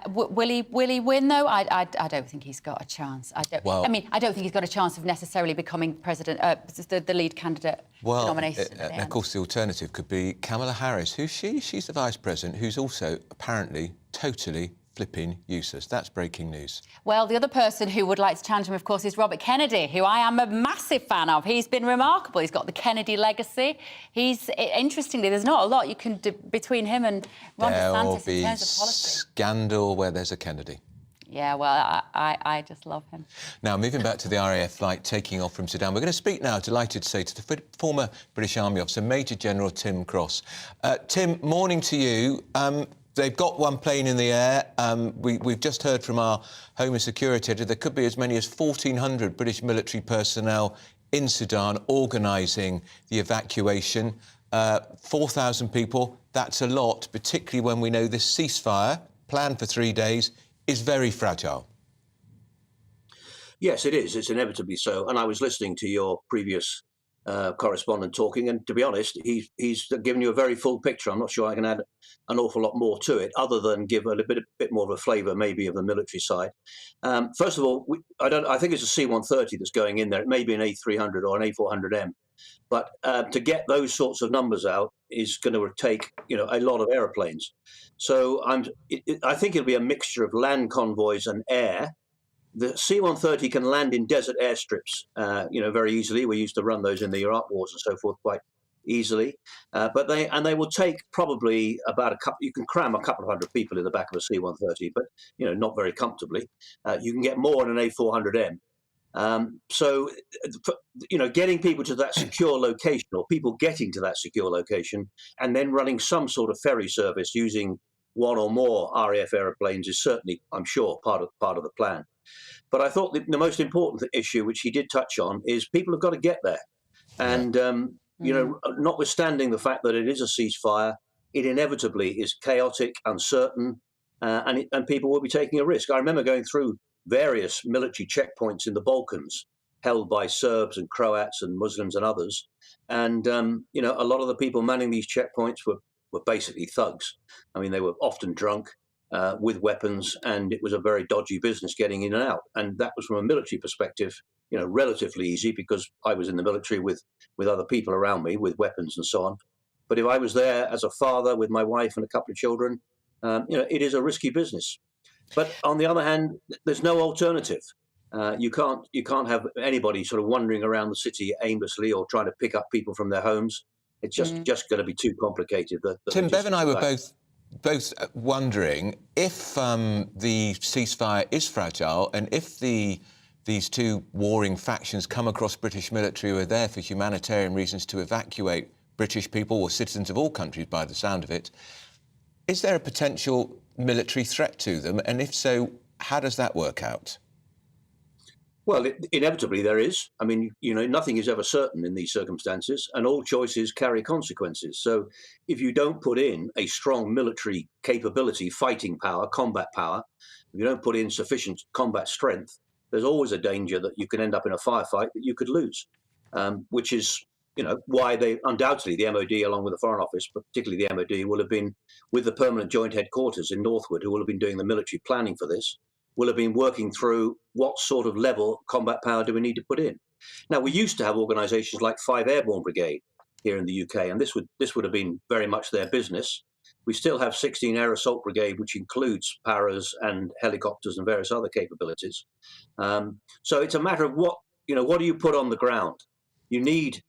will he win, though? I don't think he's got a chance. I don't think he's got a chance of necessarily becoming president, the lead candidate nominated. Of course, the alternative could be Kamala Harris. Who's she? She's the Vice President, who's also apparently totally flipping useless. That's breaking news. Well, the other person who would like to challenge him, of course, is Robert Kennedy, who I am a massive fan of. He's been remarkable. He's got the Kennedy legacy. Interestingly, there's not a lot you can do between him and Ron DeSantis in terms of policy. Scandal where there's a Kennedy. Yeah, well, I just love him. Now, moving back to the RAF flight taking off from Sudan, we're going to speak now, delighted to say, to the former British Army officer, Major General Tim Cross. Tim, morning to you. They've got one plane in the air. We've just heard from our Home and Security editor there could be as many as 1,400 British military personnel in Sudan organising the evacuation. 4,000 people, that's a lot, particularly when we know this ceasefire, planned for 3 days, is very fragile. Yes, it is. It's inevitably so. And I was listening to your previous correspondent talking, and to be honest, he's given you a very full picture. I'm not sure I can add an awful lot more to it, other than give a bit more of a flavour, maybe, of the military side. First of all, I think it's a C-130 that's going in there. It may be an A300 or an A400M, but to get those sorts of numbers out is going to take a lot of aeroplanes. So I think it'll be a mixture of land convoys and air. The C-130 can land in desert airstrips, very easily. We used to run those in the Iraq wars and so forth quite easily. But they will take probably about you can cram a couple of hundred people in the back of a C-130, but, not very comfortably. You can get more in an A400M. So, getting people to that secure location, or people getting to that secure location, and then running some sort of ferry service using one or more RAF aeroplanes is certainly, I'm sure, part of the plan. But I thought the most important issue, which he did touch on, is people have got to get there. And, notwithstanding the fact that it is a ceasefire, it inevitably is chaotic, uncertain, and people will be taking a risk. I remember going through various military checkpoints in the Balkans held by Serbs and Croats and Muslims and others. And, a lot of the people manning these checkpoints were basically thugs. I mean, they were often drunk. With weapons, and it was a very dodgy business getting in and out. And that was, from a military perspective, relatively easy, because I was in the military with other people around me with weapons and so on. But if I was there as a father with my wife and a couple of children, it is a risky business. But on the other hand, there's no alternative. You can't have anybody sort of wandering around the city aimlessly or trying to pick up people from their homes. It's just going to be too complicated. Tim, Bev and I were both wondering if the ceasefire is fragile, and if these two warring factions come across British military who are there for humanitarian reasons to evacuate British people or citizens of all countries, by the sound of it, is there a potential military threat to them? And if so, how does that work out? Well, inevitably there is. I mean, nothing is ever certain in these circumstances, and all choices carry consequences. So if you don't put in a strong military capability, fighting power, combat power, if you don't put in sufficient combat strength, there's always a danger that you can end up in a firefight that you could lose, which is, why they undoubtedly, the MOD, along with the Foreign Office, but particularly the MOD, will have been with the permanent joint headquarters in Northwood, who will have been doing the military planning for this, will have been working through what sort of level combat power do we need to put in. Now, we used to have organisations like 5 Airborne Brigade here in the UK, and this would have been very much their business. We still have 16 Air Assault Brigade, which includes paras and helicopters and various other capabilities. So it's a matter of what do you put on the ground? You need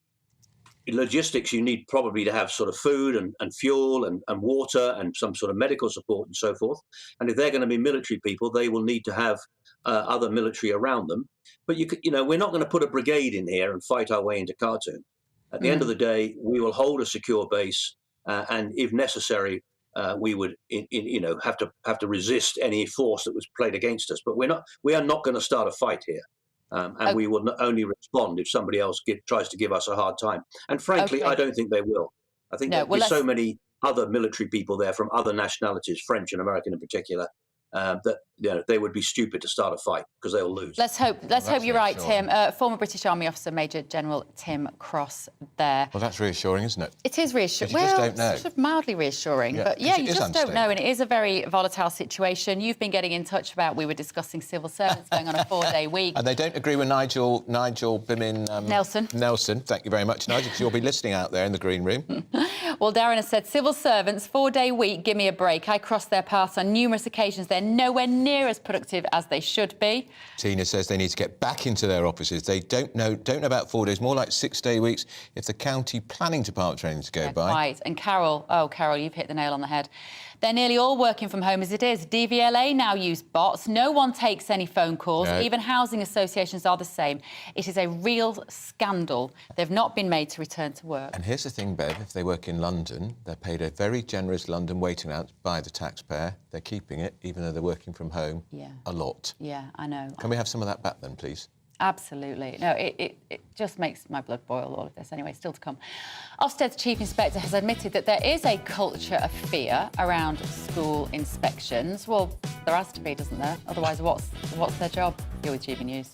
logistics, you need probably to have sort of food and fuel and water and some sort of medical support and so forth. And if they're going to be military people, they will need to have other military around them. But we're not going to put a brigade in here and fight our way into Khartoum. At the end of the day, we will hold a secure base, and if necessary, we would have to resist any force that was played against us. But we are not going to start a fight here. And we will only respond if somebody else tries to give us a hard time. And frankly, I don't think they will. I think there's so many other military people there from other nationalities, French and American in particular, that they would be stupid to start a fight because they'll lose. Let's hope you're right, Tim. Former British Army officer Major General Tim Cross there. Well, that's reassuring, isn't it? It is reassuring. You just don't know. Sort of mildly reassuring, but you just don't know, and it is a very volatile situation. You've been getting in touch about. We were discussing civil servants going on a 4-day week, and they don't agree with Nigel Bimin Nelson. Thank you very much, Nigel, because you'll be listening out there in the green room. Well, Darren has said civil servants 4-day week. Give me a break. I crossed their paths on numerous occasions. They're nowhere near as productive as they should be. Tina says they need to get back into their offices. They don't know about 4 days, more like 6-day weeks if the county planning department's ready to go by. Right, and Carol, you've hit the nail on the head. They're nearly all working from home as it is. DVLA now use bots. No one takes any phone calls. No. Even housing associations are the same. It is a real scandal. They've not been made to return to work. And here's the thing, Bev, if they work in London, they're paid a very generous London waiting allowance by the taxpayer. They're keeping it, even though they're working from home a lot. Yeah, I know. Can we have some of that back then, please? Absolutely. No, it just makes my blood boil, all of this. Anyway, still to come. Ofsted's Chief Inspector has admitted that there is a culture of fear around school inspections. Well, there has to be, doesn't there? Otherwise, what's their job? You're with GBNews.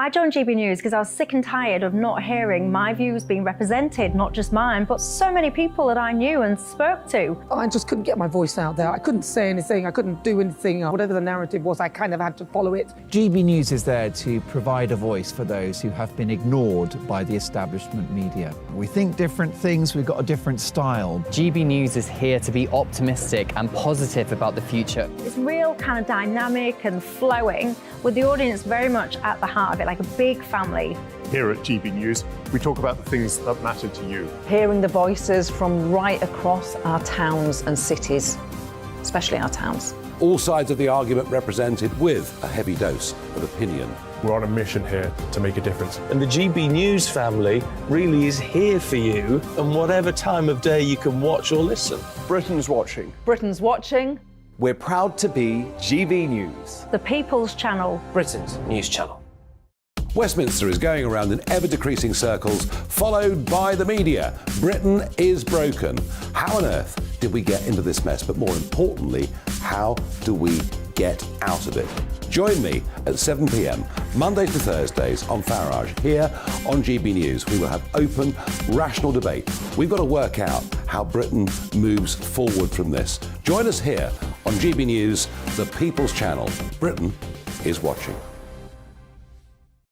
I joined GB News because I was sick and tired of not hearing my views being represented, not just mine, but so many people that I knew and spoke to. I just couldn't get my voice out there. I couldn't say anything. I couldn't do anything. Whatever the narrative was, I kind of had to follow it. GB News is there to provide a voice for those who have been ignored by the establishment media. We think different things. We've got a different style. GB News is here to be optimistic and positive about the future. It's real kind of dynamic and flowing, with the audience very much at the heart of it, like a big family. Here at GB News, we talk about the things that matter to you. Hearing the voices from right across our towns and cities, especially our towns. All sides of the argument represented with a heavy dose of opinion. We're on a mission here to make a difference. And the GB News family really is here for you, and whatever time of day you can watch or listen. Britain's watching. Britain's watching. We're proud to be GB News. The People's Channel. Britain's news channel. Westminster is going around in ever-decreasing circles, followed by the media. Britain is broken. How on earth did we get into this mess? But more importantly, how do we get out of it? Join me at 7 p.m, Mondays to Thursdays on Farage. Here on GB News, we will have open, rational debate. We've got to work out how Britain moves forward from this. Join us here on GB News, the People's Channel. Britain is watching.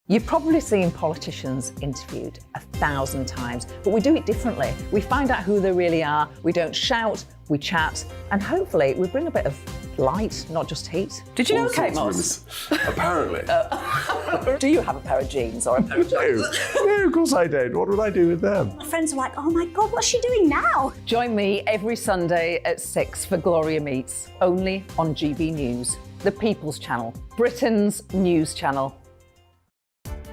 You've probably seen politicians interviewed 1,000 times, but we do it differently. We find out who they really are, we don't shout, we chat, and hopefully we bring a bit of light, not just heat. Did you know Kate Moss? Apparently. Do you have a pair of jeans or a pair of jeans? No, of course I don't. What would I do with them? My friends are like, oh my God, what's she doing now? Join me every Sunday at 6 for Gloria Meets, only on GB News, the People's Channel, Britain's news channel.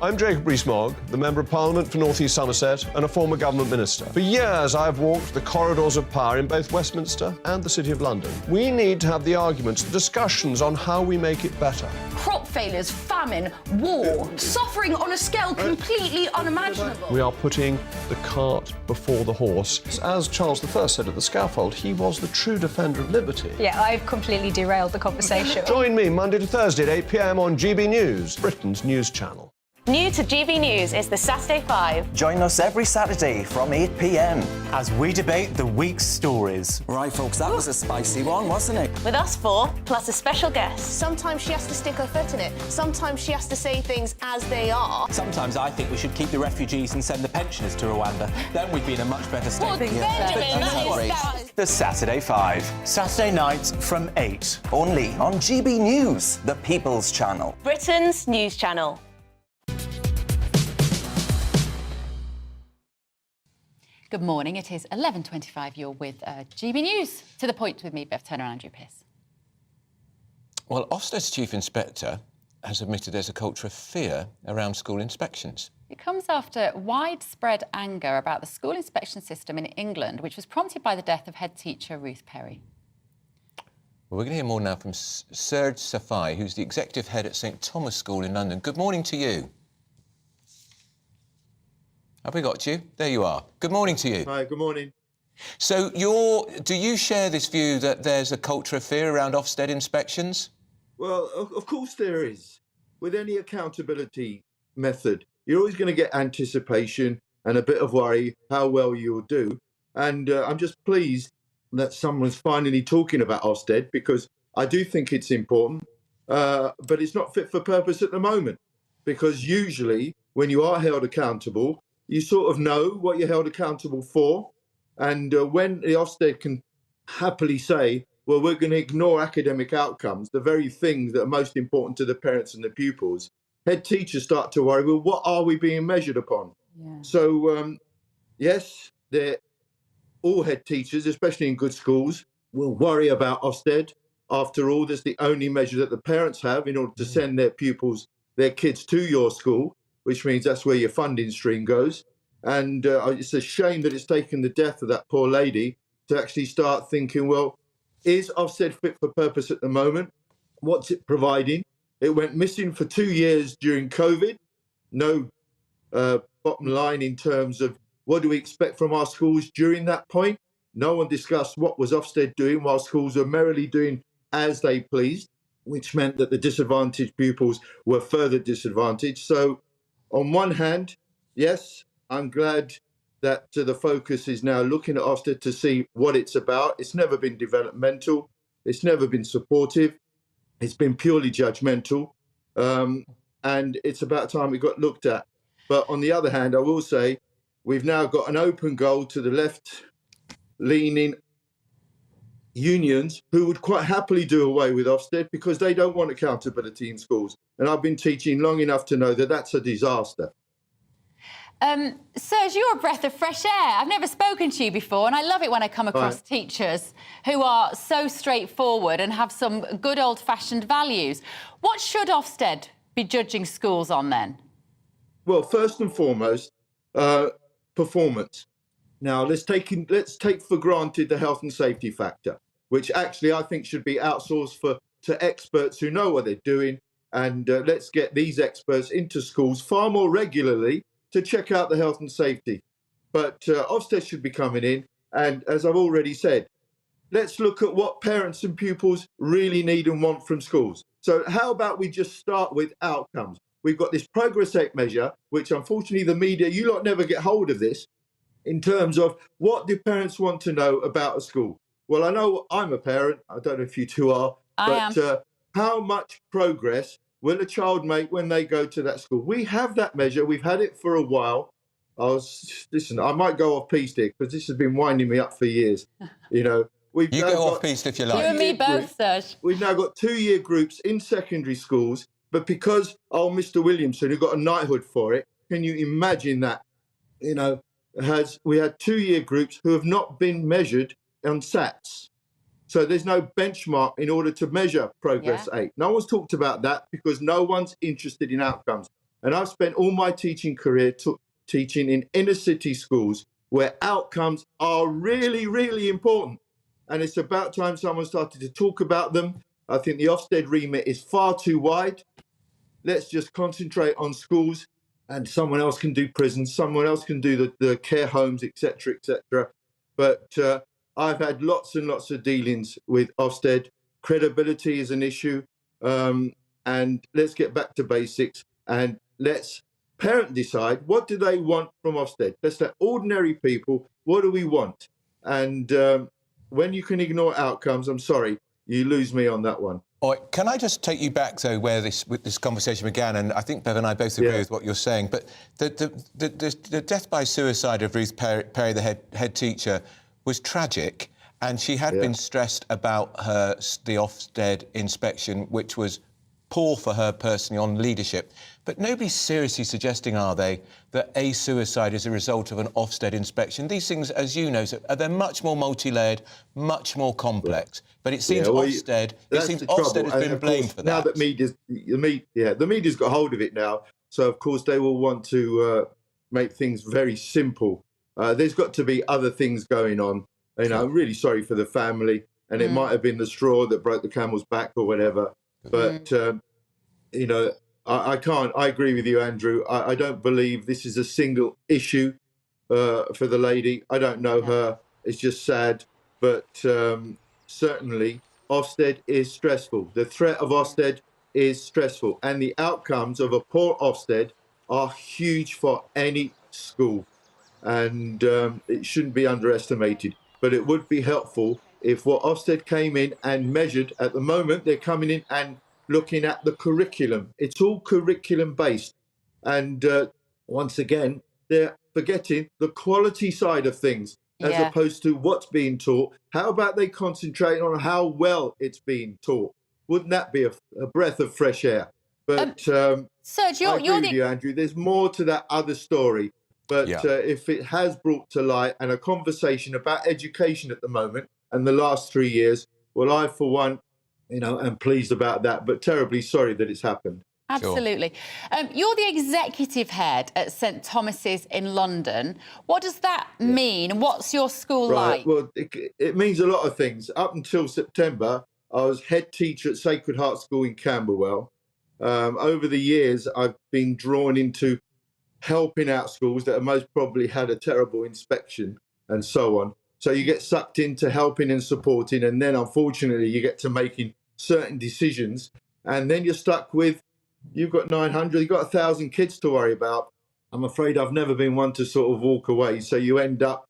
I'm Jacob Rees-Mogg, the Member of Parliament for North East Somerset and a former government minister. For years, I have walked the corridors of power in both Westminster and the City of London. We need to have the arguments, the discussions on how we make it better. Crop failures, famine, war, suffering on a scale completely unimaginable. We are putting the cart before the horse. As Charles I said at the scaffold, he was the true defender of liberty. Yeah, I've completely derailed the conversation. Join me Monday to Thursday at 8 p.m. on GB News, Britain's news channel. New to GB News is the Saturday 5. Join us every Saturday from 8 p.m. as we debate the week's stories. Right, folks, that was a spicy one, wasn't it? With us four, plus a special guest. Sometimes she has to stick her foot in it. Sometimes she has to say things as they are. Sometimes I think we should keep the refugees and send the pensioners to Rwanda. Then we'd be in a much better state. Well, Benjamin, that is... The Saturday 5. Saturday nights from 8. Only on GB News, the People's Channel. Britain's news channel. Good morning. It is 11:25. You're with GB News. To the point with me, Bev Turner and Andrew Pearce. Well, Ofsted's chief inspector has admitted there's a culture of fear around school inspections. It comes after widespread anger about the school inspection system in England, which was prompted by the death of head teacher Ruth Perry. Well, we're going to hear more now from Serge Safai, who's the executive head at St Thomas School in London. Good morning to you. Have we got you? There you are. Good morning to you. Hi, good morning. So do you share this view that there's a culture of fear around Ofsted inspections? Well, of course there is. With any accountability method, you're always going to get anticipation and a bit of worry how well you'll do. And I'm just pleased that someone's finally talking about Ofsted, because I do think it's important, but it's not fit for purpose at the moment. Because usually when you are held accountable, you sort of know what you're held accountable for. And when the Ofsted can happily say, well, we're going to ignore academic outcomes, the very things that are most important to the parents and the pupils, head teachers start to worry, well, what are we being measured upon? Yeah. So, yes, all head teachers, especially in good schools, will worry about Ofsted. After all, that's the only measure that the parents have in order to send their pupils, their kids to your school, which means that's where your funding stream goes. And it's a shame that it's taken the death of that poor lady to actually start thinking, well, is Ofsted fit for purpose at the moment? What's it providing? It went missing for 2 years during COVID. No bottom line in terms of what do we expect from our schools during that point. No one discussed what was Ofsted doing while schools were merrily doing as they pleased, which meant that the disadvantaged pupils were further disadvantaged. So on one hand, yes, I'm glad that the focus is now looking at Ofsted to see what it's about. It's never been developmental. It's never been supportive. It's been purely judgmental. And it's about time it got looked at. But on the other hand, I will say we've now got an open goal to the left-leaning unions who would quite happily do away with Ofsted because they don't want accountability in schools. And I've been teaching long enough to know that that's a disaster. Serge, you're a breath of fresh air. I've never spoken to you before, and I love it when I come across teachers who are so straightforward and have some good old-fashioned values. What should Ofsted be judging schools on then? Well, first and foremost, performance. Now, let's take for granted the health and safety factor, which actually I think should be outsourced to experts who know what they're doing. And let's get these experts into schools far more regularly to check out the health and safety. But Ofsted should be coming in. And as I've already said, let's look at what parents and pupils really need and want from schools. So how about we just start with outcomes? We've got this progress rate measure, which unfortunately the media, you lot never get hold of this, in terms of what do parents want to know about a school? Well, I know I'm a parent. I don't know if you two are. But how much progress will a child make when they go to that school? We have that measure. We've had it for a while. Listen, I might go off piste here because this has been winding me up for years. You know, you go off piste if you like. You and me both, Serge. We've now got 2-year groups in secondary schools, but because Mr. Williamson, who got a knighthood for it, can you imagine that? You know, we had 2-year groups who have not been measured on SATs. So there's no benchmark in order to measure progress 8. No one's talked about that because no one's interested in outcomes. And I've spent all my teaching career teaching in inner city schools where outcomes are really, really important. And it's about time someone started to talk about them. I think the Ofsted remit is far too wide. Let's just concentrate on schools, and someone else can do prisons, someone else can do the care homes, etc., etc. But I've had lots and lots of dealings with Ofsted. Credibility is an issue. And let's get back to basics and let's parent decide, what do they want from Ofsted? Let's let ordinary people, what do we want? And when you can ignore outcomes, I'm sorry, you lose me on that one. All right, can I just take you back, though, where this conversation began? And I think Bev and I both agree with what you're saying. But the death by suicide of Ruth Perry, the head teacher, was tragic. And she had been stressed about the Ofsted inspection, which was poor for her personally on leadership. But nobody's seriously suggesting, are they, that a suicide is a result of an Ofsted inspection? These things, as you know, they're much more multi-layered, much more complex. But it seems Ofsted has been blamed for that. Now that the media's got hold of it now, so of course they will want to make things very simple. There's got to be other things going on. You know, I'm really sorry for the family, and it might have been the straw that broke the camel's back or whatever. But, you know, I can't. I agree with you, Andrew. I don't believe this is a single issue for the lady. I don't know her. It's just sad. But certainly, Ofsted is stressful. The threat of Ofsted is stressful. And the outcomes of a poor Ofsted are huge for any school. And it shouldn't be underestimated. But it would be helpful if what Ofsted came in and measured. At the moment, they're coming in and looking at the curriculum. It's all curriculum based. And once again, they're forgetting the quality side of things as opposed to what's being taught. How about they concentrate on how well it's being taught? Wouldn't that be a breath of fresh air? But Serge, I agree with you, Andrew. There's more to that other story. But if it has brought to light and a conversation about education at the moment and the last 3 years, well, I, for one, you know, am pleased about that, but terribly sorry that it's happened. Absolutely. You're the executive head at St Thomas's in London. What does that mean? What's your school like? Well, it means a lot of things. Up until September, I was head teacher at Sacred Heart School in Camberwell. Over the years, I've been drawn into helping out schools that have most probably had a terrible inspection and so on. So you get sucked into helping and supporting, and then unfortunately you get to making certain decisions, and then you're stuck with, you've got 900, you've got 1,000 kids to worry about. I'm afraid I've never been one to sort of walk away. So you end up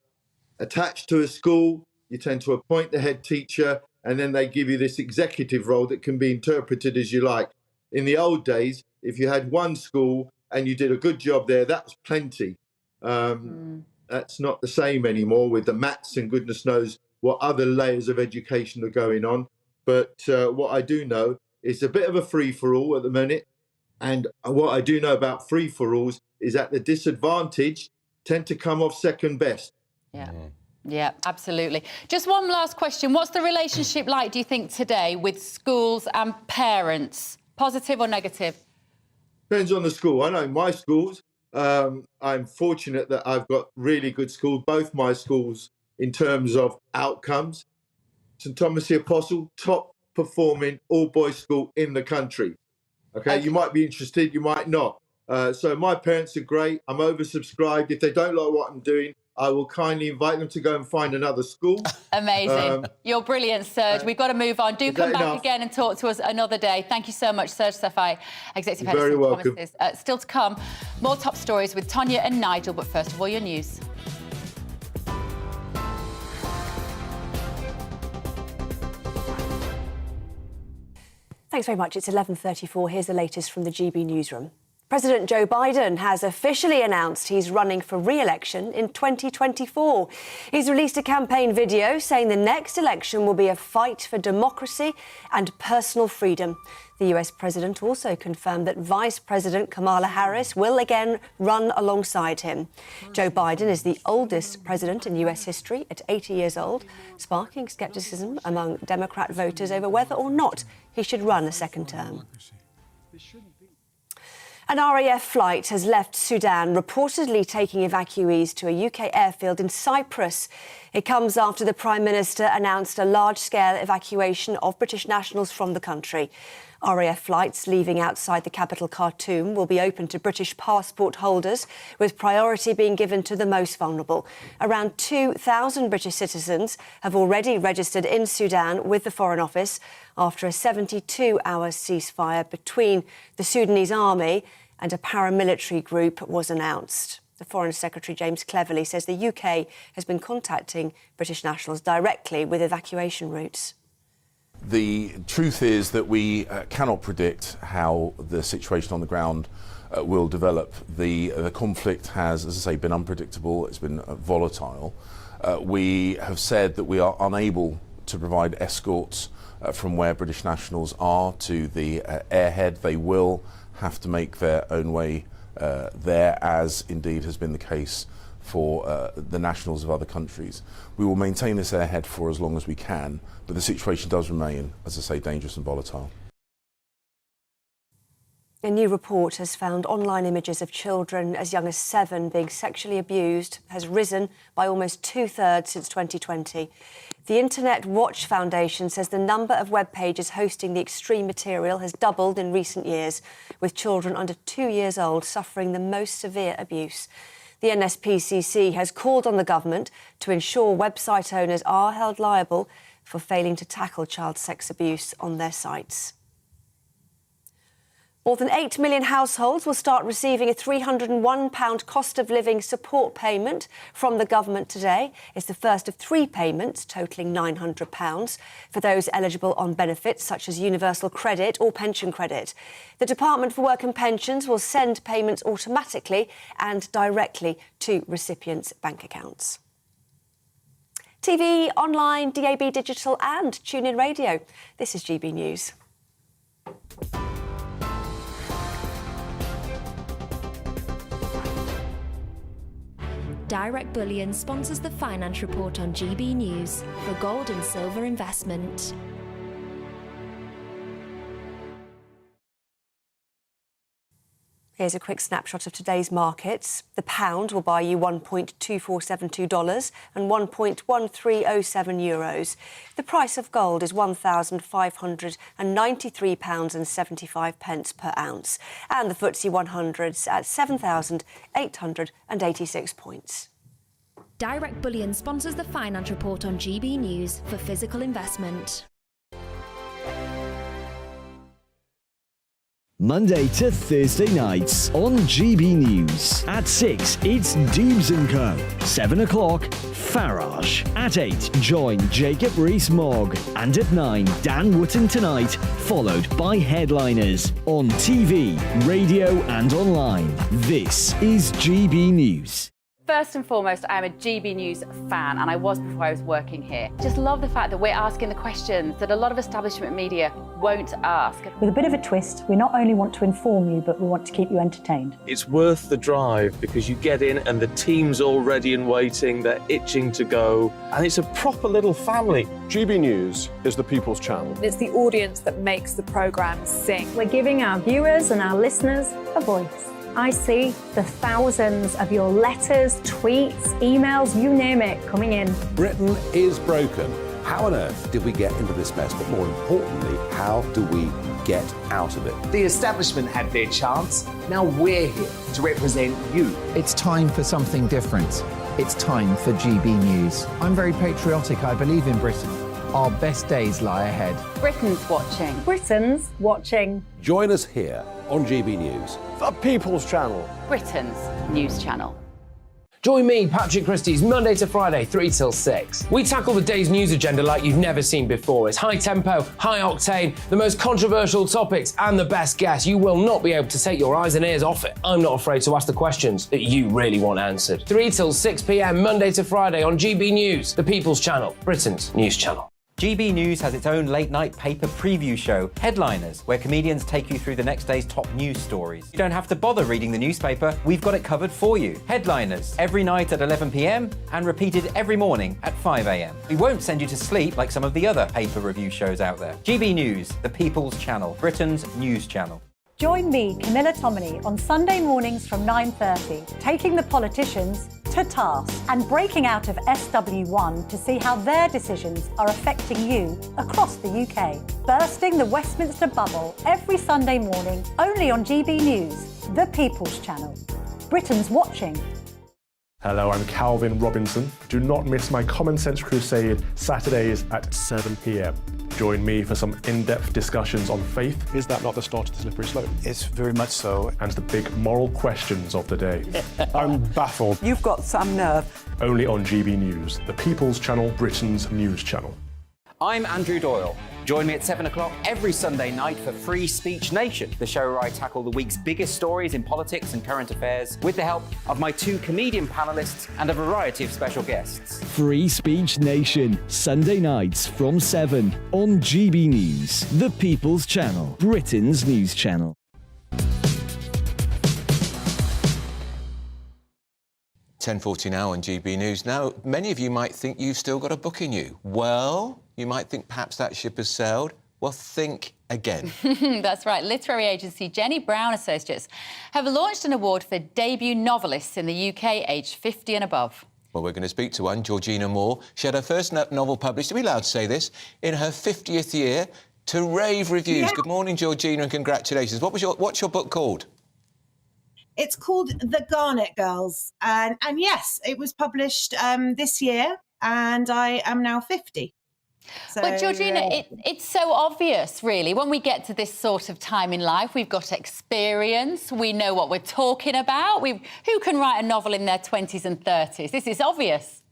attached to a school, you tend to appoint the head teacher, and then they give you this executive role that can be interpreted as you like. In the old days, if you had one school and you did a good job there, that was plenty. That's not the same anymore with the maths and goodness knows what other layers of education are going on. But what I do know is a bit of a free-for-all at the minute. And what I do know about free-for-alls is that the disadvantaged tend to come off second best. Yeah, absolutely. Just one last question. What's the relationship like, do you think, today with schools and parents? Positive or negative? Depends on the school. I know my schools, I'm fortunate that I've got really good schools, both my schools in terms of outcomes. St Thomas the Apostle, top performing all-boys school in the country. Okay, you might be interested, you might not. So my parents are great. I'm oversubscribed. If they don't like what I'm doing, I will kindly invite them to go and find another school. Amazing. You're brilliant, Serge. We've got to move on. Do come back again and talk to us another day. Thank you so much, Serge Safai, Executive Head of St Thomas's. Still to come, more top stories with Tonya and Nigel, but first of all, your news. Thanks very much. It's 11:34. Here's the latest from the GB newsroom. President Joe Biden has officially announced he's running for re-election in 2024. He's released a campaign video saying the next election will be a fight for democracy and personal freedom. The US president also confirmed that Vice President Kamala Harris will again run alongside him. Joe Biden is the oldest president in US history at 80 years old, sparking scepticism among Democrat voters over whether or not he should run a second term. An RAF flight has left Sudan, reportedly taking evacuees to a UK airfield in Cyprus. It comes after the Prime Minister announced a large-scale evacuation of British nationals from the country. RAF flights leaving outside the capital Khartoum will be open to British passport holders, with priority being given to the most vulnerable. Around 2,000 British citizens have already registered in Sudan with the Foreign Office after a 72-hour ceasefire between the Sudanese army and a paramilitary group was announced. The Foreign Secretary James Cleverly says the UK has been contacting British nationals directly with evacuation routes. The truth is that we cannot predict how the situation on the ground will develop. The conflict has, as I say, been unpredictable. It's been volatile. We have said that we are unable to provide escorts from where British nationals are to the airhead. They will have to make their own way there, as indeed has been the case for the nationals of other countries. We will maintain this airhead for as long as we can, but the situation does remain, as I say, dangerous and volatile. A new report has found online images of children as young as 7 being sexually abused has risen by almost 2/3 since 2020. The Internet Watch Foundation says the number of web pages hosting the extreme material has doubled in recent years, with children under 2 years old suffering the most severe abuse. The NSPCC has called on the government to ensure website owners are held liable for failing to tackle child sex abuse on their sites. More than 8 million households will start receiving a £301 cost of living support payment from the government today. It's the first of 3 payments totalling £900 for those eligible on benefits such as universal credit or pension credit. The Department for Work and Pensions will send payments automatically and directly to recipients' bank accounts. TV, online, DAB digital and TuneIn radio. This is GB News. Direct Bullion sponsors the Finance Report on GB News for gold and silver investment. Here's a quick snapshot of today's markets. The pound will buy you $1.2472 and €1.1307. The price of gold is £1,593.75 per ounce. And the FTSE 100's at 7,886 points. Direct Bullion sponsors the Finance Report on GB News for physical investment. Monday to Thursday nights on GB News. At 6, it's Dubes & Co. 7 o'clock, Farage. At 8, join Jacob Rees-Mogg. And at 9, Dan Wootton Tonight, followed by Headliners. On TV, radio and online. This is GB News. First and foremost, I am a GB News fan, and I was before I was working here. Just love the fact that we're asking the questions that a lot of establishment media won't ask. With a bit of a twist, we not only want to inform you, but we want to keep you entertained. It's worth the drive because you get in and the team's all ready and waiting, they're itching to go, and it's a proper little family. GB News is the People's Channel. It's the audience that makes the programme sing. We're giving our viewers and our listeners a voice. I see the thousands of your letters, tweets, emails, you name it, coming in. Britain is broken. How on earth did we get into this mess? But more importantly, how do we get out of it? The establishment had their chance. Now we're here to represent you. It's time for something different. It's time for GB News. I'm very patriotic. I believe in Britain. Our best days lie ahead. Britain's watching. Britain's watching. Join us here on GB News. The People's Channel. Britain's news channel. Join me, Patrick Christie's, Monday to Friday, 3 till 6. We tackle the day's news agenda like you've never seen before. It's high tempo, high octane, the most controversial topics, and the best guests. You will not be able to take your eyes and ears off it. I'm not afraid to ask the questions that you really want answered. 3 till 6 p.m, Monday to Friday on GB News, the People's Channel, Britain's news channel. GB News has its own late-night paper preview show, Headliners, where comedians take you through the next day's top news stories. You don't have to bother reading the newspaper, we've got it covered for you. Headliners, every night at 11 p.m, and repeated every morning at 5 a.m. We won't send you to sleep like some of the other paper review shows out there. GB News, the People's Channel, Britain's news channel. Join me, Camilla Tominey, on Sunday mornings from 9:30, taking the politicians to task and breaking out of SW1 to see how their decisions are affecting you across the UK. Bursting the Westminster bubble every Sunday morning, only on GB News, the People's Channel. Britain's watching. Hello, I'm Calvin Robinson. Do not miss my Common Sense Crusade Saturdays at 7 p.m. Join me for some in-depth discussions on faith. Is that not the start of the slippery slope? It's very much so. And the big moral questions of the day. I'm baffled. You've got some nerve. Only on GB News, the People's Channel, Britain's news channel. I'm Andrew Doyle. Join me at 7 o'clock every Sunday night for Free Speech Nation, the show where I tackle the week's biggest stories in politics and current affairs with the help of my 2 comedian panellists and a variety of special guests. Free Speech Nation, Sunday nights from 7 on GB News, the People's Channel, Britain's news channel. 10:40 now on GB News. Now, many of you might think you've still got a book in you. Well, you might think perhaps that ship has sailed. Well, think again. That's right. Literary agency Jenny Brown Associates have launched an award for debut novelists in the UK aged 50 and above. Well, we're going to speak to one, Georgina Moore. She had her first novel published, are we allowed to say this, in her 50th year to rave reviews. Yeah. Good morning, Georgina, and congratulations. What's your book called? It's called The Garnet Girls. And yes, it was published this year, and I am now 50. So, well, Georgina, it's so obvious, really. When we get to this sort of time in life, we've got experience, we know what we're talking about. Who can write a novel in their 20s and 30s? This is obvious.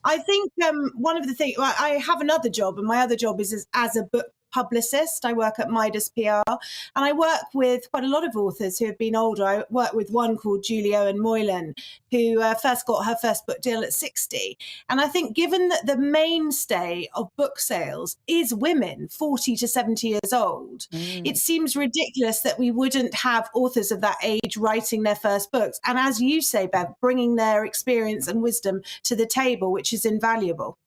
I think one of the things, I have another job, and my other job is as a book publicist. I work at Midas PR, and I work with quite a lot of authors who have been older. I work with one called Julie Owen Moylan, who first got her first book deal at 60. And I think given that the mainstay of book sales is women 40 to 70 years old, it seems ridiculous that we wouldn't have authors of that age writing their first books. And as you say, Bev, bringing their experience and wisdom to the table, which is invaluable.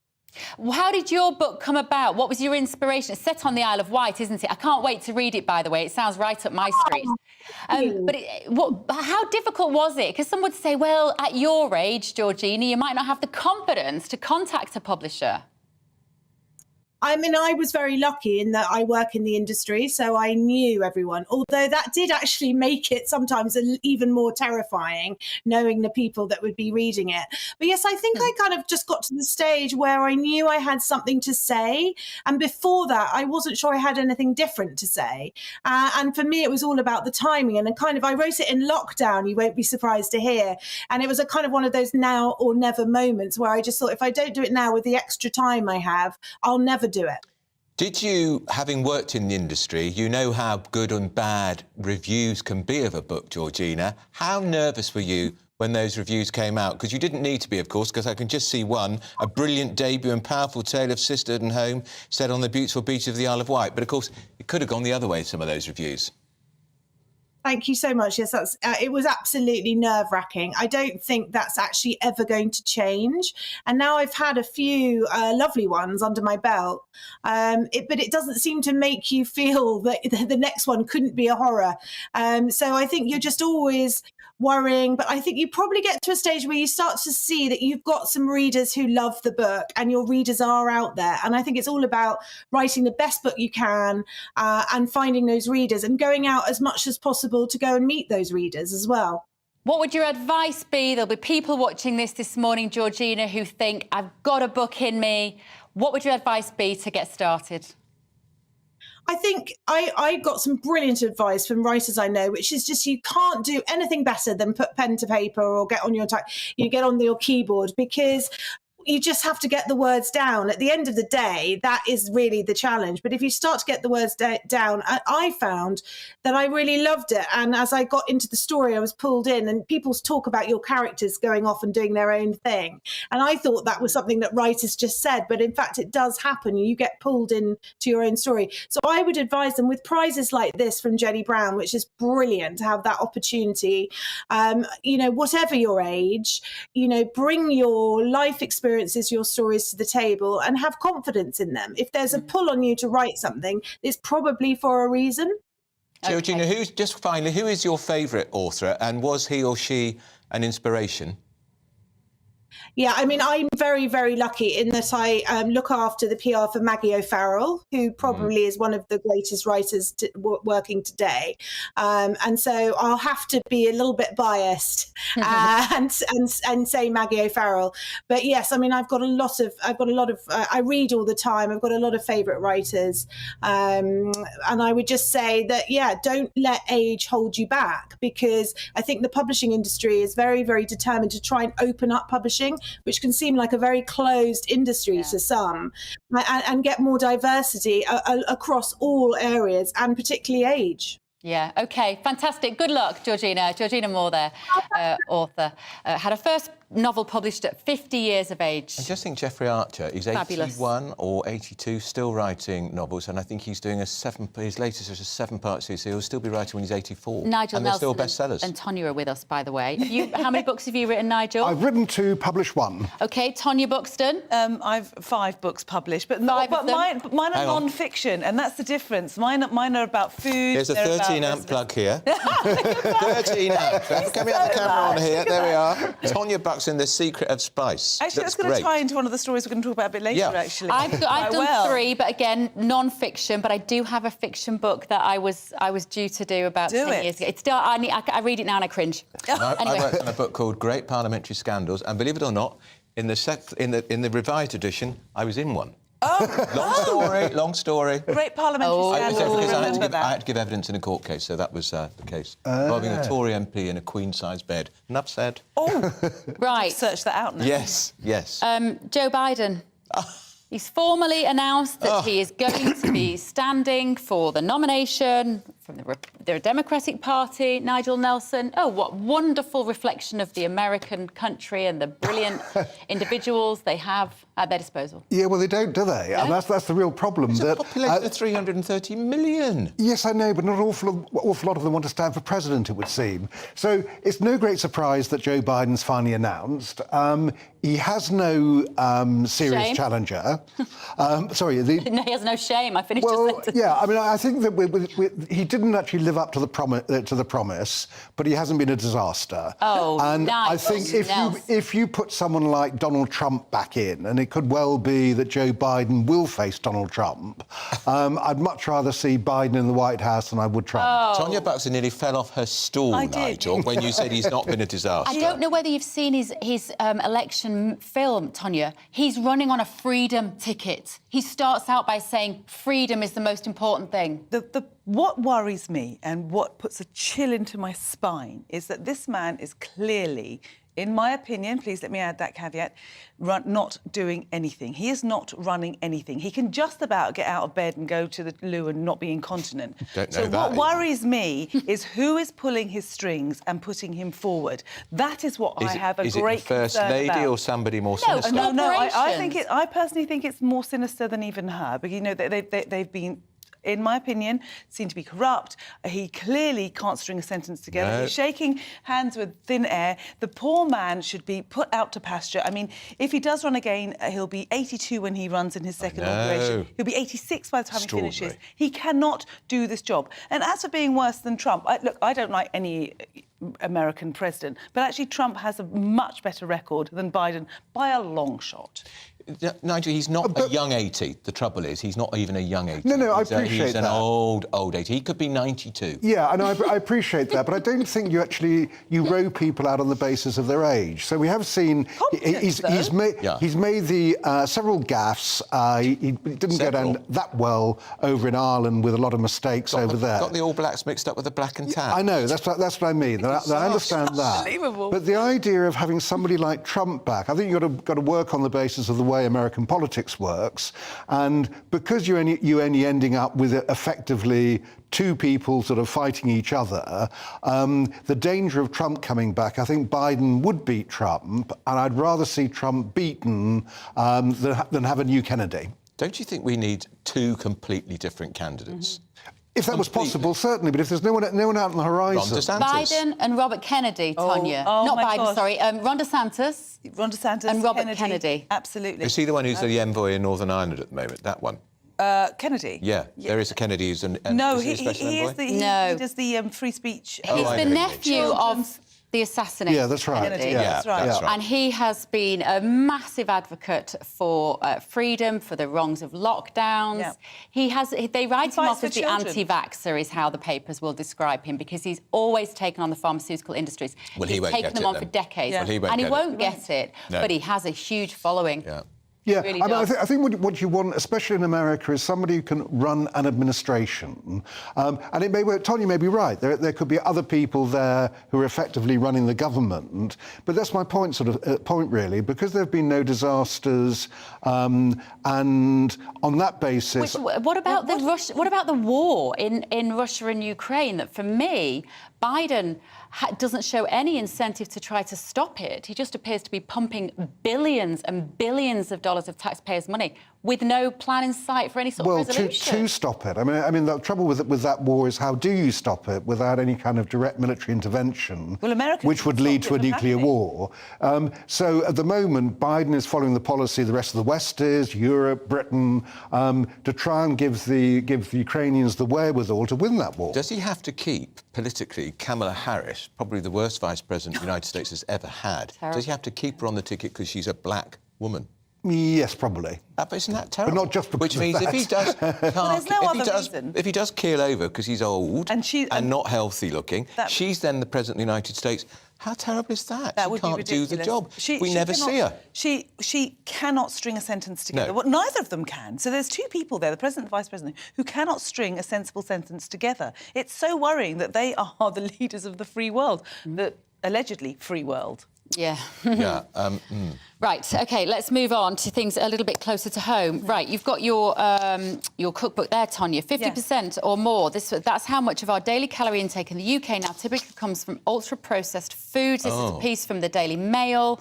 How did your book come about? What was your inspiration? It's set on the Isle of Wight, isn't it? I can't wait to read it, by the way. It sounds right up my street. But how difficult was it? Because some would say, well, at your age, Georgina, you might not have the confidence to contact a publisher. I mean, I was very lucky in that I work in the industry, so I knew everyone, although that did actually make it sometimes even more terrifying, knowing the people that would be reading it. But yes, I think I kind of just got to the stage where I knew I had something to say. And before that, I wasn't sure I had anything different to say. And for me, it was all about the timing. And I wrote it in lockdown, you won't be surprised to hear. And it was a kind of one of those now or never moments where I just thought, if I don't do it now with the extra time I have, I'll never do it. Did you, having worked in the industry, you know how good and bad reviews can be of a book, Georgina. How nervous were you when those reviews came out? Because you didn't need to be, of course, because I can just see one, a brilliant debut and powerful tale of sisterhood and home set on the beautiful beach of the Isle of Wight. But, of course, it could have gone the other way, some of those reviews. Thank you so much. Yes, it was absolutely nerve-wracking. I don't think that's actually ever going to change. And now I've had a few lovely ones under my belt, but it doesn't seem to make you feel that the next one couldn't be a horror. So I think you're just always worrying, but I think you probably get to a stage where you start to see that you've got some readers who love the book and your readers are out there. And I think it's all about writing the best book you can and finding those readers and going out as much as possible to go and meet those readers as well. What would your advice be? There'll be people watching this morning, Georgina, who think, I've got a book in me. What would your advice be to get started? I think I got some brilliant advice from writers I know, which is just you can't do anything better than put pen to paper or get on your keyboard, because you just have to get the words down. At the end of the day, that is really the challenge. But if you start to get the words down, I found that I really loved it. And as I got into the story, I was pulled in, and people talk about your characters going off and doing their own thing. And I thought that was something that writers just said, but in fact, it does happen. You get pulled in to your own story. So I would advise them with prizes like this from Jenny Brown, which is brilliant to have that opportunity. Whatever your age, bring your life experiences, your stories to the table and have confidence in them. If there's a pull on you to write something, it's probably for a reason. Georgina, who is your favourite author, and was he or she an inspiration? Yeah, I mean, I'm very, very lucky in that I look after the PR for Maggie O'Farrell, who probably is one of the greatest writers working today. And so I'll have to be a little bit biased and say Maggie O'Farrell. But yes, I mean, I read all the time. I've got a lot of favourite writers. And I would just say that, yeah, don't let age hold you back, because I think the publishing industry is very, very determined to try and open up publishing, which can seem like a very closed industry to some, and get more diversity across all areas, and particularly age. Yeah, OK, fantastic. Good luck, Georgina. Georgina Moore there, author. Had her first novel published at 50 years of age. I just think Jeffrey Archer is 81 or 82, still writing novels, and I think he's doing his latest is a 7-part series, so he'll still be writing when he's 84. Nigel and they're Nelson still bestsellers. and Tonya are with us, by the way. How many books have you written, Nigel? I've written 2, published 1. OK, Tonya Buxton? I've 5 books published, but mine are non-fiction, and that's the difference. Mine are about food. There's a 13-amp plug here. 13 amp. Can we have the camera on here? There we are. Tonya Buxton, The Secret of Spice. Actually, that's going to tie into one of the stories we're going to talk about a bit later, actually. I've done 3, but again, non-fiction, but I do have a fiction book that I was due to do about 10 years ago. It's still, I read it now and I cringe. I worked on a book called Great Parliamentary Scandals, and believe it or not, in the revised edition, I was in one. Oh, long story. Great parliamentary scandal. I had to give evidence in a court case, so that was the case. Involving a Tory MP in a queen-sized bed. Enough said. Oh, right. Search that out now. Yes. Joe Biden. He's formally announced that he is going to be standing for the nomination from the Democratic Party. Nigel Nelson. Oh, what wonderful reflection of the American country and the brilliant individuals they have at their disposal. Yeah, well, they don't, do they? No? And that's the real problem. It's a population of 330 million. Yes, I know, but not an awful lot of them want to stand for president, it would seem. So it's no great surprise that Joe Biden's finally announced. He has no serious challenger. Sorry. No, he has no shame. I finished his sentence. Yeah, I mean, I think that he didn't actually live up to the promise, but he hasn't been a disaster. Oh, and nice. I think if you put someone like Donald Trump back in, and it could well be that Joe Biden will face Donald Trump, I'd much rather see Biden in the White House than I would Trump. Tonya Buxton nearly fell off her stool, Nigel, when you said he's not been a disaster. I don't know whether you've seen his election film, Tonya. He's running on a freedom ticket. He starts out by saying freedom is the most important thing. What worries me and what puts a chill into my spine is that this man is clearly, in my opinion, please let me add that caveat, not doing anything. He is not running anything. He can just about get out of bed and go to the loo and not be incontinent. What worries me is who is pulling his strings and putting him forward. That is what I have a great concern about. Is it the First Lady or somebody more sinister? No. I personally think it's more sinister than even her. But, you know, they've been, in my opinion, seem to be corrupt. He clearly can't string a sentence together. No. He's shaking hands with thin air. The poor man should be put out to pasture. I mean, if he does run again, he'll be 82 when he runs in his second inauguration. He'll be 86 by the time he finishes. He cannot do this job. And as for being worse than Trump, look, I don't like any American president, but actually Trump has a much better record than Biden by a long shot. Nigel, he's not a young 80. The trouble is, he's not even a young 80. No, I appreciate that. He's an old 80. He could be 92. Yeah, I know, I appreciate that, but I don't think you row people out on the basis of their age. So we have seen he's made the several gaffes. He didn't go down that well over in Ireland with a lot of mistakes over there. Got the All Blacks mixed up with the black and tan. I know, that's what I mean. I understand that. Unbelievable. But the idea of having somebody like Trump back, I think you've got to work on the basis of the way American politics works, and because you're only ending up with effectively two people sort of fighting each other, the danger of Trump coming back, I think Biden would beat Trump, and I'd rather see Trump beaten than have a new Kennedy. Don't you think we need two completely different candidates? If that was possible, certainly, but if there's no one out on the horizon... Biden and Robert Kennedy, Tonya. Not Biden, sorry. Ron DeSantis. Ron DeSantis and Robert Kennedy. Absolutely. Is he the one who's the envoy in Northern Ireland at the moment? That one? Kennedy? Yeah, there is a Kennedy who's no, is he is the, he does the free speech. He's the nephew of the assassinated. Yeah, that's right. Kennedy. Yeah, that's right. And he has been a massive advocate for freedom, for the wrongs of lockdowns. Yeah. They write him off as the children. anti-vaxxer, is how the papers will describe him, because he's always taken on the pharmaceutical industries. Well, he he's won't taken get them it, on then. for decades, Well, he won't and he get it. won't get it. No. But he has a huge following. Yeah. Yeah, Really I mean, does. I think what you want, especially in America, is somebody who can run an administration. And it may work. Tony may be right. There could be other people there who are effectively running the government. But that's my point, point really, because there have been no disasters, and on that basis. What about the war in Russia and Ukraine? That for me, Biden doesn't show any incentive to try to stop it. He just appears to be pumping billions and billions of dollars of taxpayers' money with no plan in sight for any sort of resolution. To stop it. I mean, the trouble with that war is how do you stop it without any kind of direct military intervention, which would lead to a nuclear war. So at the moment, Biden is following the policy the rest of the West is, Europe, Britain, to try and give the Ukrainians the wherewithal to win that war. Does he have to keep, politically, Kamala Harris, probably the worst vice president the United States has ever had? Terrible. Does he have to keep her on the ticket because she's a black woman? Yes, probably. But isn't that terrible? But not just because Which means if he does, reason. if he does keel over because he's old and not healthy looking, she's then the president of the United States. How terrible is that? That she would can't be ridiculous. do the job. We She never cannot- see her. She cannot string a sentence together. No. Well, neither of them can. So there's two people there, the president and vice president, who cannot string a sensible sentence together. It's so worrying that they are the leaders of the free world, the allegedly free world. Yeah. Yeah. Right, OK, let's move on to things a little bit closer to home. Right, you've got your cookbook there, Tonya, 50% or more. That's how much of our daily calorie intake in the UK now typically comes from ultra-processed foods. This is a piece from the Daily Mail.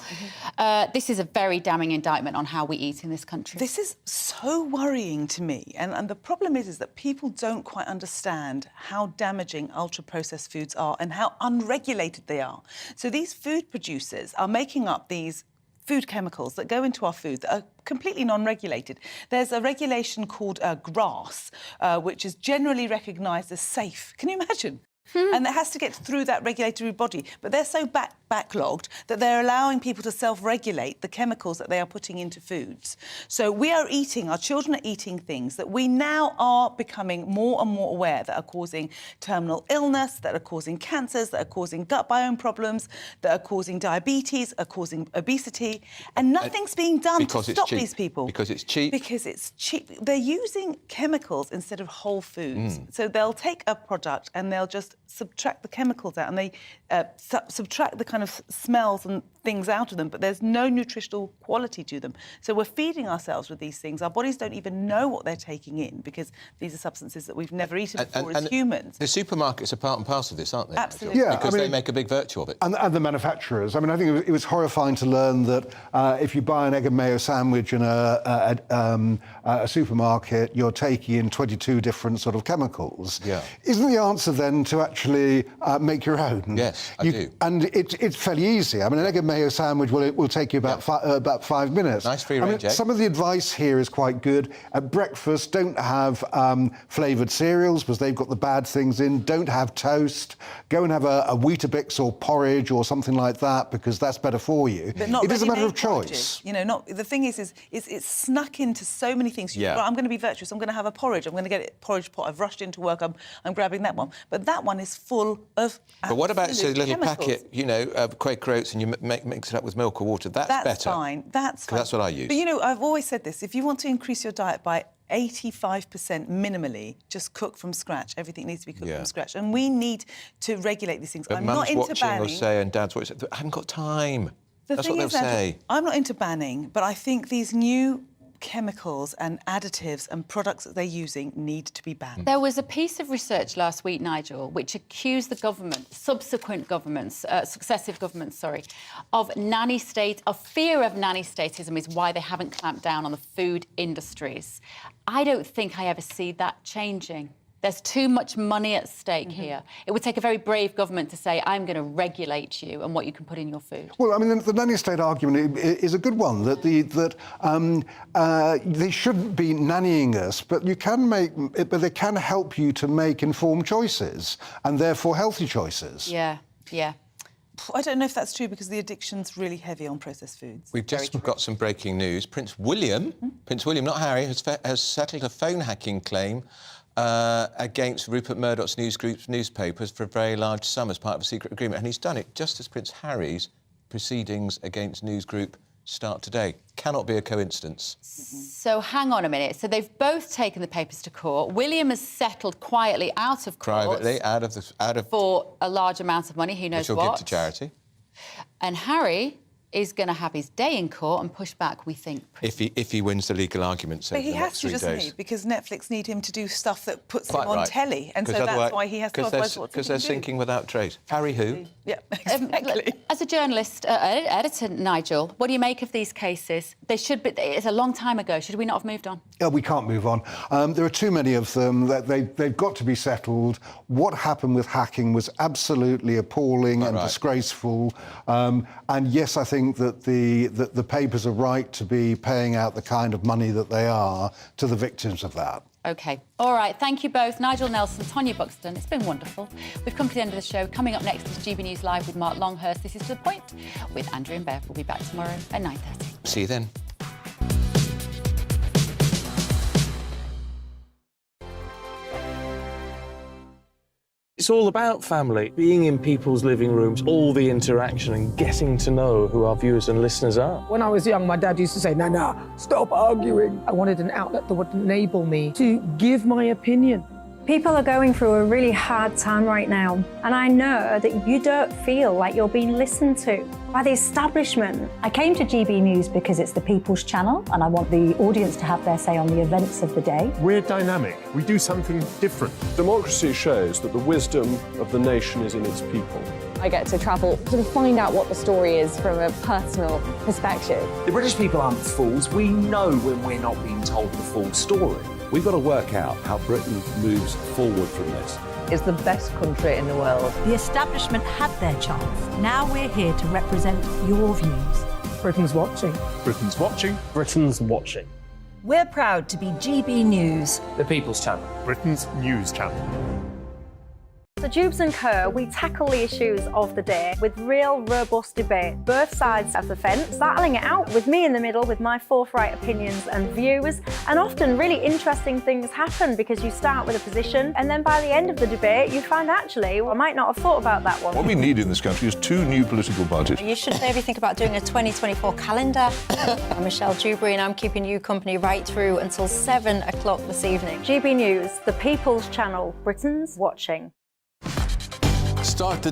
This is a very damning indictment on how we eat in this country. This is so worrying to me. And the problem is that people don't quite understand how damaging ultra-processed foods are and how unregulated they are. So these food producers are making up these food chemicals that go into our food that are completely non-regulated. There's a regulation called GRAS, which is generally recognised as safe. Can you imagine? And it has to get through that regulatory body. But they're so backlogged that they're allowing people to self-regulate the chemicals that they are putting into foods. So our children are eating things that we now are becoming more and more aware that are causing terminal illness, that are causing cancers, that are causing gut biome problems, that are causing diabetes, are causing obesity. And nothing's being done to stop these people. Because it's cheap? Because it's cheap. They're using chemicals instead of whole foods. So they'll take a product and they'll just subtract the chemicals out and they subtract the kind of smells and things out of them, but there's no nutritional quality to them. So we're feeding ourselves with these things. Our bodies don't even know what they're taking in because these are substances that we've never eaten before as humans. The supermarkets are part and parcel of this, aren't they? Absolutely. Yeah, because they make a big virtue of it. And the manufacturers. I mean, I think it was horrifying to learn that if you buy an egg and mayo sandwich in a supermarket, you're taking in 22 different sort of chemicals. Yeah. Isn't the answer then to actually make your own? Yes, I do. And it's fairly easy. I mean, an egg and mayo sandwich will take you about 5 minutes. Nice free range egg. Some of the advice here is quite good. At breakfast, don't have flavoured cereals because they've got the bad things in. Don't have toast. Go and have a Weetabix or porridge or something like that because that's better for you. But not it is a matter of ready-made choice. porridges. You know, the thing is it's snuck into so many things. Yeah. Right, I'm going to be virtuous. I'm going to have a porridge. I'm going to get a porridge pot. I've rushed into work. I'm grabbing that one. But that one is full of But what about a little chemicals. packet, of Quaker oats and you mix it up with milk or water? That's better. Fine. That's fine. That's what I use. But, I've always said this. If you want to increase your diet by 85% minimally, just cook from scratch. Everything needs to be cooked from scratch. And we need to regulate these things. But I'm Mum's not into watching banning. will say, and Dad's watching, I haven't got time. That's what they'll say. I'm not into banning, but I think these new chemicals and additives and products that they're using need to be banned. There was a piece of research last week, Nigel, which accused the government, subsequent governments, successive governments, of fear of nanny statism is why they haven't clamped down on the food industries. I don't think I ever see that changing. There's too much money at stake here. It would take a very brave government to say, I'm going to regulate you and what you can put in your food. Well, I mean, the nanny state argument is a good one, that they shouldn't be nannying us, but they can help you to make informed choices and therefore healthy choices. Yeah. I don't know if that's true because the addiction's really heavy on processed foods. We've just got some breaking news. Prince William, not Harry, has settled a phone hacking claim against Rupert Murdoch's News Group's newspapers for a very large sum as part of a secret agreement. And he's done it just as Prince Harry's proceedings against News Group start today. Cannot be a coincidence. So hang on a minute. So they've both taken the papers to court. William has settled quietly out of court. Privately, out of for a large amount of money, who knows which what. he'll give to charity. And Harry is going to have his day in court and push back, we think. If he wins the legal arguments over But he the has next to, 3 doesn't days. he? Because Netflix need him to do stuff that puts Quite him on right. telly. And so that's why he has to. Because they're sinking without trace. Harry who? Yeah, exactly. As a journalist, editor, Nigel, what do you make of these cases? They should be... It's a long time ago. Should we not have moved on? Yeah, we can't move on. There are too many of them. That they've got to be settled. What happened with hacking was absolutely appalling and disgraceful. And yes, I think that the papers are right to be paying out the kind of money that they are to the victims of that. OK. All right. Thank you both. Nigel Nelson, Tonya Buxton. It's been wonderful. We've come to the end of the show. Coming up next is GB News Live with Mark Longhurst. This is To The Point with Andrew and Bev. We'll be back tomorrow at 9:30. See you then. It's all about family, being in people's living rooms, all the interaction and getting to know who our viewers and listeners are. When I was young, my dad used to say, Nana, stop arguing. I wanted an outlet that would enable me to give my opinion. People are going through a really hard time right now, and I know that you don't feel like you're being listened to by the establishment. I came to GB News because it's the People's Channel, and I want the audience to have their say on the events of the day. We're dynamic. We do something different. Democracy shows that the wisdom of the nation is in its people. I get to travel to find out what the story is from a personal perspective. The British people aren't fools. We know when we're not being told the full story. We've got to work out how Britain moves forward from this. It's the best country in the world. The establishment had their chance. Now we're here to represent your views. Britain's watching. Britain's watching. Britain's watching. We're proud to be GB News. The People's Channel. Britain's news channel. So Jubes & Co, we tackle the issues of the day with real robust debate, both sides of the fence, battling it out with me in the middle with my forthright opinions and views. And often really interesting things happen because you start with a position and then by the end of the debate you find actually, I might not have thought about that one. What we need in this country is 2 new political parties. You should maybe think about doing a 2024 calendar. I'm Michelle Dewberry and I'm keeping you company right through until 7 o'clock this evening. GB News, the People's Channel, Britain's watching. Start the day